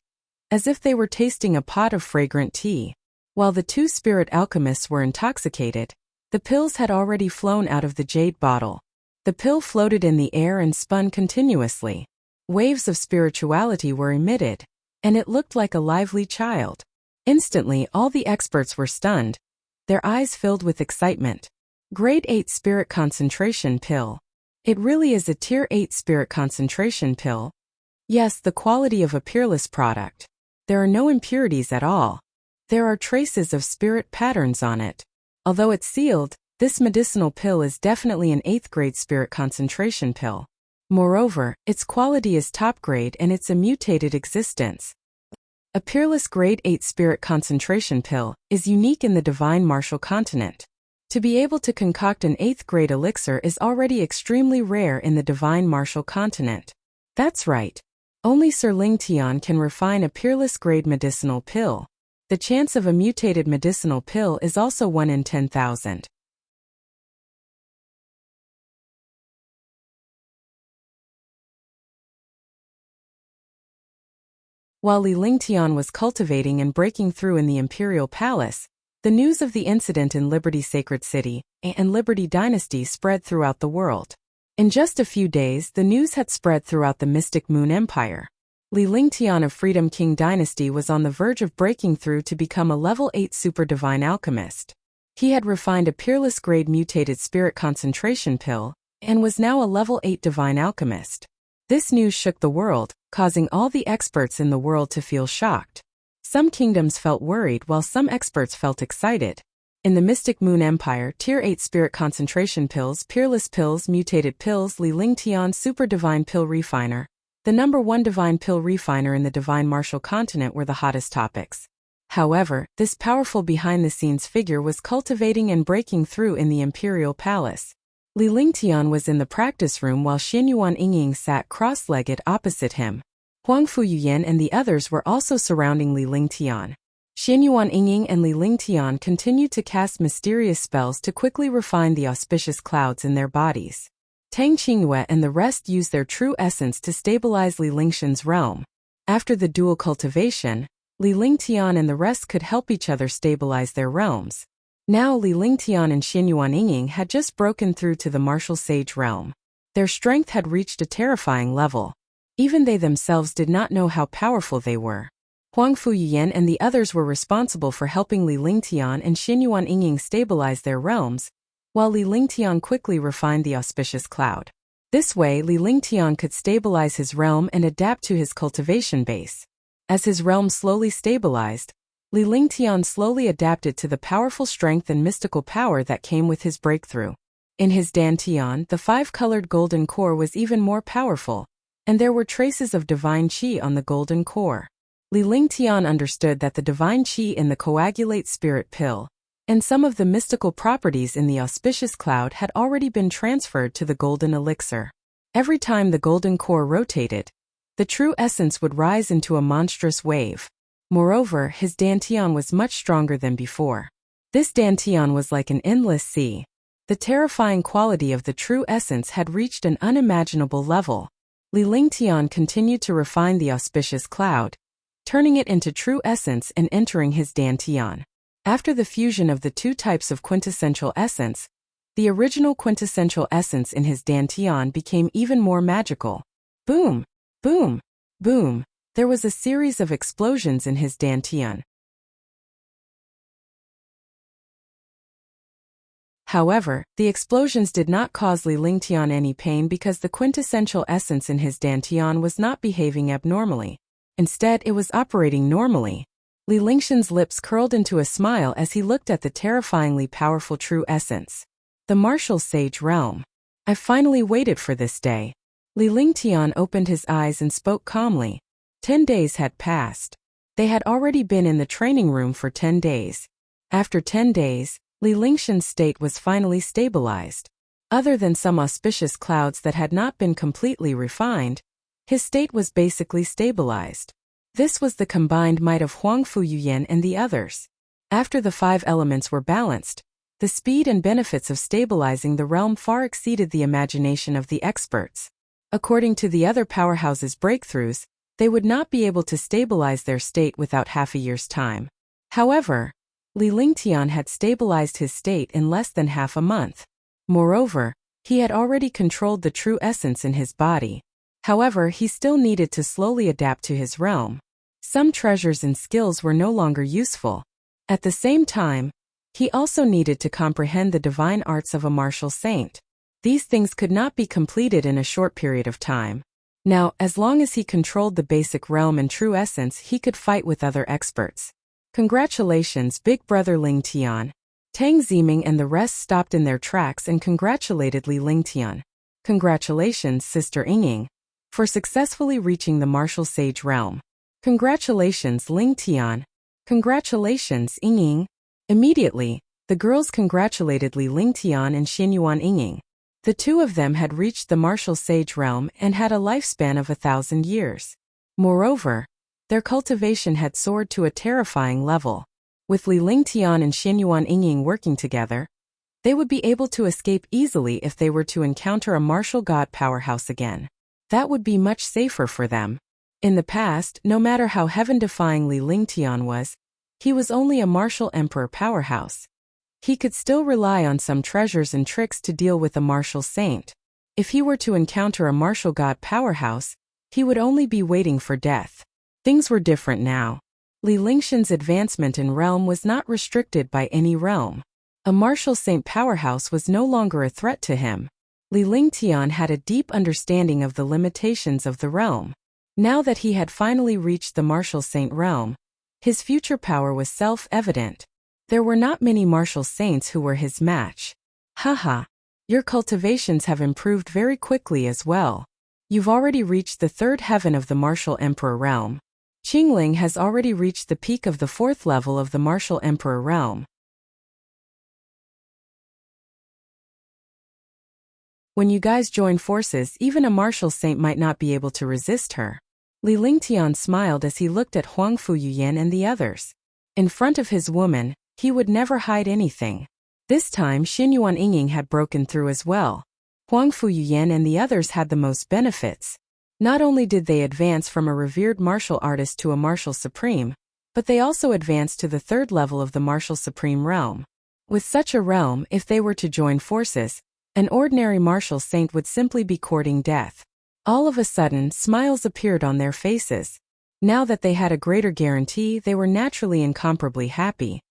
as if they were tasting a pot of fragrant tea. While the two spirit alchemists were intoxicated, the pills had already flown out of the jade bottle. The pill floated in the air and spun continuously. Waves of spirituality were emitted, and it looked like a lively child. Instantly, all the experts were stunned, their eyes filled with excitement. Grade 8 Spirit Concentration Pill. It really is a Tier 8 Spirit Concentration Pill. Yes, the quality of a peerless product. There are no impurities at all. There are traces of spirit patterns on it. Although it's sealed, this medicinal pill is definitely an 8th grade Spirit Concentration Pill. Moreover, its quality is top grade and it's a mutated existence. A peerless Grade 8 Spirit Concentration Pill is unique in the Divine Martial Continent. To be able to concoct an 8th grade elixir is already extremely rare in the Divine Martial Continent. That's right. Only Sir Lingtian can refine a peerless grade medicinal pill. The chance of a mutated medicinal pill is also 1 in 10,000. While Li Lingtian was cultivating and breaking through in the imperial palace, the news of the incident in Liberty's sacred city and Liberty dynasty spread throughout the world. In just a few days, the news had spread throughout the Mystic Moon Empire. Li Lingtian of Freedom King dynasty was on the verge of breaking through to become a level 8 super divine alchemist. He had refined a peerless grade mutated spirit concentration pill and was now a level 8 divine alchemist. This news shook the world, causing all the experts in the world to feel shocked. Some kingdoms felt worried while some experts felt excited. In the Mystic Moon Empire, Tier 8 Spirit Concentration Pills, Peerless Pills, Mutated Pills, Li Lingtian Super Divine Pill Refiner. The #1 divine pill refiner in the divine martial continent were the hottest topics. However, this powerful behind-the-scenes figure was cultivating and breaking through in the imperial palace. Li Lingtian was in the practice room while Xianyuan Yingying sat cross-legged opposite him. Huang Fuyuyan and the others were also surrounding Li Lingtian. Xianyuan Yingying and Li Lingtian continued to cast mysterious spells to quickly refine the auspicious clouds in their bodies. Tang Qingyue and the rest used their true essence to stabilize Li Lingshan's realm. After the dual cultivation, Li Lingtian and the rest could help each other stabilize their realms. Now Li Lingtian and Xianyuan Yingying had just broken through to the martial sage realm. Their strength had reached a terrifying level. Even they themselves did not know how powerful they were. Huang Fuyuyan and the others were responsible for helping Li Lingtian and Xianyuan Yingying stabilize their realms, while Li Lingtian quickly refined the auspicious cloud. This way, Li Lingtian could stabilize his realm and adapt to his cultivation base. As his realm slowly stabilized, Li Lingtian slowly adapted to the powerful strength and mystical power that came with his breakthrough. In his dantian, the 5-colored golden core was even more powerful, and there were traces of divine qi on the golden core. Li Lingtian understood that the divine qi in the coagulate spirit pill and some of the mystical properties in the auspicious cloud had already been transferred to the golden elixir. Every time the golden core rotated, the true essence would rise into a monstrous wave. Moreover, his dantian was much stronger than before. This dantian was like an endless sea. The terrifying quality of the true essence had reached an unimaginable level. Li Lingtian continued to refine the auspicious cloud, turning it into true essence and entering his dantian. After the fusion of the two types of quintessential essence, the original quintessential essence in his dantian became even more magical. Boom! Boom! Boom! There was a series of explosions in his dantian. However, the explosions did not cause Li Lingtian any pain because the quintessential essence in his dantian was not behaving abnormally. Instead, it was operating normally. Li Lingshan's lips curled into a smile as he looked at the terrifyingly powerful true essence. The martial sage realm. I finally waited for this day. Li Lingtian opened his eyes and spoke calmly. 10 days had passed. They had already been in the training room for 10 days. After 10 days, Li Lingshan's state was finally stabilized. Other than some auspicious clouds that had not been completely refined, his state was basically stabilized. This was the combined might of Huang Fuyuyan and the others. After the 5 elements were balanced, the speed and benefits of stabilizing the realm far exceeded the imagination of the experts. According to the other powerhouses' breakthroughs, they would not be able to stabilize their state without half a year's time. However, Li Lingtian had stabilized his state in less than half a month. Moreover, he had already controlled the true essence in his body. However, he still needed to slowly adapt to his realm. Some treasures and skills were no longer useful. At the same time, he also needed to comprehend the divine arts of a martial saint. These things could not be completed in a short period of time. Now, as long as he controlled the basic realm and true essence, he could fight with other experts. Congratulations, big brother Lingtian. Tang Ziming and the rest stopped in their tracks and congratulated Li Lingtian. Congratulations, Sister Yingying, for successfully reaching the martial sage realm. Congratulations, Lingtian. Congratulations, Yingying. Immediately, the girls congratulated Li Lingtian and Xianyuan Yingying. The two of them had reached the martial sage realm and had a lifespan of 1,000 years. Moreover, their cultivation had soared to a terrifying level. With Li Lingtian and Xianyuan Yingying working together, they would be able to escape easily if they were to encounter a martial god powerhouse again. That would be much safer for them. In the past, no matter how heaven-defying Li Lingtian was, he was only a martial emperor powerhouse. He could still rely on some treasures and tricks to deal with a martial saint. If he were to encounter a martial god powerhouse, he would only be waiting for death. Things were different now. Li Lingshan's advancement in realm was not restricted by any realm. A martial saint powerhouse was no longer a threat to him. Li Lingtian had a deep understanding of the limitations of the realm. Now that he had finally reached the martial saint realm, his future power was self-evident. There were not many martial saints who were his match. Haha. Your cultivations have improved very quickly as well. You've already reached the third heaven of the martial emperor realm. Qingling has already reached the peak of the fourth level of the martial emperor realm. When you guys join forces, even a martial saint might not be able to resist her. Li Lingtian smiled as he looked at Huang Fuyuyan and the others. In front of his woman, he would never hide anything. This time Xinyuan Yingying had broken through as well. Huang Fuyuyan and the others had the most benefits. Not only did they advance from a revered martial artist to a martial supreme, but they also advanced to the third level of the martial supreme realm. With such a realm, if they were to join forces, an ordinary martial saint would simply be courting death. All of a sudden, smiles appeared on their faces. Now that they had a greater guarantee, they were naturally incomparably happy.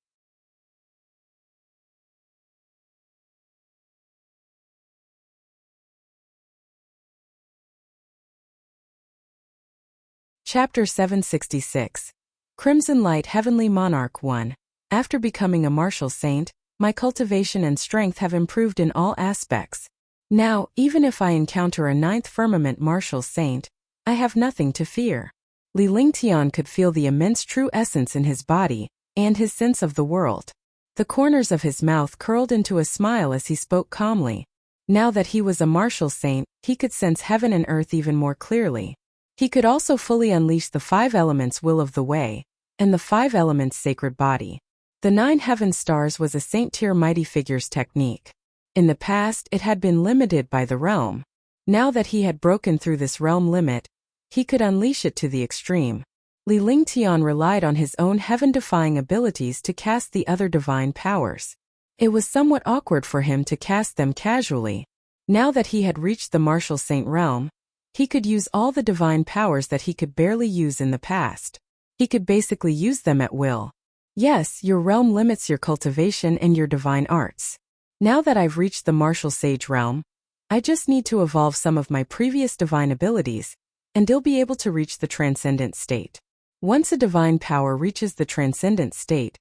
Chapter 766. Crimson Light Heavenly Monarch 1. After becoming a martial saint, my cultivation and strength have improved in all aspects. Now, even if I encounter a ninth firmament martial saint, I have nothing to fear. Li Lingtian could feel the immense true essence in his body, and his sense of the world. The corners of his mouth curled into a smile as he spoke calmly. Now that he was a martial saint, he could sense heaven and earth even more clearly. He could also fully unleash the 5 elements will of the way, and the 5 elements sacred body. The 9 heaven stars was a saint-tier mighty figures technique. In the past, it had been limited by the realm. Now that he had broken through this realm limit, he could unleash it to the extreme. Li Lingtian relied on his own heaven-defying abilities to cast the other divine powers. It was somewhat awkward for him to cast them casually. Now that he had reached the martial saint realm, he could use all the divine powers that he could barely use in the past. He could basically use them at will. Yes, your realm limits your cultivation and your divine arts. Now that I've reached the martial sage realm, I just need to evolve some of my previous divine abilities, and I'll be able to reach the transcendent state. Once a divine power reaches the transcendent state,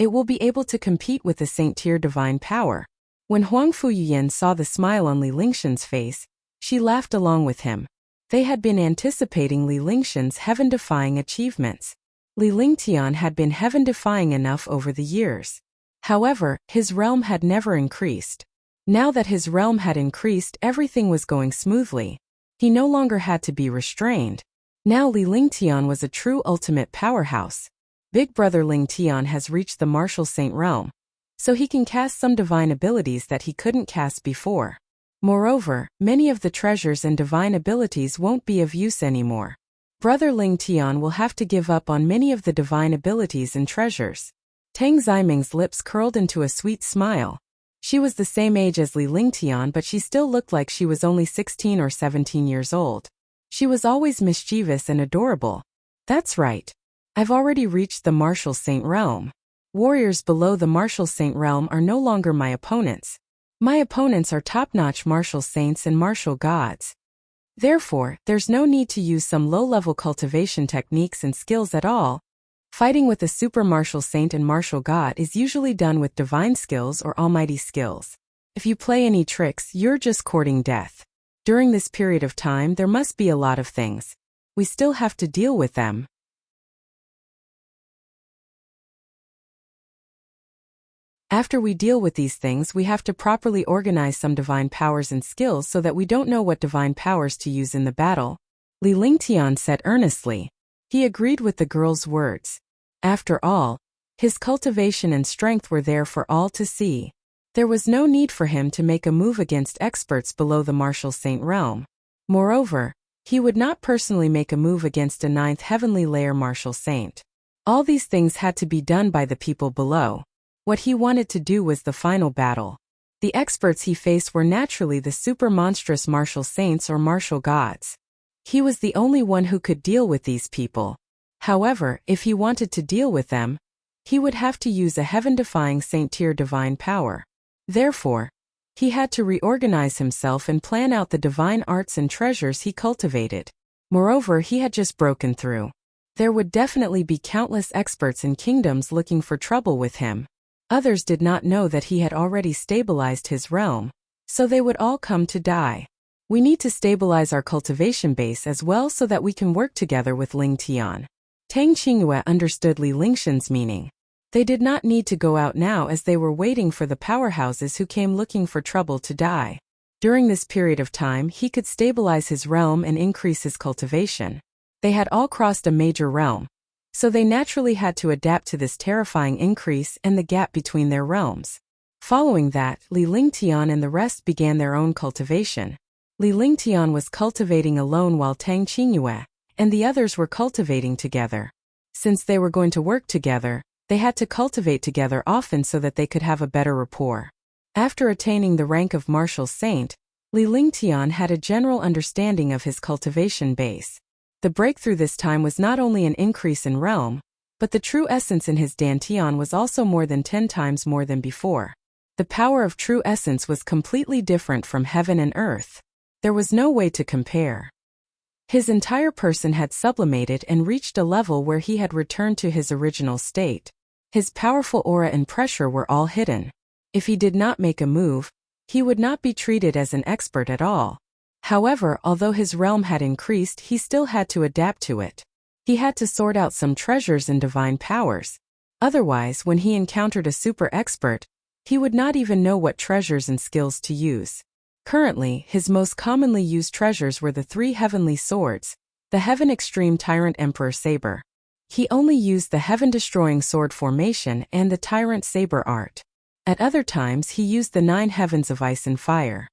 it will be able to compete with the saint-tier divine power. When Huang Fuyuyan saw the smile on Li Lingshan's face, she laughed along with him. They had been anticipating Li Lingshan's heaven-defying achievements. Li Lingtian had been heaven-defying enough over the years. However, his realm had never increased. Now that his realm had increased, everything was going smoothly. He no longer had to be restrained. Now Li Lingtian was a true ultimate powerhouse. Big brother Lingtian has reached the martial saint realm, so he can cast some divine abilities that he couldn't cast before. Moreover, many of the treasures and divine abilities won't be of use anymore. Brother Lingtian will have to give up on many of the divine abilities and treasures. Tang Ximing's lips curled into a sweet smile. She was the same age as Li Lingtian, but she still looked like she was only 16 or 17 years old. She was always mischievous and adorable. That's right. I've already reached the martial saint realm. Warriors below the martial saint realm are no longer my opponents. My opponents are top-notch martial saints and martial gods. Therefore, there's no need to use some low-level cultivation techniques and skills at all. Fighting with a super martial saint and martial god is usually done with divine skills or almighty skills. If you play any tricks, you're just courting death. During this period of time, there must be a lot of things. We still have to deal with them. After we deal with these things, we have to properly organize some divine powers and skills so that we don't know what divine powers to use in the battle. Li Lingtian said earnestly. He agreed with the girl's words. After all, his cultivation and strength were there for all to see. There was no need for him to make a move against experts below the martial saint realm. Moreover, he would not personally make a move against a 9th heavenly layer martial saint. All these things had to be done by the people below. What he wanted to do was the final battle. The experts he faced were naturally the super monstrous martial saints or martial gods. He was the only one who could deal with these people. However, if he wanted to deal with them, he would have to use a heaven-defying saint-tier divine power. Therefore, he had to reorganize himself and plan out the divine arts and treasures he cultivated. Moreover, he had just broken through. There would definitely be countless experts in kingdoms looking for trouble with him. Others did not know that he had already stabilized his realm, so they would all come to die. We need to stabilize our cultivation base as well so that we can work together with Ling Tian. Tang Qingyue understood Li Lingshan's meaning. They did not need to go out now as they were waiting for the powerhouses who came looking for trouble to die. During this period of time, he could stabilize his realm and increase his cultivation. They had all crossed a major realm, so they naturally had to adapt to this terrifying increase and the gap between their realms. Following that, Li Lingtian and the rest began their own cultivation. Li Lingtian was cultivating alone while Tang Qingyue and the others were cultivating together. Since they were going to work together, they had to cultivate together often so that they could have a better rapport. After attaining the rank of martial saint, Li Lingtian had a general understanding of his cultivation base. The breakthrough this time was not only an increase in realm, but the true essence in his dantian was also more than 10 times more than before. The power of true essence was completely different from heaven and earth. There was no way to compare. His entire person had sublimated and reached a level where he had returned to his original state. His powerful aura and pressure were all hidden. If he did not make a move, he would not be treated as an expert at all. However, although his realm had increased, he still had to adapt to it. He had to sort out some treasures and divine powers. Otherwise, when he encountered a super expert, he would not even know what treasures and skills to use. Currently, his most commonly used treasures were the 3 heavenly swords, the Heaven Extreme Tyrant Emperor Saber. He only used the Heaven-destroying sword formation and the Tyrant Saber art. At other times he used the 9 heavens of ice and fire.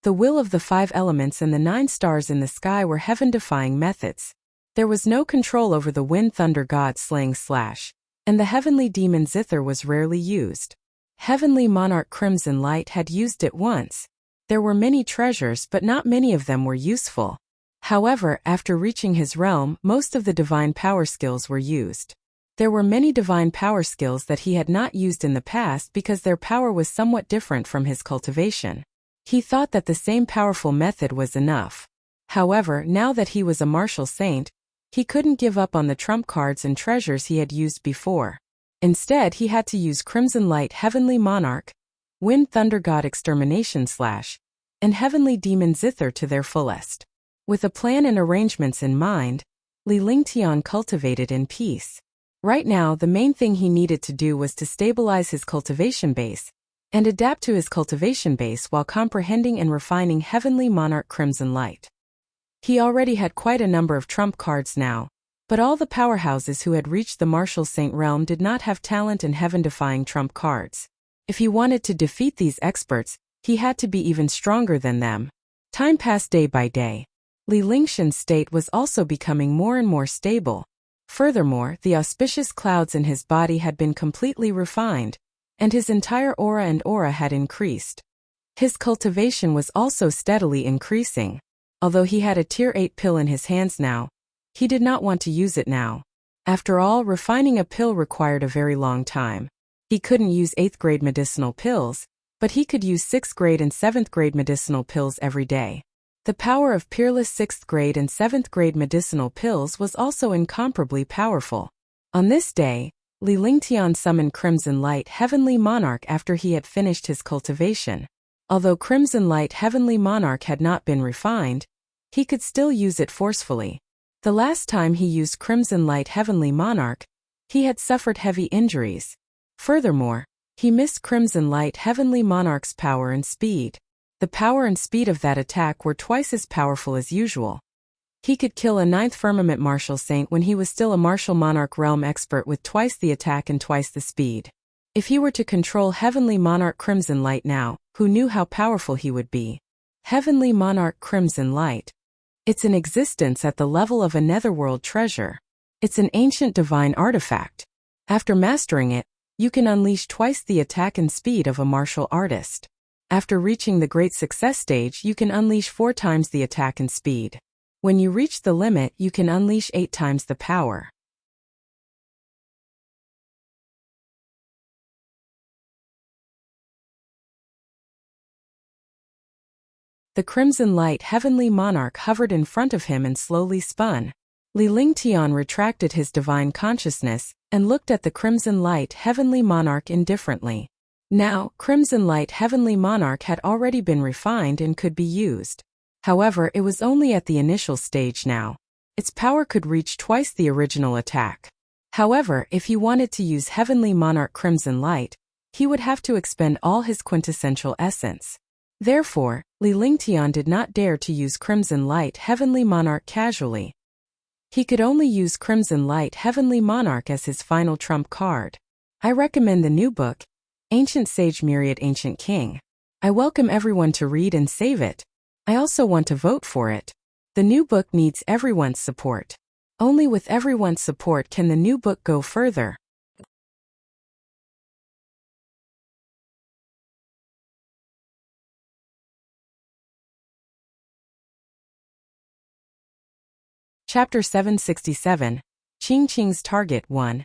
The will of the 5 elements and the 9 stars in the sky were heaven-defying methods. There was no control over the wind thunder god slaying Slash, and the heavenly demon Zither was rarely used. Heavenly monarch Crimson Light had used it once. There were many treasures but not many of them were useful. However, after reaching his realm, most of the divine power skills were used. There were many divine power skills that he had not used in the past because their power was somewhat different from his cultivation. He thought that the same powerful method was enough. However, now that he was a martial saint, he couldn't give up on the trump cards and treasures he had used before. Instead, he had to use Crimson Light Heavenly Monarch, Wind Thunder God Extermination Slash, and Heavenly Demon Zither to their fullest. With a plan and arrangements in mind, Li Lingtian cultivated in peace. Right now, the main thing he needed to do was to stabilize his cultivation base and adapt to his cultivation base while comprehending and refining Heavenly Monarch Crimson Light. He already had quite a number of trump cards now, but all the powerhouses who had reached the martial saint realm did not have talent in heaven-defying trump cards. If he wanted to defeat these experts, he had to be even stronger than them. Time passed day by day. Li Lingshan's state was also becoming more and more stable. Furthermore, the auspicious clouds in his body had been completely refined, and his entire aura had increased. His cultivation was also steadily increasing. Although he had a tier 8 pill in his hands now, he did not want to use it now. After all, refining a pill required a very long time. He couldn't use 8th grade medicinal pills, but he could use 6th grade and 7th grade medicinal pills every day. The power of peerless 6th grade and 7th grade medicinal pills was also incomparably powerful. On this day, Li Lingtian summoned Crimson Light Heavenly Monarch after he had finished his cultivation. Although Crimson Light Heavenly Monarch had not been refined, he could still use it forcefully. The last time he used Crimson Light Heavenly Monarch, he had suffered heavy injuries. Furthermore, he missed Crimson Light Heavenly Monarch's power and speed. The power and speed of that attack were twice as powerful as usual. He could kill a 9th Firmament Martial Saint when he was still a Martial Monarch Realm expert with twice the attack and twice the speed. If he were to control Heavenly Monarch Crimson Light now, who knew how powerful he would be? Heavenly Monarch Crimson Light. It's in existence at the level of a netherworld treasure. It's an ancient divine artifact. After mastering it, you can unleash twice the attack and speed of a martial artist. After reaching the great success stage, you can unleash 4 times the attack and speed. When you reach the limit, you can unleash 8 times the power. The Crimson Light Heavenly Monarch hovered in front of him and slowly spun. Li Lingtian retracted his divine consciousness and looked at the Crimson Light Heavenly Monarch indifferently. Now, Crimson Light Heavenly Monarch had already been refined and could be used. However, it was only at the initial stage now. Its power could reach twice the original attack. However, if he wanted to use Heavenly Monarch Crimson Light, he would have to expend all his quintessential essence. Therefore, Li Lingtian did not dare to use Crimson Light Heavenly Monarch casually. He could only use Crimson Light Heavenly Monarch as his final trump card. I recommend the new book, Ancient Sage Myriad Ancient King. I welcome everyone to read and save it. I also want to vote for it. The new book needs everyone's support. Only with everyone's support can the new book go further. Chapter 767, Qing Qing's Target 1.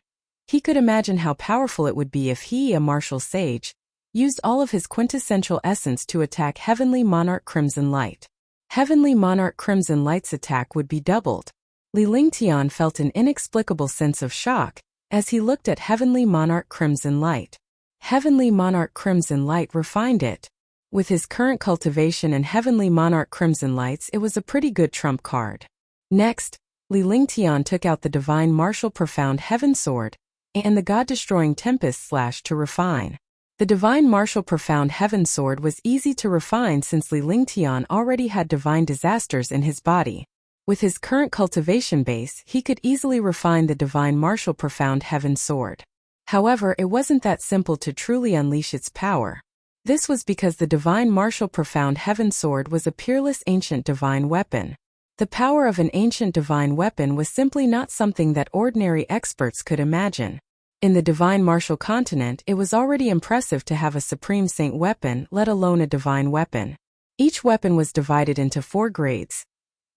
He could imagine how powerful it would be if he, a martial sage, used all of his quintessential essence to attack Heavenly Monarch Crimson Light. Heavenly Monarch Crimson Light's attack would be doubled. Li Lingtian felt an inexplicable sense of shock as he looked at Heavenly Monarch Crimson Light. Heavenly Monarch Crimson Light refined it. With his current cultivation and Heavenly Monarch Crimson Lights, it was a pretty good trump card. Next, Li Lingtian took out the Divine Martial Profound Heaven Sword and the God-destroying Tempest Slash to refine. The Divine Martial Profound Heaven Sword was easy to refine since Li Lingtian already had divine disasters in his body. With his current cultivation base, he could easily refine the Divine Martial Profound Heaven Sword. However, it wasn't that simple to truly unleash its power. This was because the Divine Martial Profound Heaven Sword was a peerless ancient divine weapon. The power of an ancient divine weapon was simply not something that ordinary experts could imagine. In the Divine Martial Continent, it was already impressive to have a Supreme Saint weapon, let alone a divine weapon. Each weapon was divided into 4 grades: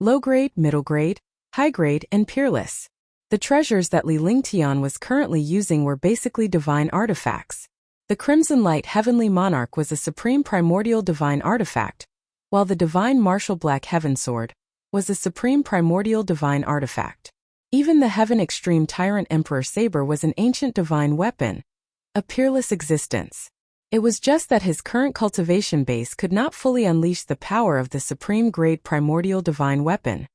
low grade, middle grade, high grade, and peerless. The treasures that Li Lingtian was currently using were basically divine artifacts. The Crimson Light Heavenly Monarch was a supreme primordial divine artifact, while the Divine Martial Black Heaven Sword was a supreme primordial divine artifact. Even the Heaven Extreme Tyrant Emperor Saber was an ancient divine weapon, a peerless existence. It was just that his current cultivation base could not fully unleash the power of the supreme grade primordial divine weapon.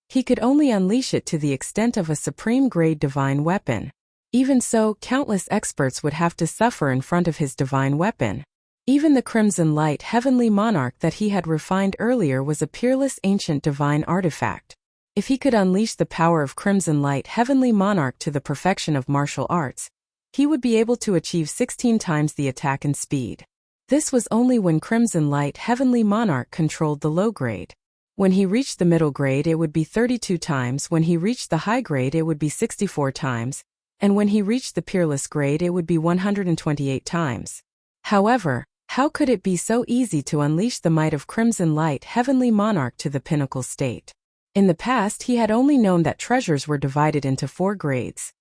He could only unleash it to the extent of a supreme grade divine weapon. Even so, countless experts would have to suffer in front of his divine weapon. Even the Crimson Light Heavenly Monarch that he had refined earlier was a peerless ancient divine artifact. If he could unleash the power of Crimson Light Heavenly Monarch to the perfection of martial arts, he would be able to achieve 16 times the attack and speed. This was only when Crimson Light Heavenly Monarch controlled the low grade. When he reached the middle grade, it would be 32 times, when he reached the high grade, it would be 64 times, and when he reached the peerless grade, it would be 128 times. However, how could it be so easy to unleash the might of Crimson Light Heavenly Monarch to the pinnacle state? In the past, he had only known that treasures were divided into 4 grades: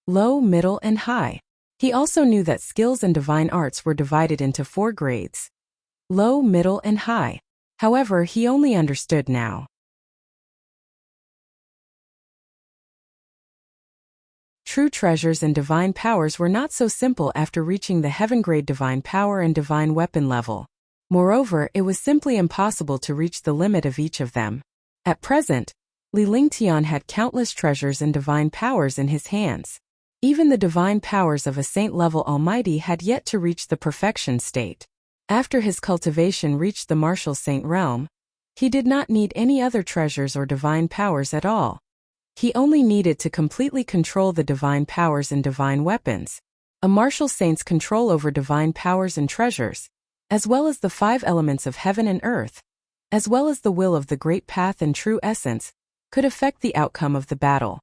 low, middle, and high. He also knew that skills and divine arts were divided into 4 grades: low, middle, and high. However, he only understood now. True treasures and divine powers were not so simple after reaching the heaven grade divine power and divine weapon level. Moreover, it was simply impossible to reach the limit of each of them. At present, Li Lingtian had countless treasures and divine powers in his hands. Even the divine powers of a saint-level almighty had yet to reach the perfection state. After his cultivation reached the martial saint realm, he did not need any other treasures or divine powers at all. He only needed to completely control the divine powers and divine weapons. A martial saint's control over divine powers and treasures, as well as the 5 elements of heaven and earth, as well as the will of the great path and true essence, could affect the outcome of the battle.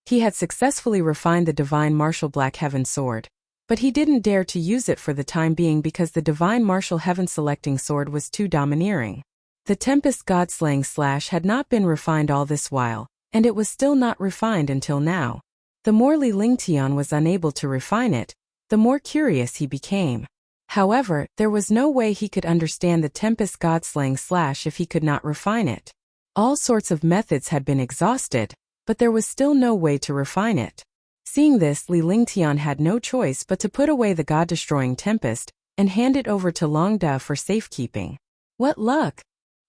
He had successfully refined the Divine Martial Black Heaven Sword, but he didn't dare to use it for the time being because the Divine Martial Heaven Selecting Sword was too domineering. The Tempest God-slaying Slash had not been refined all this while, and it was still not refined until now. The more Li Lingtian was unable to refine it, the more curious he became. However, there was no way he could understand the Tempest God-slaying Slash if he could not refine it. All sorts of methods had been exhausted, but there was still no way to refine it. Seeing this, Li Lingtian had no choice but to put away the God-destroying Tempest and hand it over to Long Da for safekeeping. What luck!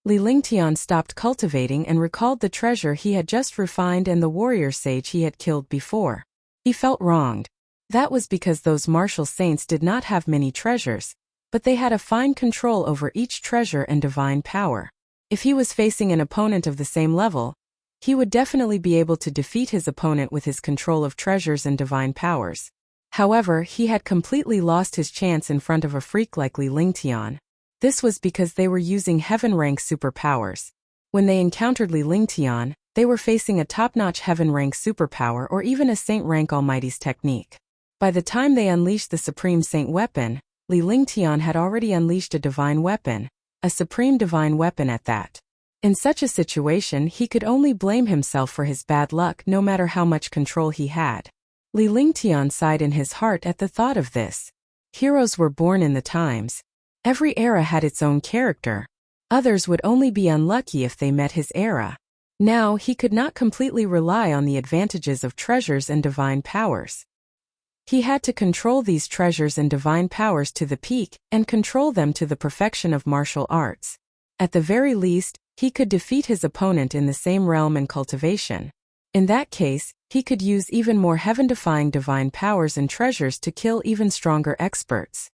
Li Lingtian stopped cultivating and recalled the treasure he had just refined and the warrior sage he had killed before. He felt wronged. That was because those martial saints did not have many treasures, but they had a fine control over each treasure and divine power. If he was facing an opponent of the same level, he would definitely be able to defeat his opponent with his control of treasures and divine powers. However, he had completely lost his chance in front of a freak like Li Lingtian. This was because they were using heaven-rank superpowers. When they encountered Li Lingtian, they were facing a top-notch heaven-rank superpower or even a saint-rank almighty's technique. By the time they unleashed the supreme saint weapon, Li Lingtian had already unleashed a divine weapon, a supreme divine weapon at that. In such a situation, he could only blame himself for his bad luck no matter how much control he had. Li Lingtian sighed in his heart at the thought of this. Heroes were born in the times. Every era had its own character. Others would only be unlucky if they met his era. Now he could not completely rely on the advantages of treasures and divine powers. He had to control these treasures and divine powers to the peak and control them to the perfection of martial arts. At the very least, he could defeat his opponent in the same realm and cultivation. In that case, he could use even more heaven-defying divine powers and treasures to kill even stronger experts.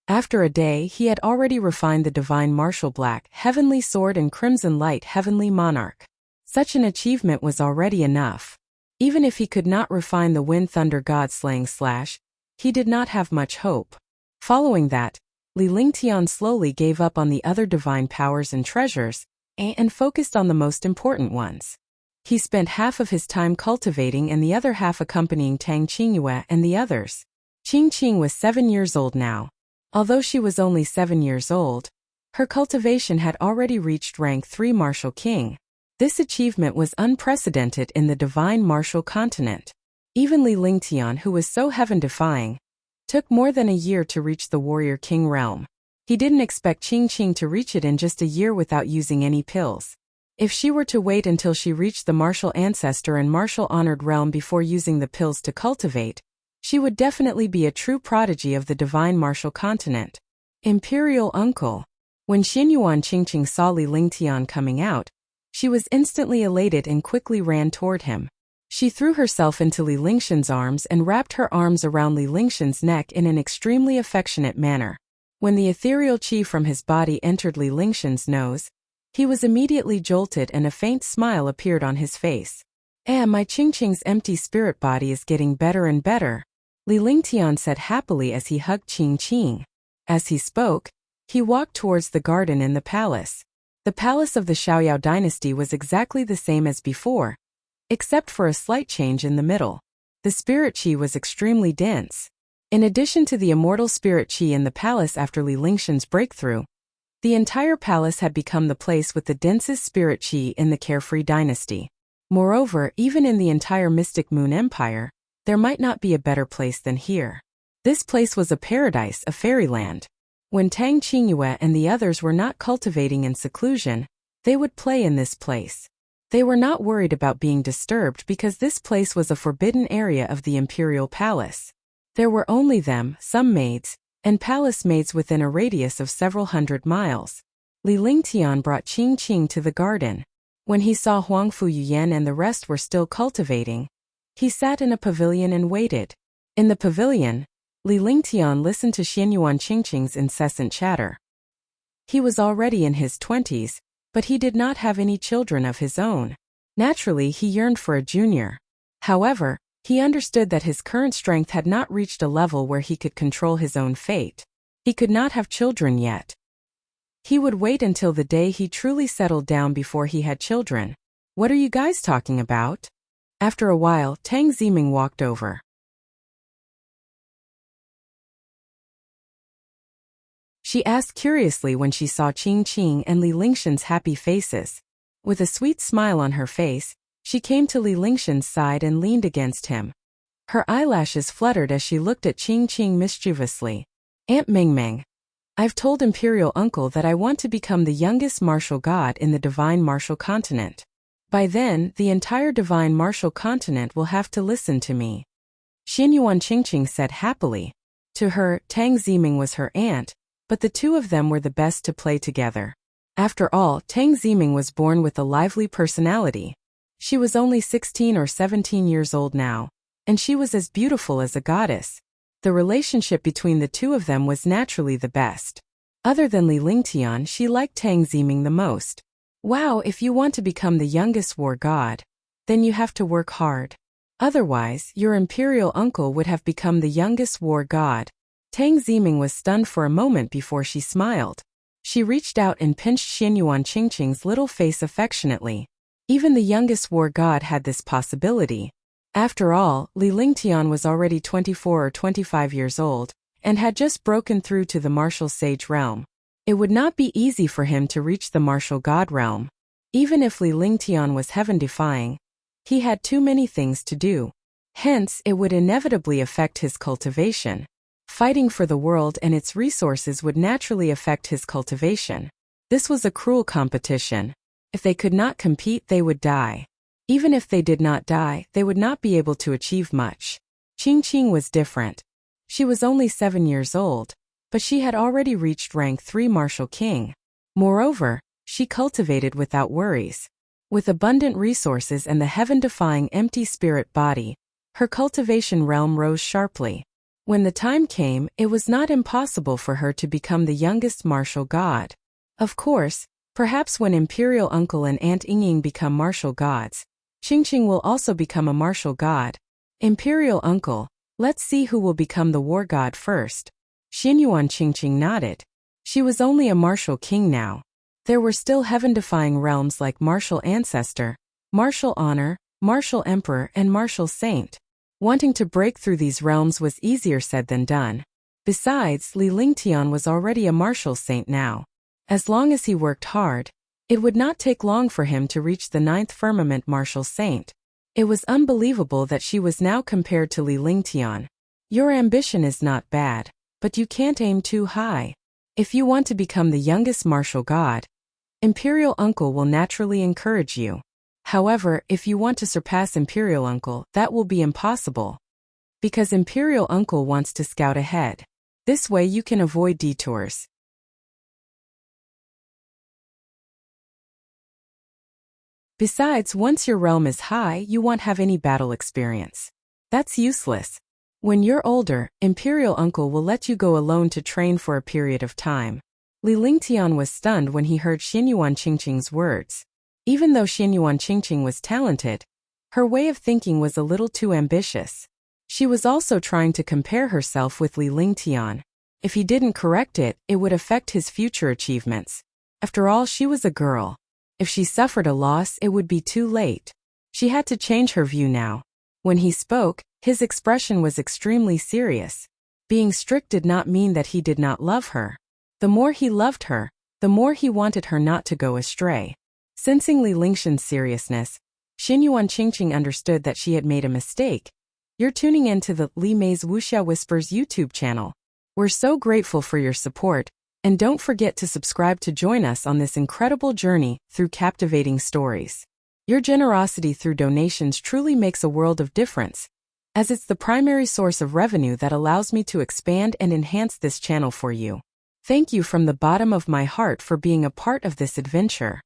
After a day, he had already refined the divine martial black, heavenly sword and crimson light heavenly monarch. Such an achievement was already enough. Even if he could not refine the wind thunder god slaying slash, he did not have much hope. Following that, Li Lingtian slowly gave up on the other divine powers and treasures, and focused on the most important ones. He spent half of his time cultivating and the other half accompanying Tang Qingyue and the others. Qing was 7 years old now. Although she was only 7 years old, her cultivation had already reached rank 3 martial king. This achievement was unprecedented in the divine martial continent. Even Li Lingtian, who was so heaven-defying, took more than a year to reach the warrior king realm. He didn't expect Qing to reach it in just a year without using any pills. If she were to wait until she reached the martial ancestor and martial honored realm before using the pills to cultivate, she would definitely be a true prodigy of the divine martial continent. Imperial uncle. When Xinyuan Qingqing saw Li Lingtian coming out, she was instantly elated and quickly ran toward him. She threw herself into Li Lingshan's arms and wrapped her arms around Li Lingshan's neck in an extremely affectionate manner. When the ethereal qi from his body entered Li Lingshan's nose, he was immediately jolted and a faint smile appeared on his face. My Qingqing's empty spirit body is getting better and better, Li Lingtian said happily as he hugged Qing. As he spoke, he walked towards the garden in the palace. The palace of the Xiaoyao dynasty was exactly the same as before, except for a slight change in the middle. The spirit qi was extremely dense. In addition to the immortal spirit qi in the palace after Li Lingshan's breakthrough, the entire palace had become the place with the densest spirit qi in the Carefree dynasty. Moreover, even in the entire Mystic Moon Empire, there might not be a better place than here. This place was a paradise, a fairyland. When Tang Qingyue and the others were not cultivating in seclusion, they would play in this place. They were not worried about being disturbed because this place was a forbidden area of the imperial palace. There were only them, some maids, and palace maids within a radius of several hundred miles. Li Lingtian brought Qing to the garden. When he saw Huangfu Yuyan and the rest were still cultivating, he sat in a pavilion and waited. In the pavilion, Li Lingtian listened to Xinyuan Qingqing's incessant chatter. He was already in his 20s, but he did not have any children of his own. Naturally, he yearned for a junior. However, he understood that his current strength had not reached a level where he could control his own fate. He could not have children yet. He would wait until the day he truly settled down before he had children. What are you guys talking about? After a while, Tang Ziming walked over. She asked curiously when she saw Qing and Li Lingshan's happy faces. With a sweet smile on her face, she came to Li Lingshan's side and leaned against him. Her eyelashes fluttered as she looked at Qing mischievously. Aunt Mingming, I've told Imperial Uncle that I want to become the youngest martial god in the Divine Martial Continent. By then, the entire Divine Martial Continent will have to listen to me. Xianyuan Qingqing said happily. To her, Tang Ziming was her aunt, but the two of them were the best to play together. After all, Tang Ziming was born with a lively personality. She was only 16 or 17 years old now, and she was as beautiful as a goddess. The relationship between the two of them was naturally the best. Other than Li Lingtian, she liked Tang Ziming the most. Wow, if you want to become the youngest war god, then you have to work hard. Otherwise, your imperial uncle would have become the youngest war god. Tang Ziming was stunned for a moment before she smiled. She reached out and pinched Xianyuan Qingqing's little face affectionately. Even the youngest war god had this possibility. After all, Li Lingtian was already 24 or 25 years old, and had just broken through to the martial sage realm. It would not be easy for him to reach the martial god realm. Even if Li Lingtian was heaven-defying, he had too many things to do. Hence, it would inevitably affect his cultivation. Fighting for the world and its resources would naturally affect his cultivation. This was a cruel competition. If they could not compete, they would die. Even if they did not die, they would not be able to achieve much. Qingqing was different. She was only 7 years old, but she had already reached rank 3 martial king. Moreover, she cultivated without worries. With abundant resources and the heaven-defying empty spirit body, her cultivation realm rose sharply. When the time came, it was not impossible for her to become the youngest martial god. Of course, perhaps when Imperial Uncle and Aunt Yingying become martial gods, Qingqing will also become a martial god. Imperial Uncle, let's see who will become the war god first. Xianyuan Qingqing nodded. She was only a martial king now. There were still heaven-defying realms like martial ancestor, martial honor, martial emperor and martial saint. Wanting to break through these realms was easier said than done. Besides, Li Lingtian was already a martial saint now. As long as he worked hard, it would not take long for him to reach the 9th firmament martial saint. It was unbelievable that she was now compared to Li Lingtian. Your ambition is not bad, but you can't aim too high. If you want to become the youngest martial god, Imperial Uncle will naturally encourage you. However, if you want to surpass Imperial Uncle, that will be impossible. Because Imperial Uncle wants to scout ahead. This way you can avoid detours. Besides, once your realm is high, you won't have any battle experience. That's useless. When you're older, Imperial Uncle will let you go alone to train for a period of time. Li Lingtian was stunned when he heard Xianyuan Qingqing's words. Even though Xianyuan Qingqing was talented, her way of thinking was a little too ambitious. She was also trying to compare herself with Li Lingtian. If he didn't correct it, it would affect his future achievements. After all, she was a girl. If she suffered a loss, it would be too late. She had to change her view now. When he spoke, his expression was extremely serious. Being strict did not mean that he did not love her. The more he loved her, the more he wanted her not to go astray. Sensing Li Lingtian's seriousness, Xianyuan Qingqing understood that she had made a mistake. You're tuning into the Li Mei's Wuxia Whispers YouTube channel. We're so grateful for your support, and don't forget to subscribe to join us on this incredible journey through captivating stories. Your generosity through donations truly makes a world of difference, as it's the primary source of revenue that allows me to expand and enhance this channel for you. Thank you from the bottom of my heart for being a part of this adventure.